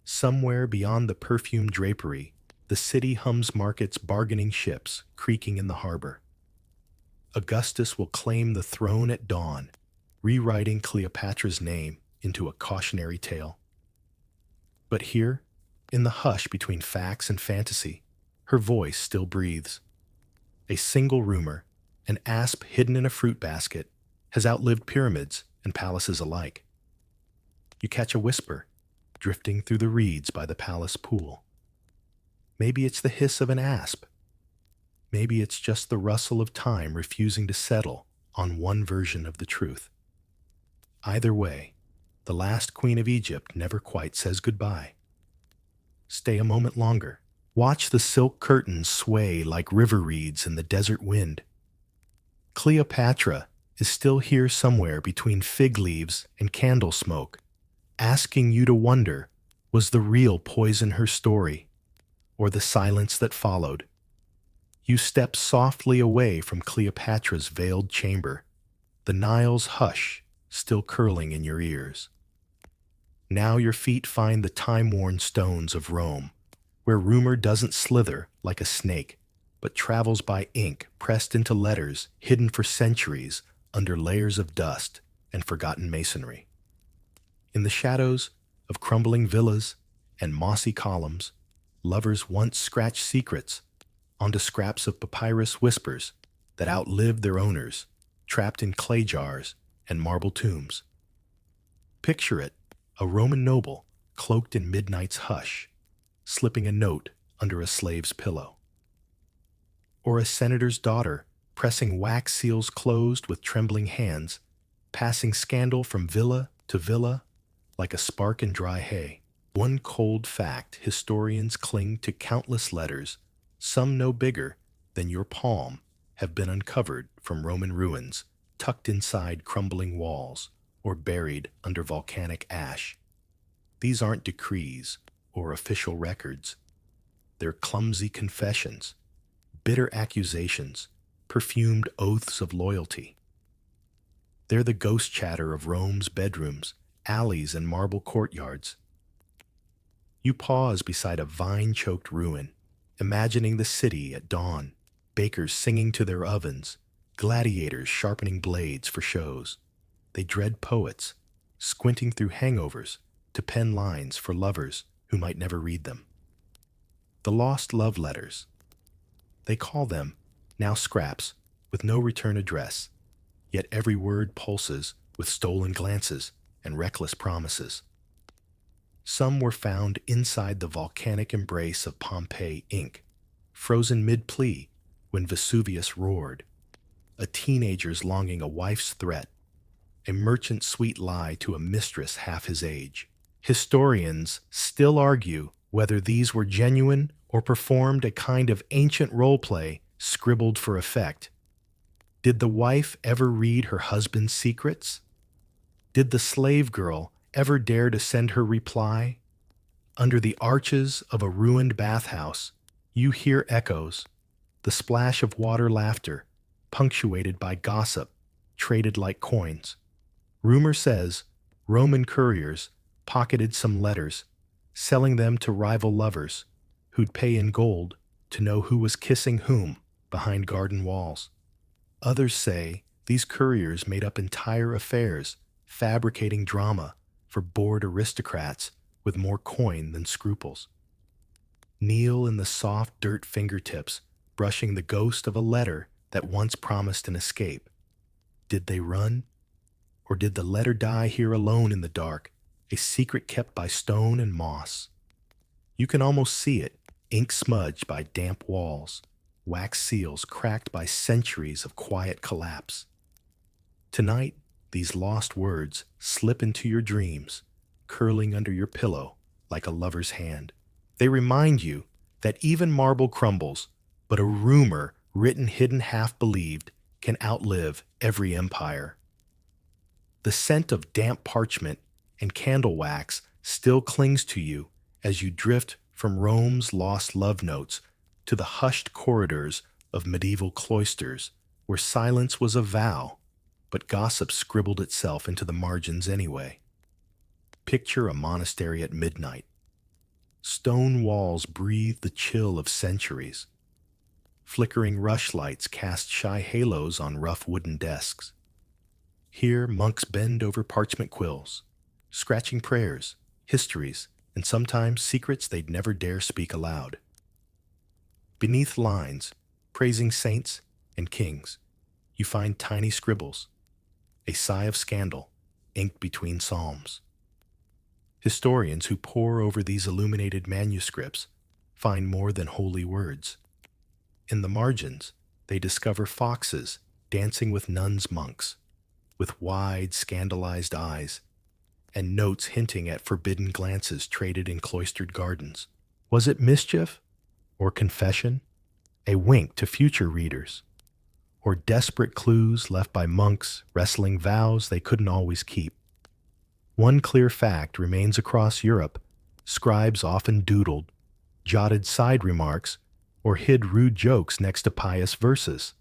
Speaker 1: Somewhere beyond the perfumed drapery, the city hums market's bargaining ships creaking in the harbor. Augustus will claim the throne at dawn, rewriting Cleopatra's name into a cautionary tale. But here, in the hush between facts and fantasy, her voice still breathes. A single rumor, an asp hidden in a fruit basket, has outlived pyramids and palaces alike. You catch a whisper, drifting through the reeds by the palace pool. Maybe it's the hiss of an asp. Maybe it's just the rustle of time refusing to settle on one version of the truth. Either way, the last queen of Egypt never quite says goodbye. Stay a moment longer. Watch the silk curtains sway like river reeds in the desert wind. Cleopatra is still here somewhere between fig leaves and candle smoke, asking you to wonder, was the real poison her story, or the silence that followed? You step softly away from Cleopatra's veiled chamber, the Nile's hush still curling in your ears. Now your feet find the time-worn stones of Rome, where rumor doesn't slither like a snake, but travels by ink pressed into letters hidden for centuries under layers of dust and forgotten masonry. In the shadows of crumbling villas and mossy columns, lovers once scratched secrets onto scraps of papyrus whispers that outlived their owners, trapped in clay jars and marble tombs. Picture it, a Roman noble cloaked in midnight's hush, slipping a note under a slave's pillow. Or a senator's daughter pressing wax seals closed with trembling hands, passing scandal from villa to villa like a spark in dry hay. One cold fact historians cling to: countless letters, some no bigger than your palm, have been uncovered from Roman ruins, tucked inside crumbling walls or buried under volcanic ash. These aren't decrees or official records. They're clumsy confessions, bitter accusations, perfumed oaths of loyalty. They're the ghost chatter of Rome's bedrooms, alleys, and marble courtyards. You pause beside a vine-choked ruin, imagining the city at dawn, bakers singing to their ovens, gladiators sharpening blades for shows. They dread poets, squinting through hangovers to pen lines for lovers who might never read them. The lost love letters. They call them, now scraps, with no return address, yet every word pulses with stolen glances and reckless promises. Some were found inside the volcanic embrace of Pompeii ink, frozen mid-plea when Vesuvius roared, a teenager's longing a wife's threat, a merchant's sweet lie to a mistress half his age. Historians still argue whether these were genuine or performed a kind of ancient role-play scribbled for effect. Did the wife ever read her husband's secrets? Did the slave girl ever dare to send her reply? Under the arches of a ruined bathhouse, you hear echoes, the splash of water laughter, punctuated by gossip, traded like coins. Rumor says Roman couriers pocketed some letters, selling them to rival lovers who'd pay in gold to know who was kissing whom behind garden walls. Others say these couriers made up entire affairs, fabricating drama for bored aristocrats with more coin than scruples. Kneel in the soft dirt fingertips, brushing the ghost of a letter that once promised an escape. Did they run? Or did the letter die here alone in the dark, a secret kept by stone and moss? You can almost see it, ink smudged by damp walls, wax seals cracked by centuries of quiet collapse. Tonight, these lost words slip into your dreams, curling under your pillow like a lover's hand. They remind you that even marble crumbles, but a rumor written hidden half believed can outlive every empire. The scent of damp parchment and candle wax still clings to you as you drift from Rome's lost love notes to the hushed corridors of medieval cloisters where silence was a vow, but gossip scribbled itself into the margins anyway. Picture a monastery at midnight. Stone walls breathe the chill of centuries. Flickering rushlights cast shy halos on rough wooden desks. Here, monks bend over parchment quills, scratching prayers, histories, and sometimes secrets they'd never dare speak aloud. Beneath lines, praising saints and kings, you find tiny scribbles, a sigh of scandal, inked between psalms. Historians who pore over these illuminated manuscripts find more than holy words. In the margins, they discover foxes dancing with nuns monks, with wide, scandalized eyes, and notes hinting at forbidden glances traded in cloistered gardens. Was it mischief or confession? A wink to future readers? Or desperate clues left by monks wrestling vows they couldn't always keep? One clear fact remains across Europe: scribes often doodled, jotted side remarks, or hid rude jokes next to pious verses.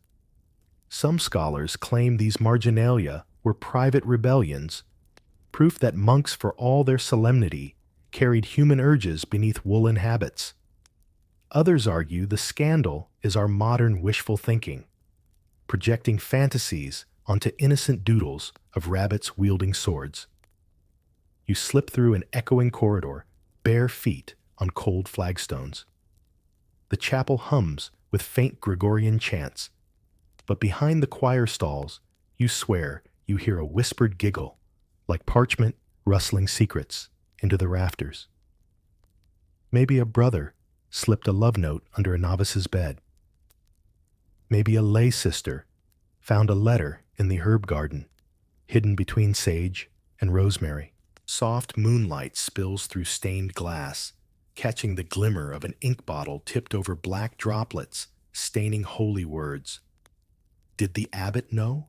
Speaker 1: Some scholars claim these marginalia were private rebellions, proof that monks, for all their solemnity, carried human urges beneath woolen habits. Others argue the scandal is our modern wishful thinking, projecting fantasies onto innocent doodles of rabbits wielding swords. You slip through an echoing corridor, bare feet on cold flagstones. The chapel hums with faint Gregorian chants, but behind the choir stalls, you swear you hear a whispered giggle, like parchment rustling secrets into the rafters. Maybe a brother slipped a love note under a novice's bed. Maybe a lay sister found a letter in the herb garden, hidden between sage and rosemary. Soft moonlight spills through stained glass, catching the glimmer of an ink bottle tipped over black droplets, staining holy words. Did the abbot know?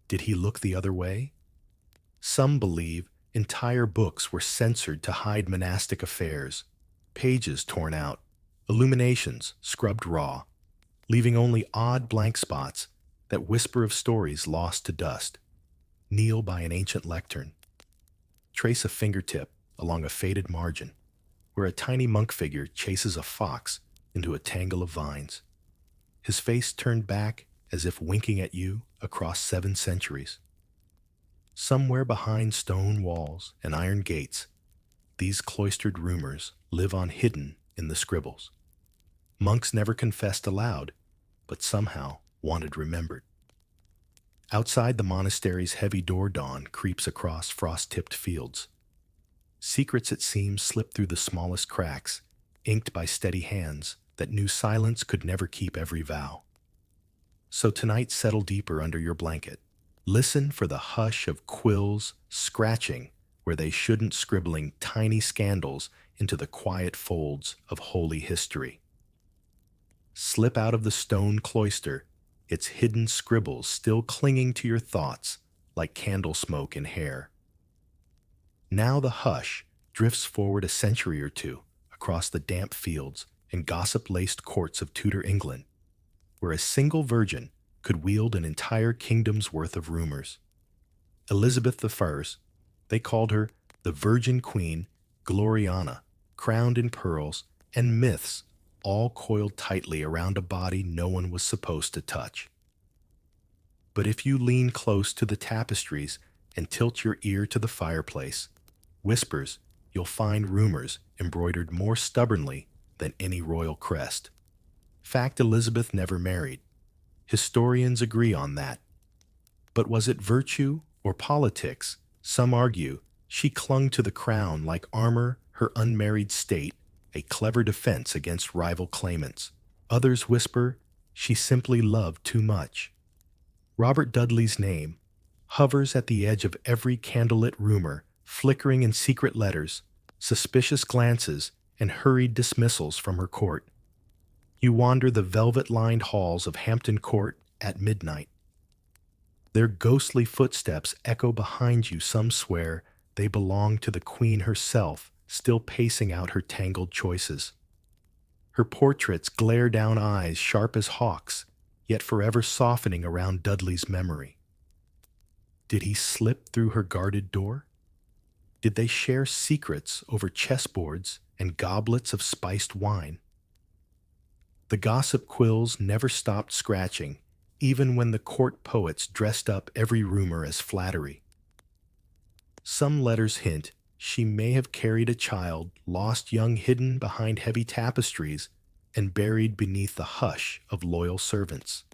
Speaker 1: Did he look the other way? Some believe entire books were censored to hide monastic affairs, pages torn out, illuminations scrubbed raw, leaving only odd blank spots that whisper of stories lost to dust. Kneel by an ancient lectern. Trace a fingertip along a faded margin, where a tiny monk figure chases a fox into a tangle of vines, his face turned back as if winking at you across 7 centuries. Somewhere behind stone walls and iron gates, these cloistered rumors live on hidden in the scribbles. Monks never confessed aloud, but somehow wanted remembered. Outside the monastery's heavy door, dawn creeps across frost-tipped fields. Secrets, it seems, slip through the smallest cracks, inked by steady hands that knew silence could never keep every vow. So tonight, settle deeper under your blanket. Listen for the hush of quills scratching where they shouldn't, scribbling tiny scandals into the quiet folds of holy history. Slip out of the stone cloister, its hidden scribbles still clinging to your thoughts like candle smoke in hair. Now the hush drifts forward a century or two across the damp fields and gossip-laced courts of Tudor England, where a single virgin could wield an entire kingdom's worth of rumors. Elizabeth I, they called her the Virgin Queen Gloriana, crowned in pearls, and myths all coiled tightly around a body no one was supposed to touch. But if you lean close to the tapestries and tilt your ear to the fireplace, whispers, you'll find rumors embroidered more stubbornly than any royal crest. Fact, Elizabeth never married. Historians agree on that. But was it virtue or politics? Some argue she clung to the crown like armor, her unmarried state, a clever defense against rival claimants. Others whisper she simply loved too much. Robert Dudley's name hovers at the edge of every candlelit rumor, flickering in secret letters, suspicious glances, and hurried dismissals from her court. You wander the velvet-lined halls of Hampton Court at midnight. Their ghostly footsteps echo behind you. Some swear they belong to the Queen herself, still pacing out her tangled choices. Her portraits glare down eyes sharp as hawks, yet forever softening around Dudley's memory. Did he slip through her guarded door? Did they share secrets over chessboards and goblets of spiced wine? The gossip quills never stopped scratching, even when the court poets dressed up every rumor as flattery. Some letters hint she may have carried a child, lost young hidden behind heavy tapestries and buried beneath the hush of loyal servants.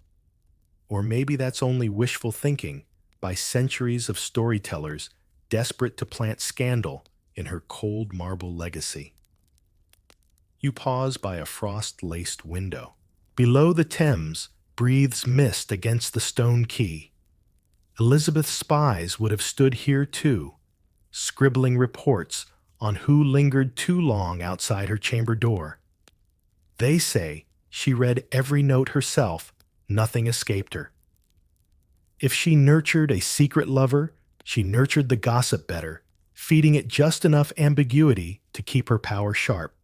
Speaker 1: Or maybe that's only wishful thinking by centuries of storytellers desperate to plant scandal in her cold marble legacy. You pause by a frost-laced window. Below, the Thames breathes mist against the stone quay. Elizabeth's spies would have stood here too, scribbling reports on who lingered too long outside her chamber door. They say she read every note herself, nothing escaped her. If she nurtured a secret lover, she nurtured the gossip better, feeding it just enough ambiguity to keep her power sharp.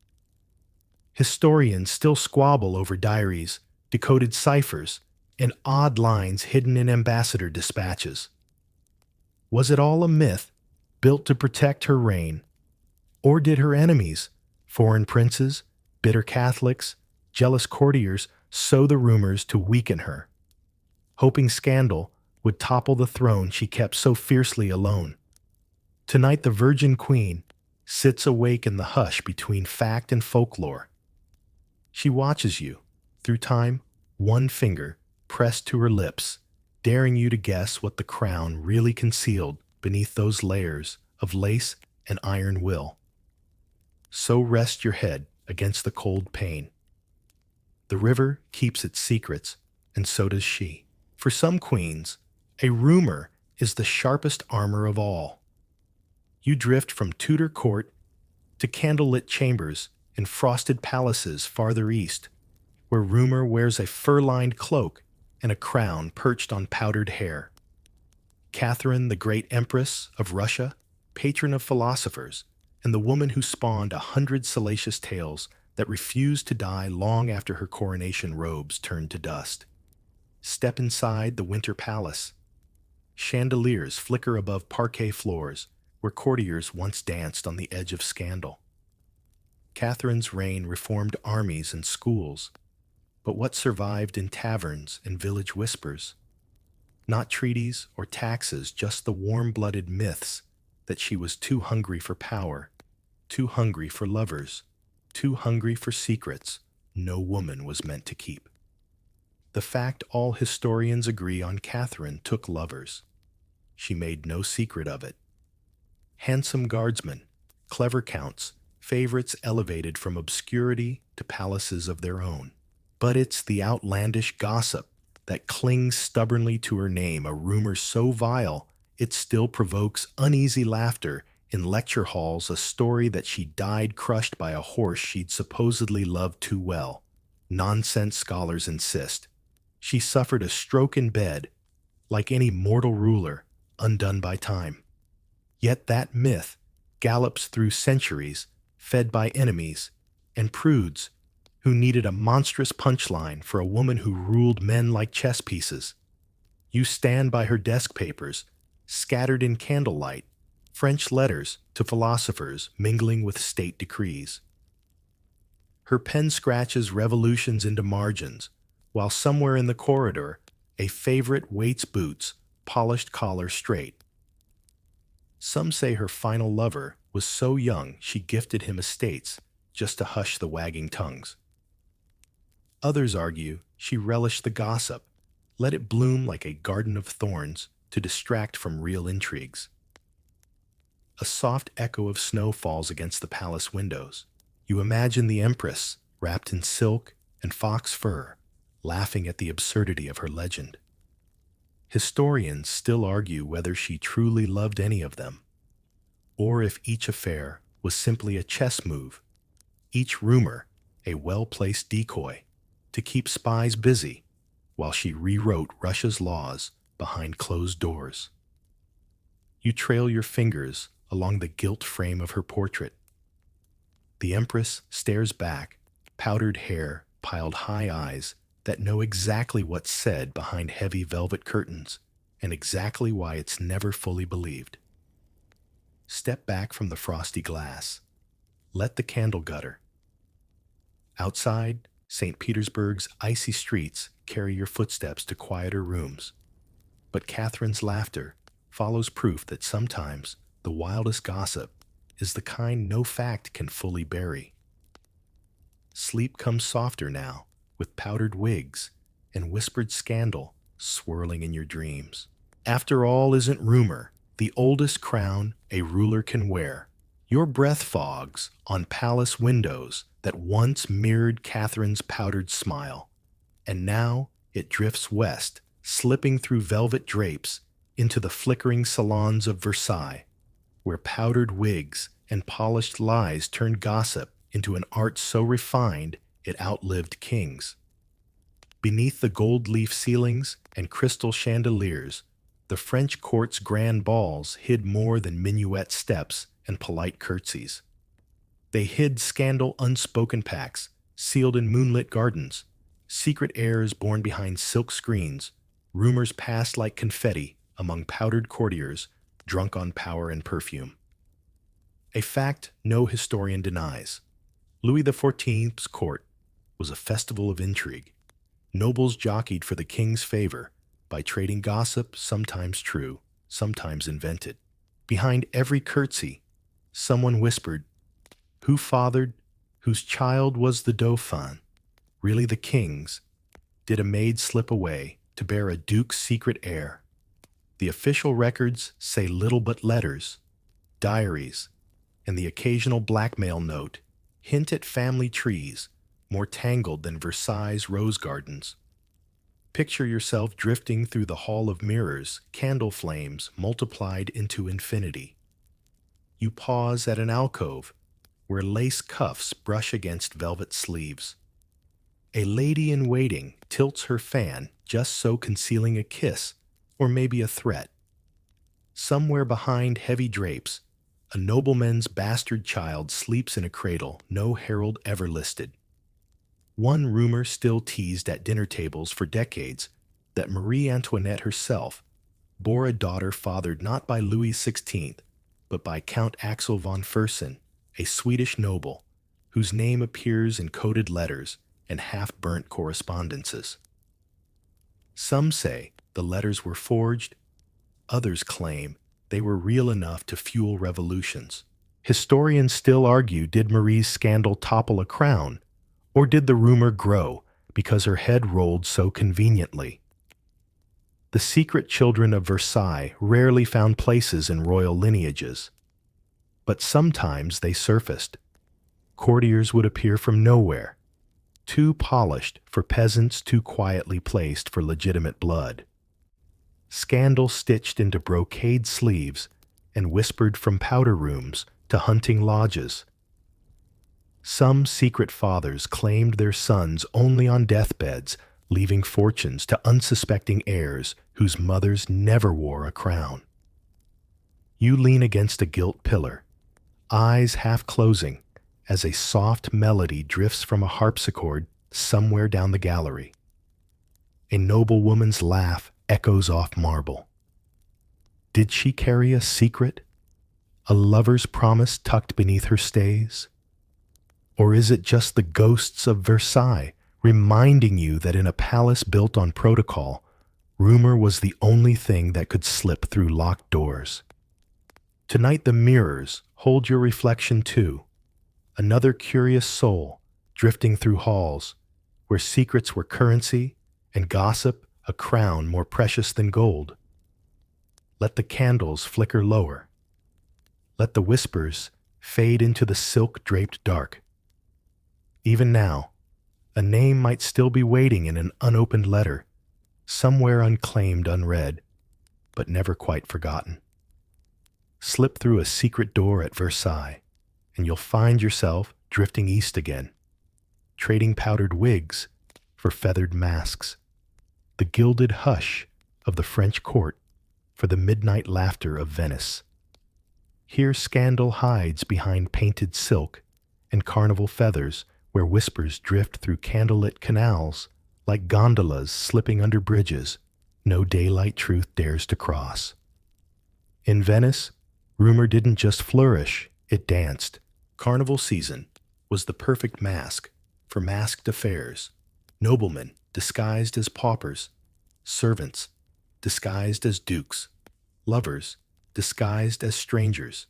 Speaker 1: Historians still squabble over diaries, decoded ciphers, and odd lines hidden in ambassador dispatches. Was it all a myth built to protect her reign? Or did her enemies, foreign princes, bitter Catholics, jealous courtiers, sow the rumors to weaken her, hoping scandal would topple the throne she kept so fiercely alone? Tonight the Virgin Queen sits awake in the hush between fact and folklore. She watches you, through time, one finger pressed to her lips, daring you to guess what the crown really concealed beneath those layers of lace and iron will. So rest your head against the cold pane. The river keeps its secrets, and so does she. For some queens, a rumor is the sharpest armor of all. You drift from Tudor court to candlelit chambers in frosted palaces farther east, where rumor wears a fur-lined cloak and a crown perched on powdered hair. Catherine, the great empress of Russia, patron of philosophers, and the woman who spawned 100 salacious tales that refused to die long after her coronation robes turned to dust. Step inside the Winter Palace. Chandeliers flicker above parquet floors, where courtiers once danced on the edge of scandal. Catherine's reign reformed armies and schools, but what survived in taverns and village whispers? Not treaties or taxes, just the warm-blooded myths that she was too hungry for power, too hungry for lovers, too hungry for secrets no woman was meant to keep. The fact all historians agree on: Catherine took lovers. She made no secret of it. Handsome guardsmen, clever counts, favorites elevated from obscurity to palaces of their own. But it's the outlandish gossip that clings stubbornly to her name, a rumor so vile it still provokes uneasy laughter in lecture halls, a story that she died crushed by a horse she'd supposedly loved too well. Nonsense, scholars insist. She suffered a stroke in bed, like any mortal ruler, undone by time. Yet that myth gallops through centuries, fed by enemies and prudes who needed a monstrous punchline for a woman who ruled men like chess pieces. You stand by her desk papers, scattered in candlelight, French letters to philosophers mingling with state decrees. Her pen scratches revolutions into margins, while somewhere in the corridor, a favorite waits boots, polished collar straight. Some say her final lover was so young she gifted him estates just to hush the wagging tongues. Others argue she relished the gossip, let it bloom like a garden of thorns to distract from real intrigues. A soft echo of snow falls against the palace windows. You imagine the empress, wrapped in silk and fox fur, laughing at the absurdity of her legend. Historians still argue whether she truly loved any of them, or if each affair was simply a chess move, each rumor a well-placed decoy to keep spies busy while she rewrote Russia's laws behind closed doors. You trail your fingers along the gilt frame of her portrait. The Empress stares back, powdered hair, piled high eyes that know exactly what's said behind heavy velvet curtains and exactly why it's never fully believed. Step back from the frosty glass. Let the candle gutter. Outside, St. Petersburg's icy streets carry your footsteps to quieter rooms. But Catherine's laughter follows proof that sometimes the wildest gossip is the kind no fact can fully bury. Sleep comes softer now, with powdered wigs and whispered scandal swirling in your dreams. After all isn't rumor, the oldest crown a ruler can wear. Your breath fogs on palace windows that once mirrored Catherine's powdered smile, and now it drifts west, slipping through velvet drapes into the flickering salons of Versailles, where powdered wigs and polished lies turned gossip into an art so refined it outlived kings. Beneath the gold leaf ceilings and crystal chandeliers, the French court's grand balls hid more than minuet steps and polite curtsies. They hid scandal unspoken pacts, sealed in moonlit gardens, secret heirs born behind silk screens, rumors passed like confetti among powdered courtiers drunk on power and perfume. A fact no historian denies. Louis XIV's court was a festival of intrigue. Nobles jockeyed for the king's favor by trading gossip, sometimes true, sometimes invented. Behind every curtsy, someone whispered, "Who fathered, whose child was the Dauphin? Really the king's? Did a maid slip away to bear a duke's secret heir?" The official records say little but letters, diaries, and the occasional blackmail note hint at family trees more tangled than Versailles' rose gardens. Picture yourself drifting through the hall of mirrors, candle flames multiplied into infinity. You pause at an alcove where lace cuffs brush against velvet sleeves. A lady in waiting tilts her fan just so concealing a kiss or maybe a threat. Somewhere behind heavy drapes, a nobleman's bastard child sleeps in a cradle no herald ever listed. One rumor still teased at dinner tables for decades that Marie Antoinette herself bore a daughter fathered not by Louis XVI, but by Count Axel von Fersen, a Swedish noble, whose name appears in coded letters and half-burnt correspondences. Some say the letters were forged, others claim they were real enough to fuel revolutions. Historians still argue, did Marie's scandal topple a crown, or did the rumor grow because her head rolled so conveniently? The secret children of Versailles rarely found places in royal lineages, but sometimes they surfaced. Courtiers would appear from nowhere, too polished for peasants, too quietly placed for legitimate blood. Scandal stitched into brocade sleeves and whispered from powder rooms to hunting lodges. Some secret fathers claimed their sons only on deathbeds, leaving fortunes to unsuspecting heirs whose mothers never wore a crown. You lean against a gilt pillar, eyes half closing, as a soft melody drifts from a harpsichord somewhere down the gallery. A noblewoman's laugh echoes off marble. Did she carry a secret? A lover's promise tucked beneath her stays? Or is it just the ghosts of Versailles reminding you that in a palace built on protocol, rumor was the only thing that could slip through locked doors? Tonight the mirrors hold your reflection too, another curious soul drifting through halls where secrets were currency and gossip a crown more precious than gold. Let the candles flicker lower. Let the whispers fade into the silk-draped dark. Even now, A name might still be waiting in an unopened letter, somewhere unclaimed, unread, but never quite forgotten. Slip through a secret door at Versailles, and you'll find yourself drifting east again, trading powdered wigs for feathered masks, the gilded hush of the French court for the midnight laughter of Venice. Here scandal hides behind painted silk and carnival feathers, where whispers drift through candlelit canals like gondolas slipping under bridges no daylight truth dares to cross. In Venice, rumor didn't just flourish, it danced. Carnival season was the perfect mask for masked affairs. Noblemen disguised as paupers, servants disguised as dukes, lovers disguised as strangers,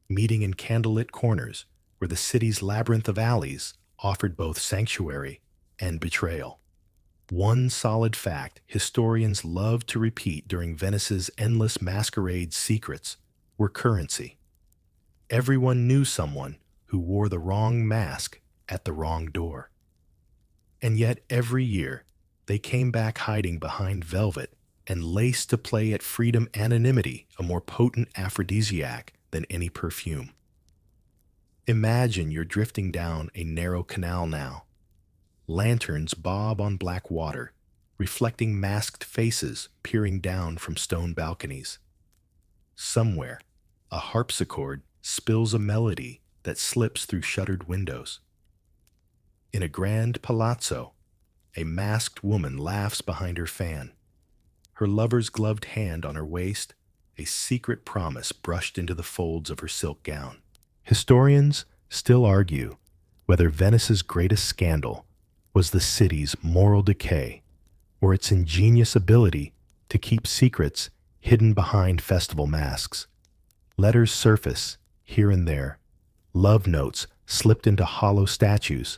Speaker 1: meeting in candlelit corners where the city's labyrinth of alleys offered both sanctuary and betrayal. One solid fact historians love to repeat during Venice's endless masquerade secrets were currency. Everyone knew someone who wore the wrong mask at the wrong door. And yet every year, they came back hiding behind velvet and lace to play at freedom anonymity, a more potent aphrodisiac than any perfume. Imagine you're drifting down a narrow canal now. Lanterns bob on black water, reflecting masked faces peering down from stone balconies. Somewhere, a harpsichord spills a melody that slips through shuttered windows. In a grand palazzo, a masked woman laughs behind her fan, her lover's gloved hand on her waist, a secret promise brushed into the folds of her silk gown. Historians still argue whether Venice's greatest scandal was the city's moral decay or its ingenious ability to keep secrets hidden behind festival masks. Letters surface here and there, love notes slipped into hollow statues,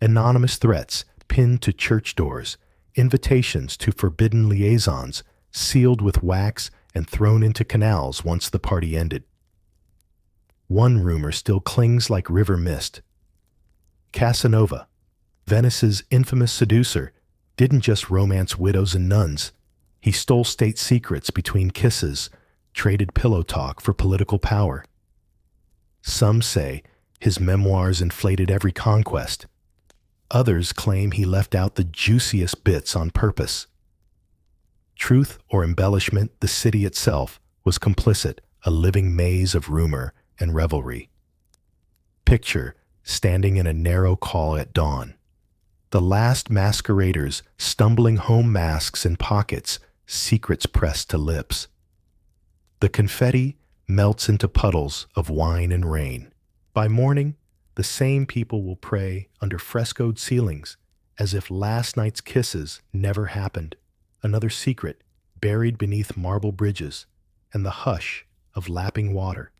Speaker 1: anonymous threats pinned to church doors, invitations to forbidden liaisons sealed with wax and thrown into canals once the party ended. One rumor still clings like river mist. Casanova, Venice's infamous seducer, didn't just romance widows and nuns. He stole state secrets between kisses, traded pillow talk for political power. Some say his memoirs inflated every conquest. Others claim he left out the juiciest bits on purpose. Truth or embellishment, the city itself was complicit, a living maze of rumor and revelry. Picture standing in a narrow call at dawn. The last masqueraders stumbling home, masks in pockets, secrets pressed to lips. The confetti melts into puddles of wine and rain. By morning, the same people will pray under frescoed ceilings as if last night's kisses never happened. Another secret buried beneath marble bridges and the hush of lapping water.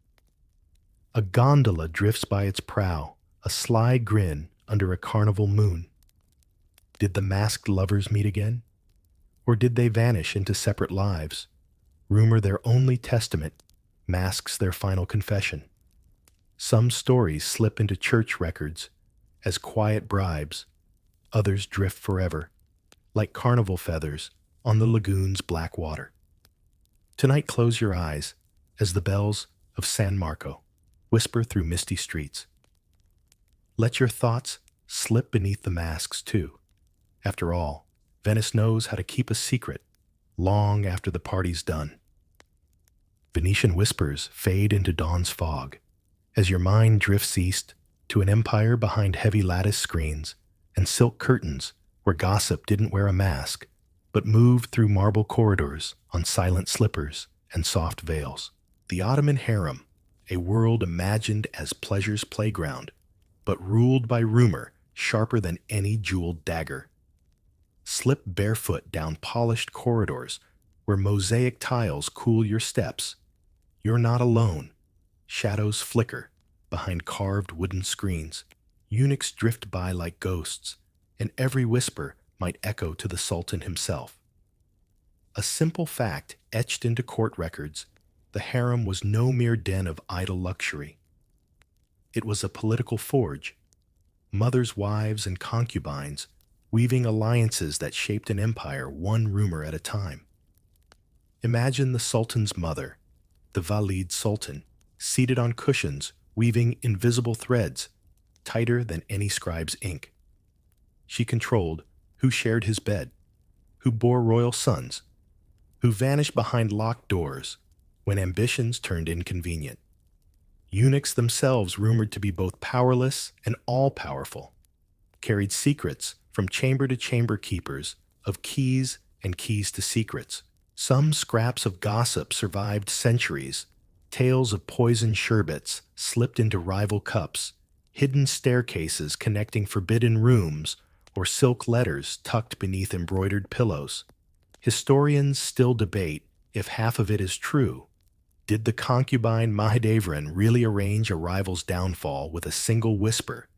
Speaker 1: A gondola drifts by its prow, a sly grin under a carnival moon. Did the masked lovers meet again? Or did they vanish into separate lives? Rumor their only testament, masks their final confession. Some stories slip into church records as quiet bribes, others drift forever, like carnival feathers on the lagoon's black water. Tonight close your eyes as the bells of San Marco whisper through misty streets. Let your thoughts slip beneath the masks too. After all, Venice knows how to keep a secret long after the party's done. Venetian whispers fade into dawn's fog as your mind drifts east to an empire behind heavy lattice screens and silk curtains where gossip didn't wear a mask but moved through marble corridors on silent slippers and soft veils. The Ottoman harem, a world imagined as pleasure's playground, but ruled by rumor sharper than any jeweled dagger. Slip barefoot down polished corridors where mosaic tiles cool your steps. You're not alone. Shadows flicker behind carved wooden screens. Eunuchs drift by like ghosts, and every whisper might echo to the Sultan himself. A simple fact etched into court records, the harem was no mere den of idle luxury. It was a political forge. Mothers, wives, and concubines weaving alliances that shaped an empire one rumor at a time. Imagine the Sultan's mother, the Valid Sultan, seated on cushions, weaving invisible threads, tighter than any scribe's ink. She controlled who shared his bed, who bore royal sons, who vanished behind locked doors when ambitions turned inconvenient. Eunuchs themselves, rumored to be both powerless and all-powerful, carried secrets from chamber to chamber, keepers of keys and keys to secrets. Some scraps of gossip survived centuries, tales of poisoned sherbets slipped into rival cups, hidden staircases connecting forbidden rooms, or silk letters tucked beneath embroidered pillows. Historians still debate if half of it is true. Did the concubine Mahidevran really arrange a rival's downfall with a single whisper?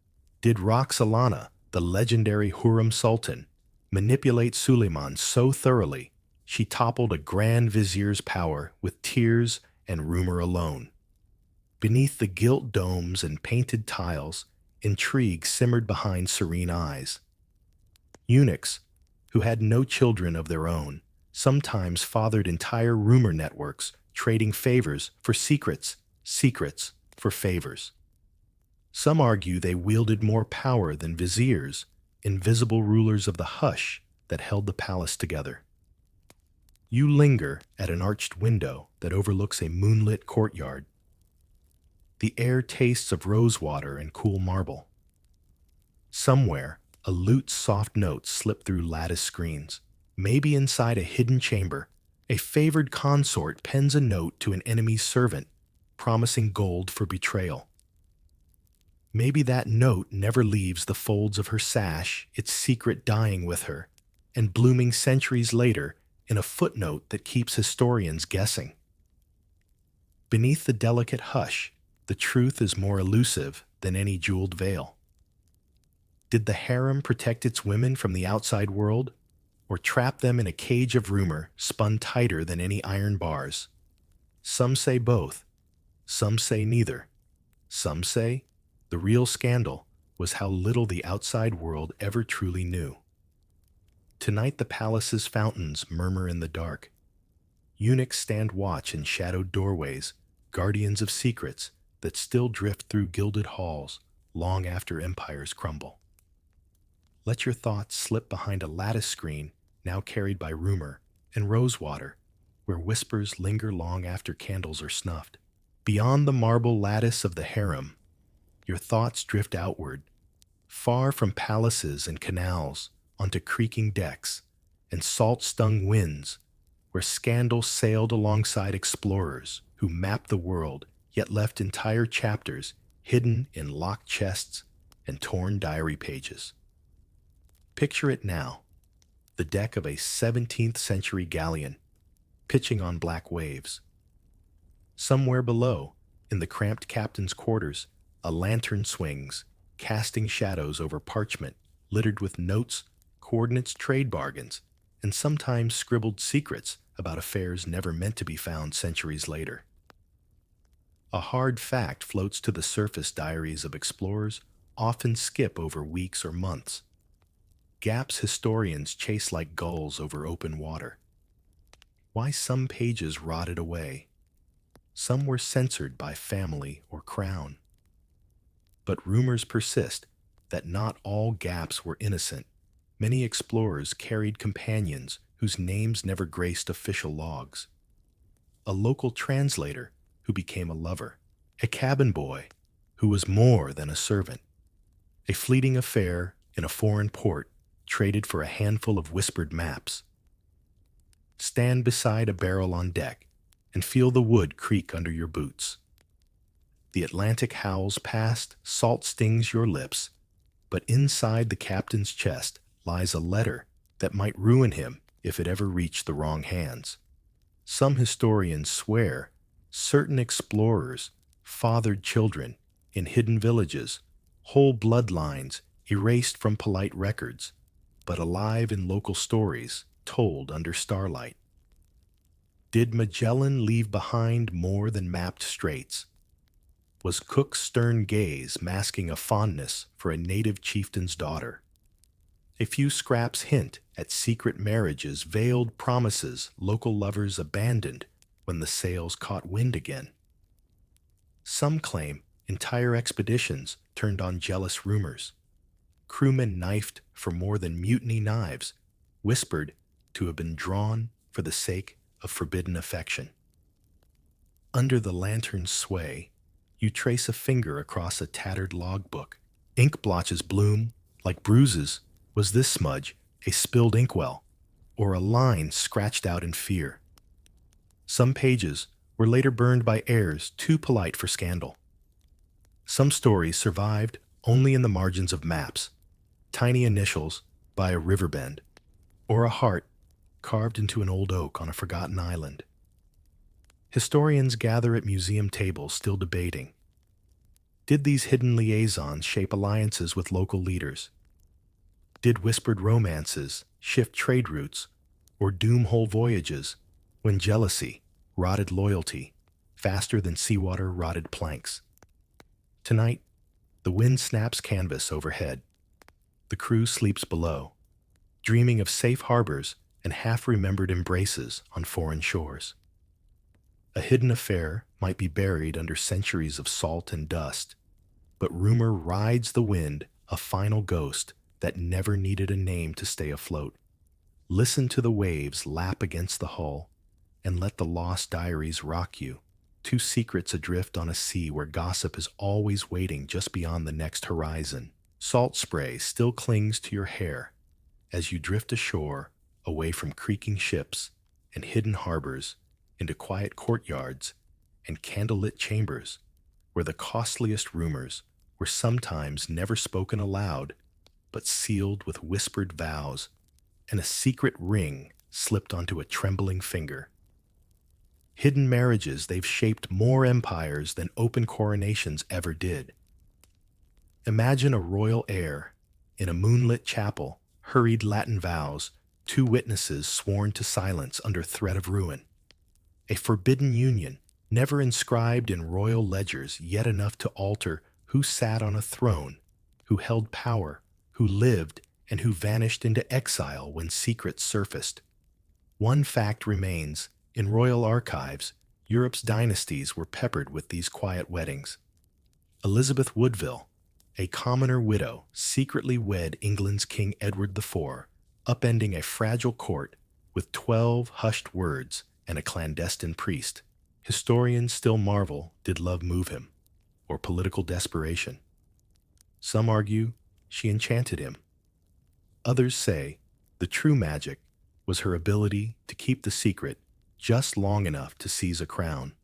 Speaker 1: Did Roxolana, the legendary Hurrem Sultan, manipulate Suleiman so thoroughly she toppled a grand vizier's power with tears and rumor alone? Beneath the gilt domes and painted tiles, intrigue simmered behind serene eyes. Eunuchs, who had no children of their own, sometimes fathered entire rumor networks, trading favors for secrets, secrets for favors. Some argue they wielded more power than viziers, invisible rulers of the hush that held the palace together. You linger at an arched window that overlooks a moonlit courtyard. The air tastes of rosewater and cool marble. Somewhere, a lute's soft notes slip through lattice screens. Maybe inside a hidden chamber, a favored consort pens a note to an enemy's servant, promising gold for betrayal. Maybe that note never leaves the folds of her sash, its secret dying with her, and blooming centuries later in a footnote that keeps historians guessing. Beneath the delicate hush, the truth is more elusive than any jeweled veil. Did the harem protect its women from the outside world, or trap them in a cage of rumor spun tighter than any iron bars? Some say both. Some say neither. Some say the real scandal was how little the outside world ever truly knew. Tonight the palace's fountains murmur in the dark. Eunuchs stand watch in shadowed doorways, guardians of secrets that still drift through gilded halls long after empires crumble. Let your thoughts slip behind a lattice screen now carried by rumor and rosewater, where whispers linger long after candles are snuffed. Beyond the marble lattice of the harem, your thoughts drift outward, far from palaces and canals, onto creaking decks and salt-stung winds, where scandal sailed alongside explorers who mapped the world yet left entire chapters hidden in locked chests and torn diary pages. Picture it now, the deck of a 17th century galleon, pitching on black waves. Somewhere below, in the cramped captain's quarters, a lantern swings, casting shadows over parchment littered with notes, coordinates, trade bargains, and sometimes scribbled secrets about affairs never meant to be found centuries later. A hard fact floats to the surface diaries of explorers often skip over weeks or months. Gaps historians chase like gulls over open water. Why some pages rotted away. Some were censored by family or crown. But rumors persist that not all gaps were innocent. Many explorers carried companions whose names never graced official logs. A local translator who became a lover. A cabin boy who was more than a servant. A fleeting affair in a foreign port traded for a handful of whispered maps. Stand beside a barrel on deck and feel the wood creak under your boots. The Atlantic howls past, salt stings your lips, but inside the captain's chest lies a letter that might ruin him if it ever reached the wrong hands. Some historians swear certain explorers fathered children in hidden villages, whole bloodlines erased from polite records, but alive in local stories told under starlight. Did Magellan leave behind more than mapped straits? Was Cook's stern gaze masking a fondness for a native chieftain's daughter? A few scraps hint at secret marriages, veiled promises local lovers abandoned when the sails caught wind again. Some claim entire expeditions turned on jealous rumors. Crewmen knifed for more than mutiny knives, whispered to have been drawn for the sake of forbidden affection. Under the lantern's sway, you trace a finger across a tattered logbook. Ink blotches bloom like bruises. Was this smudge a spilled inkwell, or a line scratched out in fear? Some pages were later burned by heirs too polite for scandal. Some stories survived only in the margins of maps, tiny initials by a river bend, or a heart carved into an old oak on a forgotten island. Historians gather at museum tables still debating. Did these hidden liaisons shape alliances with local leaders? Did whispered romances shift trade routes or doom whole voyages when jealousy rotted loyalty faster than seawater rotted planks? Tonight, the wind snaps canvas overhead. The crew sleeps below, dreaming of safe harbors and half-remembered embraces on foreign shores. A hidden affair might be buried under centuries of salt and dust, but rumor rides the wind, a final ghost that never needed a name to stay afloat. Listen to the waves lap against the hull, and let the lost diaries rock you. Two secrets adrift on a sea where gossip is always waiting just beyond the next horizon. Salt spray still clings to your hair as you drift ashore, away from creaking ships and hidden harbors, into quiet courtyards and candlelit chambers where the costliest rumors were sometimes never spoken aloud, but sealed with whispered vows, and a secret ring slipped onto a trembling finger. Hidden marriages, they've shaped more empires than open coronations ever did. Imagine a royal heir in a moonlit chapel, hurried Latin vows, two witnesses sworn to silence under threat of ruin. A forbidden union, never inscribed in royal ledgers, yet enough to alter who sat on a throne, who held power, who lived, and who vanished into exile when secrets surfaced. One fact remains: in royal archives, Europe's dynasties were peppered with these quiet weddings. Elizabeth Woodville, a commoner widow, secretly wed England's King Edward IV, upending a fragile court with 12 hushed words and a clandestine priest. Historians still marvel, did love move him, or political desperation? Some argue she enchanted him. Others say the true magic was her ability to keep the secret just long enough to seize a crown.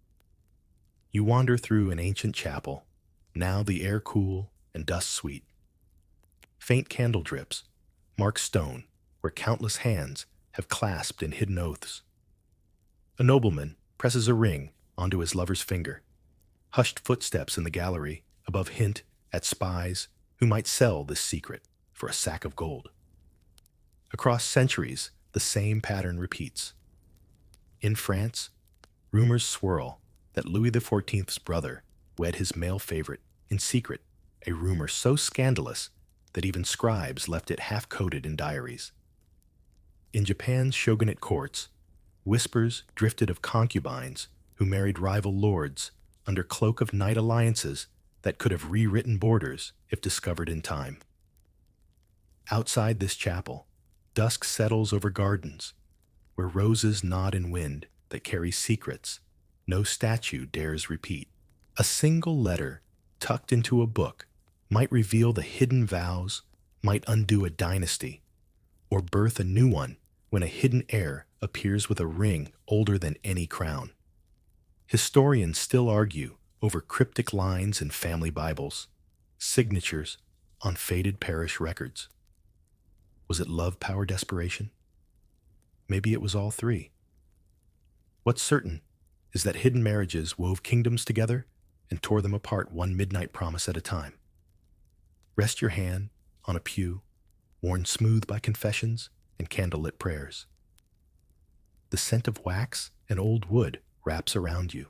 Speaker 1: You wander through an ancient chapel, now the air cool and dust sweet. Faint candle drips mark stone where countless hands have clasped in hidden oaths. A nobleman presses a ring onto his lover's finger. Hushed footsteps in the gallery above hint at spies who might sell this secret for a sack of gold. Across centuries, the same pattern repeats. In France, rumors swirl that Louis XIV's brother wed his male favorite in secret, a rumor so scandalous that even scribes left it half-coded in diaries. In Japan's shogunate courts, whispers drifted of concubines who married rival lords under cloak of night alliances that could have rewritten borders if discovered in time. Outside this chapel, dusk settles over gardens, where roses nod in wind that carry secrets no statue dares repeat. A single letter tucked into a book might reveal the hidden vows, might undo a dynasty, or birth a new one when a hidden heir appears with a ring older than any crown. Historians still argue over cryptic lines in family Bibles, signatures on faded parish records. Was it love, power, desperation? Maybe it was all three. What's certain is that hidden marriages wove kingdoms together and tore them apart one midnight promise at a time. Rest your hand on a pew, worn smooth by confessions and candlelit prayers. The scent of wax and old wood wraps around you.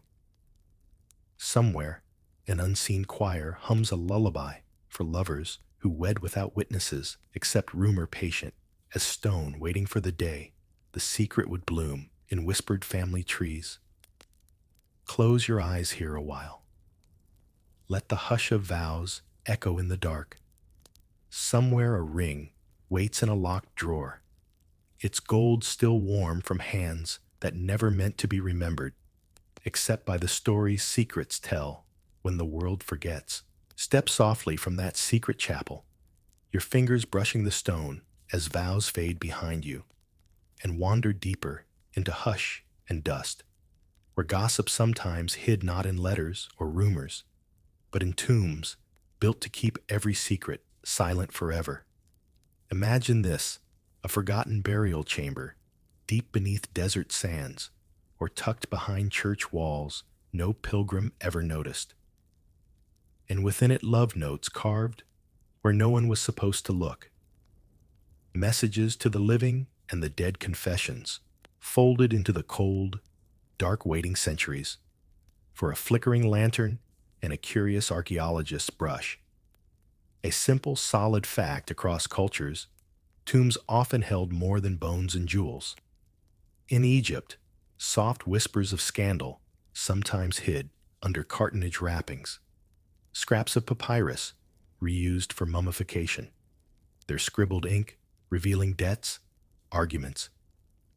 Speaker 1: Somewhere, an unseen choir hums a lullaby for lovers who wed without witnesses, except rumor patient, as stone waiting for the day the secret would bloom in whispered family trees. Close your eyes here a while. Let the hush of vows echo in the dark. Somewhere a ring waits in a locked drawer, its gold still warm from hands that never meant to be remembered, except by the stories secrets tell when the world forgets. Step softly from that secret chapel, your fingers brushing the stone as vows fade behind you, and wander deeper into hush and dust, where gossip sometimes hid not in letters or rumors, but in tombs built to keep every secret silent forever. Imagine this, a forgotten burial chamber, deep beneath desert sands, or tucked behind church walls no pilgrim ever noticed. And within it love notes carved where no one was supposed to look. Messages to the living and the dead, confessions, folded into the cold, dark waiting centuries, for a flickering lantern and a curious archaeologist's brush. A simple, solid fact across cultures, tombs often held more than bones and jewels. In Egypt, soft whispers of scandal sometimes hid under cartonnage wrappings, scraps of papyrus reused for mummification, their scribbled ink revealing debts, arguments,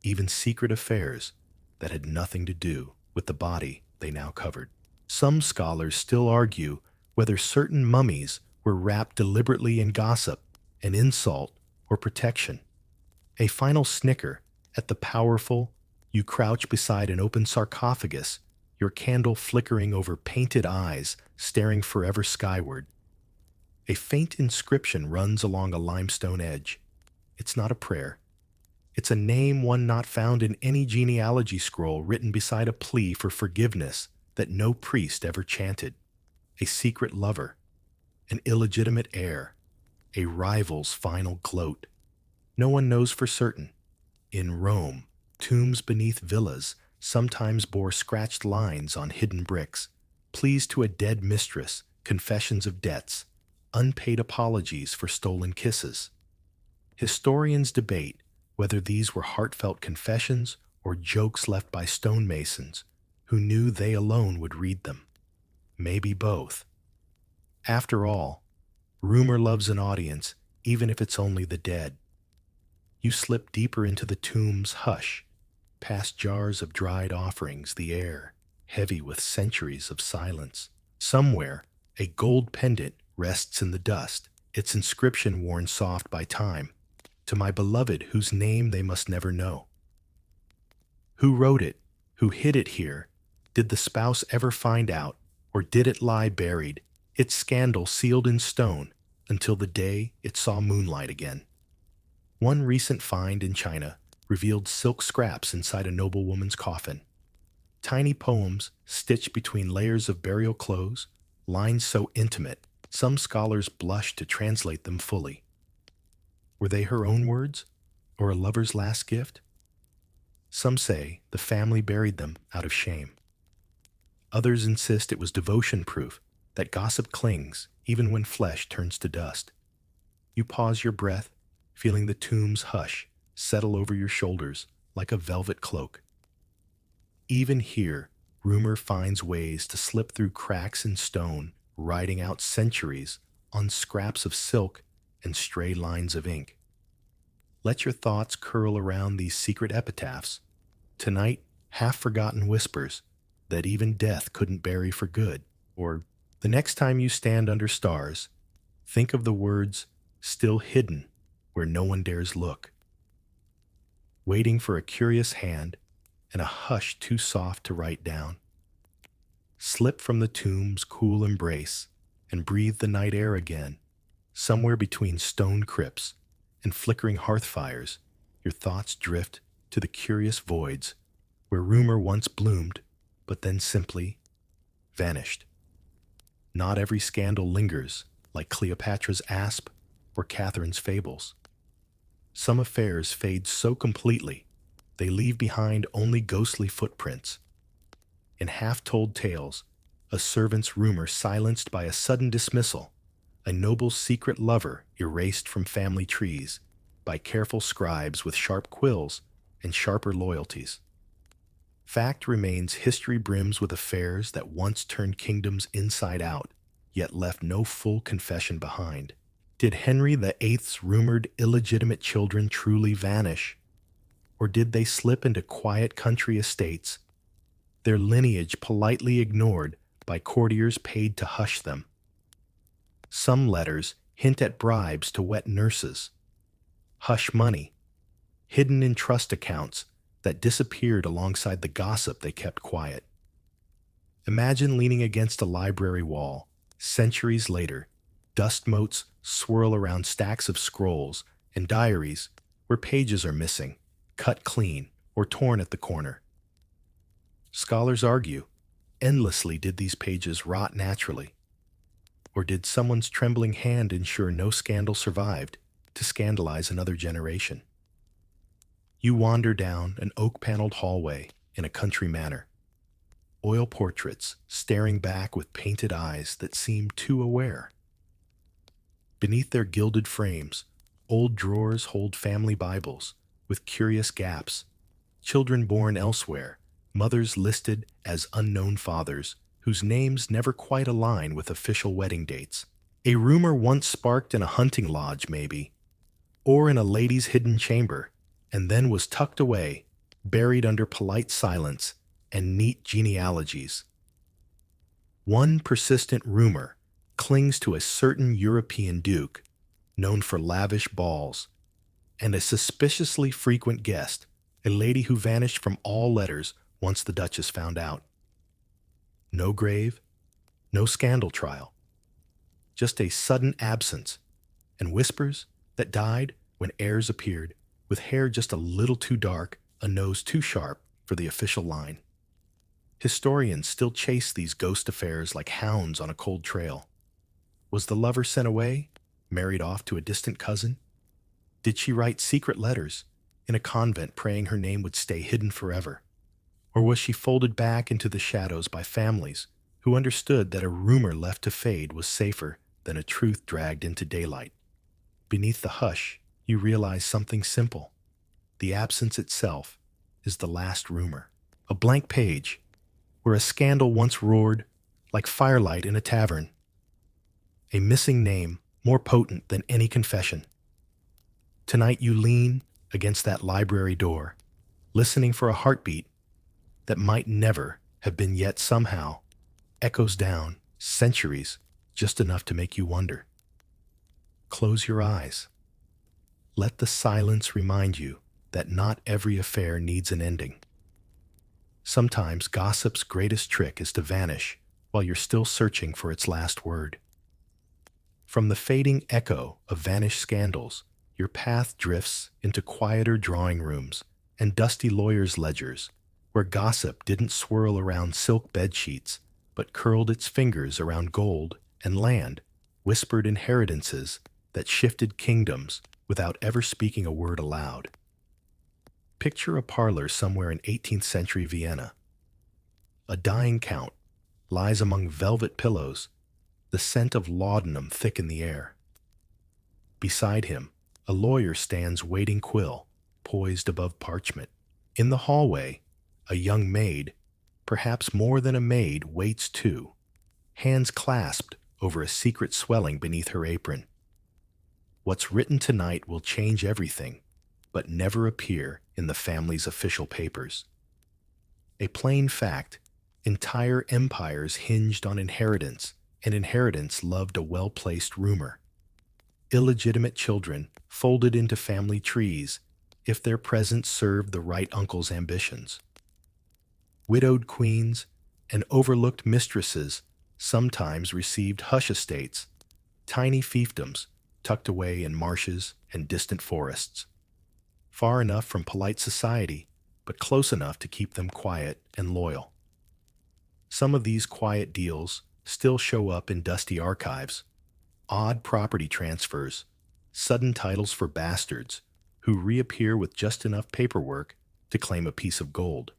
Speaker 1: even secret affairs that had nothing to do with the body they now covered. Some scholars still argue whether certain mummies were wrapped deliberately in gossip, an insult, or protection. A final snicker at the powerful, you crouch beside an open sarcophagus, your candle flickering over painted eyes staring forever skyward. A faint inscription runs along a limestone edge. It's not a prayer. It's a name one not found in any genealogy scroll written beside a plea for forgiveness that no priest ever chanted. A secret lover, an illegitimate heir, a rival's final gloat. No one knows for certain. In Rome, tombs beneath villas sometimes bore scratched lines on hidden bricks, pleas to a dead mistress, confessions of debts, unpaid apologies for stolen kisses. Historians debate whether these were heartfelt confessions or jokes left by stonemasons who knew they alone would read them. Maybe both. After all, rumor loves an audience, even if it's only the dead. You slip deeper into the tomb's hush, past jars of dried offerings, the air heavy with centuries of silence. Somewhere, a gold pendant rests in the dust, its inscription worn soft by time, to my beloved whose name they must never know. Who wrote it? Who hid it here? Did the spouse ever find out, or did it lie buried, its scandal sealed in stone, until the day it saw moonlight again? One recent find in China revealed silk scraps inside a noblewoman's coffin. Tiny poems stitched between layers of burial clothes, lines so intimate, some scholars blush to translate them fully. Were they her own words, or a lover's last gift? Some say the family buried them out of shame. Others insist it was devotion proof that gossip clings even when flesh turns to dust. You pause your breath, feeling the tomb's hush settle over your shoulders like a velvet cloak. Even here, rumor finds ways to slip through cracks in stone, writing out centuries on scraps of silk and stray lines of ink. Let your thoughts curl around these secret epitaphs. Tonight, half-forgotten whispers that even death couldn't bury for good. Or the next time you stand under stars, think of the words still hidden where no one dares look, waiting for a curious hand and a hush too soft to write down. Slip from the tomb's cool embrace and breathe the night air again. Somewhere between stone crypts and flickering hearth fires, your thoughts drift to the curious voids where rumor once bloomed, but then simply vanished. Not every scandal lingers, like Cleopatra's asp or Catherine's fables. Some affairs fade so completely, they leave behind only ghostly footprints. In half-told tales, a servant's rumor silenced by a sudden dismissal, a noble secret lover erased from family trees by careful scribes with sharp quills and sharper loyalties. Fact remains history brims with affairs that once turned kingdoms inside out, yet left no full confession behind. Did Henry VIII's rumored illegitimate children truly vanish? Or did they slip into quiet country estates, their lineage politely ignored by courtiers paid to hush them? Some letters hint at bribes to wet nurses, hush money, hidden in trust accounts that disappeared alongside the gossip they kept quiet. Imagine leaning against a library wall, centuries later, dust motes swirl around stacks of scrolls and diaries where pages are missing, cut clean, or torn at the corner. Scholars argue, endlessly did these pages rot naturally? Or did someone's trembling hand ensure no scandal survived to scandalize another generation? You wander down an oak-paneled hallway in a country manor. Oil portraits staring back with painted eyes that seem too aware. Beneath their gilded frames, old drawers hold family Bibles with curious gaps, children born elsewhere, mothers listed as unknown fathers whose names never quite align with official wedding dates. A rumor once sparked in a hunting lodge, maybe, or in a lady's hidden chamber, and then was tucked away, buried under polite silence and neat genealogies. One persistent rumor clings to a certain European duke, known for lavish balls, and a suspiciously frequent guest, a lady who vanished from all letters once the Duchess found out. No grave, no scandal trial, just a sudden absence, and whispers that died when heirs appeared, with hair just a little too dark, a nose too sharp for the official line. Historians still chase these ghost affairs like hounds on a cold trail. Was the lover sent away, married off to a distant cousin? Did she write secret letters in a convent praying her name would stay hidden forever? Or was she folded back into the shadows by families who understood that a rumor left to fade was safer than a truth dragged into daylight? Beneath the hush, you realize something simple. The absence itself is the last rumor. A blank page where a scandal once roared like firelight in a tavern. A missing name more potent than any confession. Tonight you lean against that library door, listening for a heartbeat that might never have been, yet somehow echoes down centuries, just enough to make you wonder. Close your eyes. Let the silence remind you that not every affair needs an ending. Sometimes gossip's greatest trick is to vanish while you're still searching for its last word. From the fading echo of vanished scandals, your path drifts into quieter drawing rooms and dusty lawyers' ledgers, where gossip didn't swirl around silk bedsheets, but curled its fingers around gold and land, whispered inheritances that shifted kingdoms without ever speaking a word aloud. Picture a parlor somewhere in 18th century Vienna. A dying count lies among velvet pillows, the scent of laudanum thick in the air. Beside him, a lawyer stands waiting quill, poised above parchment. In the hallway, a young maid, perhaps more than a maid, waits too, hands clasped over a secret swelling beneath her apron. What's written tonight will change everything, but never appear in the family's official papers. A plain fact, entire empires hinged on inheritance, and inheritance loved a well-placed rumor. Illegitimate children folded into family trees if their presence served the right uncle's ambitions. Widowed queens and overlooked mistresses sometimes received hush estates, tiny fiefdoms tucked away in marshes and distant forests, far enough from polite society, but close enough to keep them quiet and loyal. Some of these quiet deals still show up in dusty archives, odd property transfers, sudden titles for bastards who reappear with just enough paperwork to claim a piece of gold.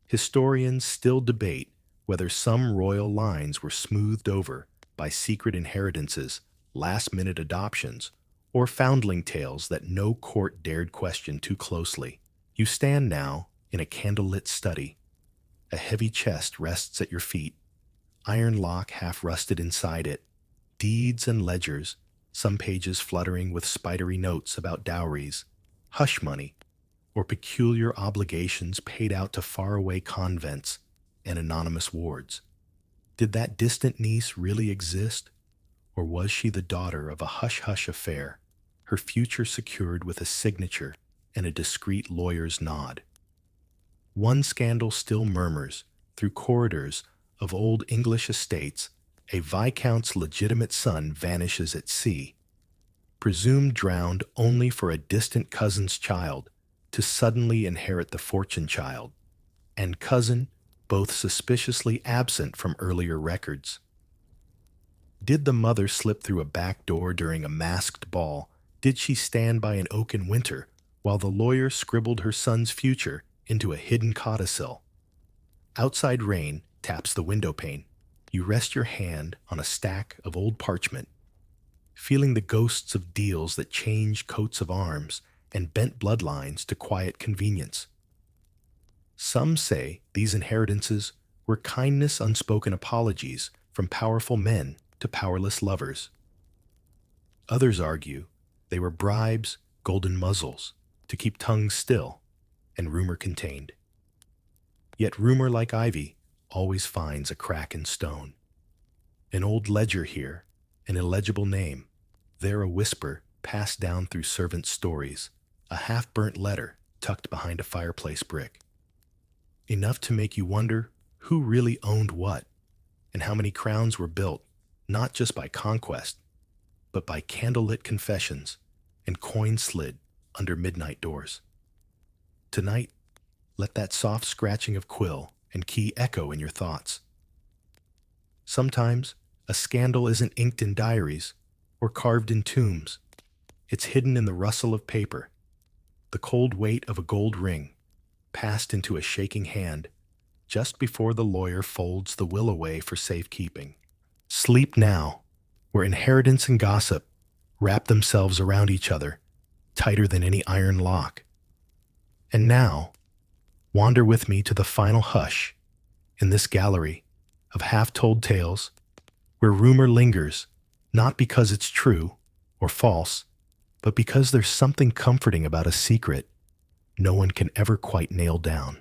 Speaker 1: Historians still debate whether some royal lines were smoothed over by secret inheritances last-minute adoptions, or foundling tales that no court dared question too closely. You stand now in a candlelit study. A heavy chest rests at your feet, iron lock half rusted inside it, deeds and ledgers, some pages fluttering with spidery notes about dowries, hush money, or peculiar obligations paid out to faraway convents and anonymous wards. Did that distant niece really exist, or was she the daughter of a hush-hush affair, her future secured with a signature and a discreet lawyer's nod? One scandal still murmurs through corridors of old English estates. A viscount's legitimate son vanishes at sea, presumed drowned only for a distant cousin's child to suddenly inherit the fortune child, and cousin both suspiciously absent from earlier records. Did the mother slip through a back door during a masked ball? Did she stand by an oak in winter while the lawyer scribbled her son's future into a hidden codicil? Outside rain taps the window pane. You rest your hand on a stack of old parchment, feeling the ghosts of deals that change coats of arms and bent bloodlines to quiet convenience. Some say these inheritances were kindness unspoken apologies from powerful men to powerless lovers. Others argue they were bribes, golden muzzles, to keep tongues still and rumor contained. Yet rumor, like ivy, always finds a crack in stone. An old ledger here, an illegible name, there a whisper passed down through servant stories, a half-burnt letter tucked behind a fireplace brick. Enough to make you wonder who really owned what, and how many crowns were built, not just by conquest, but by candlelit confessions and coins slid under midnight doors. Tonight, let that soft scratching of quill and key echo in your thoughts. Sometimes, a scandal isn't inked in diaries or carved in tombs. It's hidden in the rustle of paper, the cold weight of a gold ring, passed into a shaking hand just before the lawyer folds the will away for safekeeping. Sleep now, where inheritance and gossip wrap themselves around each other, tighter than any iron lock. And now, wander with me to the final hush in this gallery of half-told tales where rumor lingers, not because it's true or false, but because there's something comforting about a secret no one can ever quite nail down.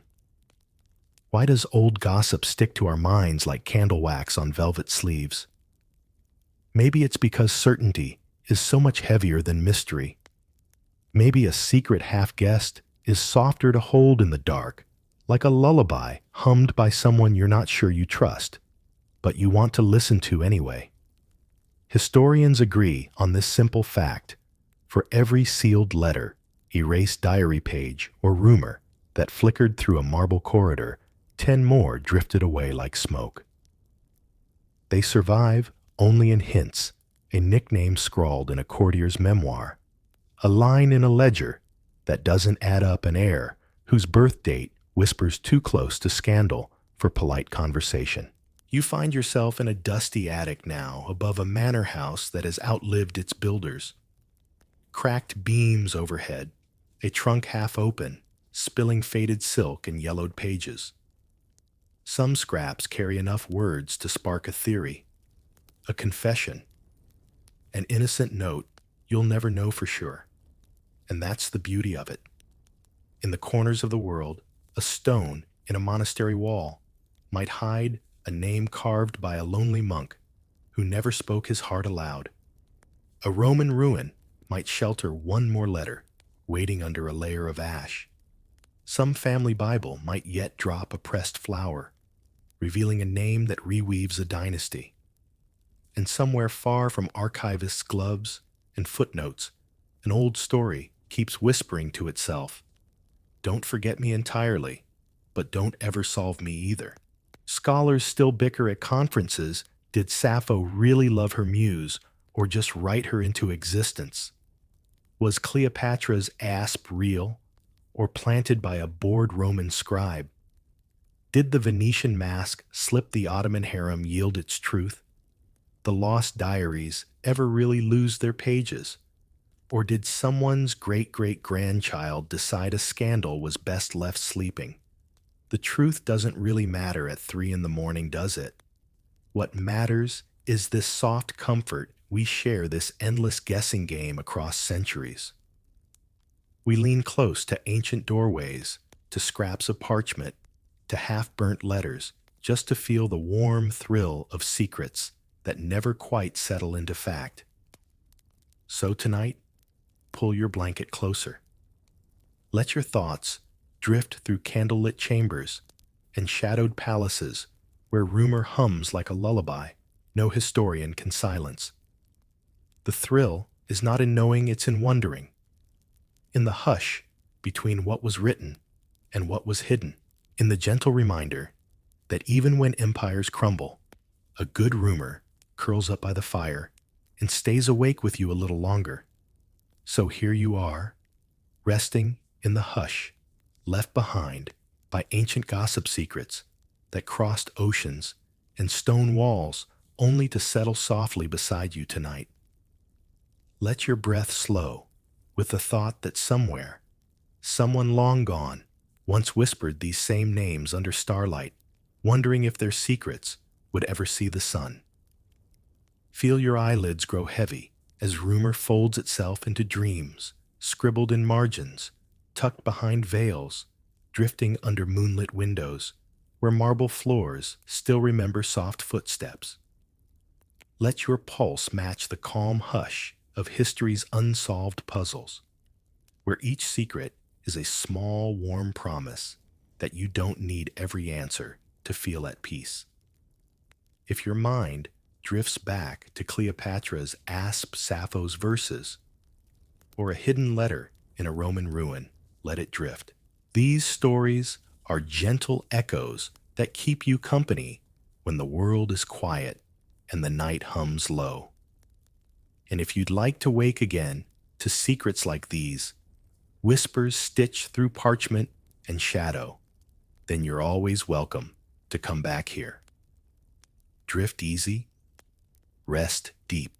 Speaker 1: Why does old gossip stick to our minds like candle wax on velvet sleeves? Maybe it's because certainty is so much heavier than mystery. Maybe a secret half-guessed is softer to hold in the dark, like a lullaby hummed by someone you're not sure you trust, but you want to listen to anyway. Historians agree on this simple fact: for every sealed letter, erased diary page, or rumor that flickered through a marble corridor, 10 more drifted away like smoke. They survive only in hints, a nickname scrawled in a courtier's memoir, a line in a ledger that doesn't add up, an heir whose birth date whispers too close to scandal for polite conversation. You find yourself in a dusty attic now above a manor house that has outlived its builders. Cracked beams overhead, a trunk half open, spilling faded silk and yellowed pages. Some scraps carry enough words to spark a theory, a confession, an innocent note you'll never know for sure. And that's the beauty of it. In the corners of the world, a stone in a monastery wall might hide a name carved by a lonely monk who never spoke his heart aloud. A Roman ruin might shelter one more letter waiting under a layer of ash. Some family Bible might yet drop a pressed flower, revealing a name that reweaves a dynasty. And somewhere far from archivists' gloves and footnotes, an old story keeps whispering to itself, "Don't forget me entirely, but don't ever solve me either." Scholars still bicker at conferences. Did Sappho really love her muse, or just write her into existence? Was Cleopatra's asp real, or planted by a bored Roman scribe? Did the Venetian mask slip the Ottoman harem yield its truth? the lost diaries ever really lose their pages? Or did someone's great-great-grandchild decide a scandal was best left sleeping? The truth doesn't really matter at 3 in the morning, does it? What matters is this soft comfort we share, this endless guessing game across centuries. We lean close to ancient doorways, to scraps of parchment, to half-burnt letters, just to feel the warm thrill of secrets that never quite settle into fact. So tonight, pull your blanket closer. Let your thoughts drift through candlelit chambers and shadowed palaces where rumor hums like a lullaby no historian can silence. The thrill is not in knowing, it's in wondering, in the hush between what was written and what was hidden, in the gentle reminder that even when empires crumble, a good rumor curls up by the fire and stays awake with you a little longer. So here you are, resting in the hush left behind by ancient gossip secrets that crossed oceans and stone walls only to settle softly beside you tonight. Let your breath slow with the thought that somewhere, someone long gone, once whispered these same names under starlight, wondering if their secrets would ever see the sun. Feel your eyelids grow heavy as rumor folds itself into dreams, scribbled in margins, tucked behind veils, drifting under moonlit windows, where marble floors still remember soft footsteps. Let your pulse match the calm hush of history's unsolved puzzles, where each secret is a small, warm promise that you don't need every answer to feel at peace. If your mind drifts back to Cleopatra's Asp Sappho's verses, or a hidden letter in a Roman ruin, let it drift. These stories are gentle echoes that keep you company when the world is quiet and the night hums low. And if you'd like to wake again to secrets like these, whispers stitched through parchment and shadow, then you're always welcome to come back here. Drift easy, rest deep,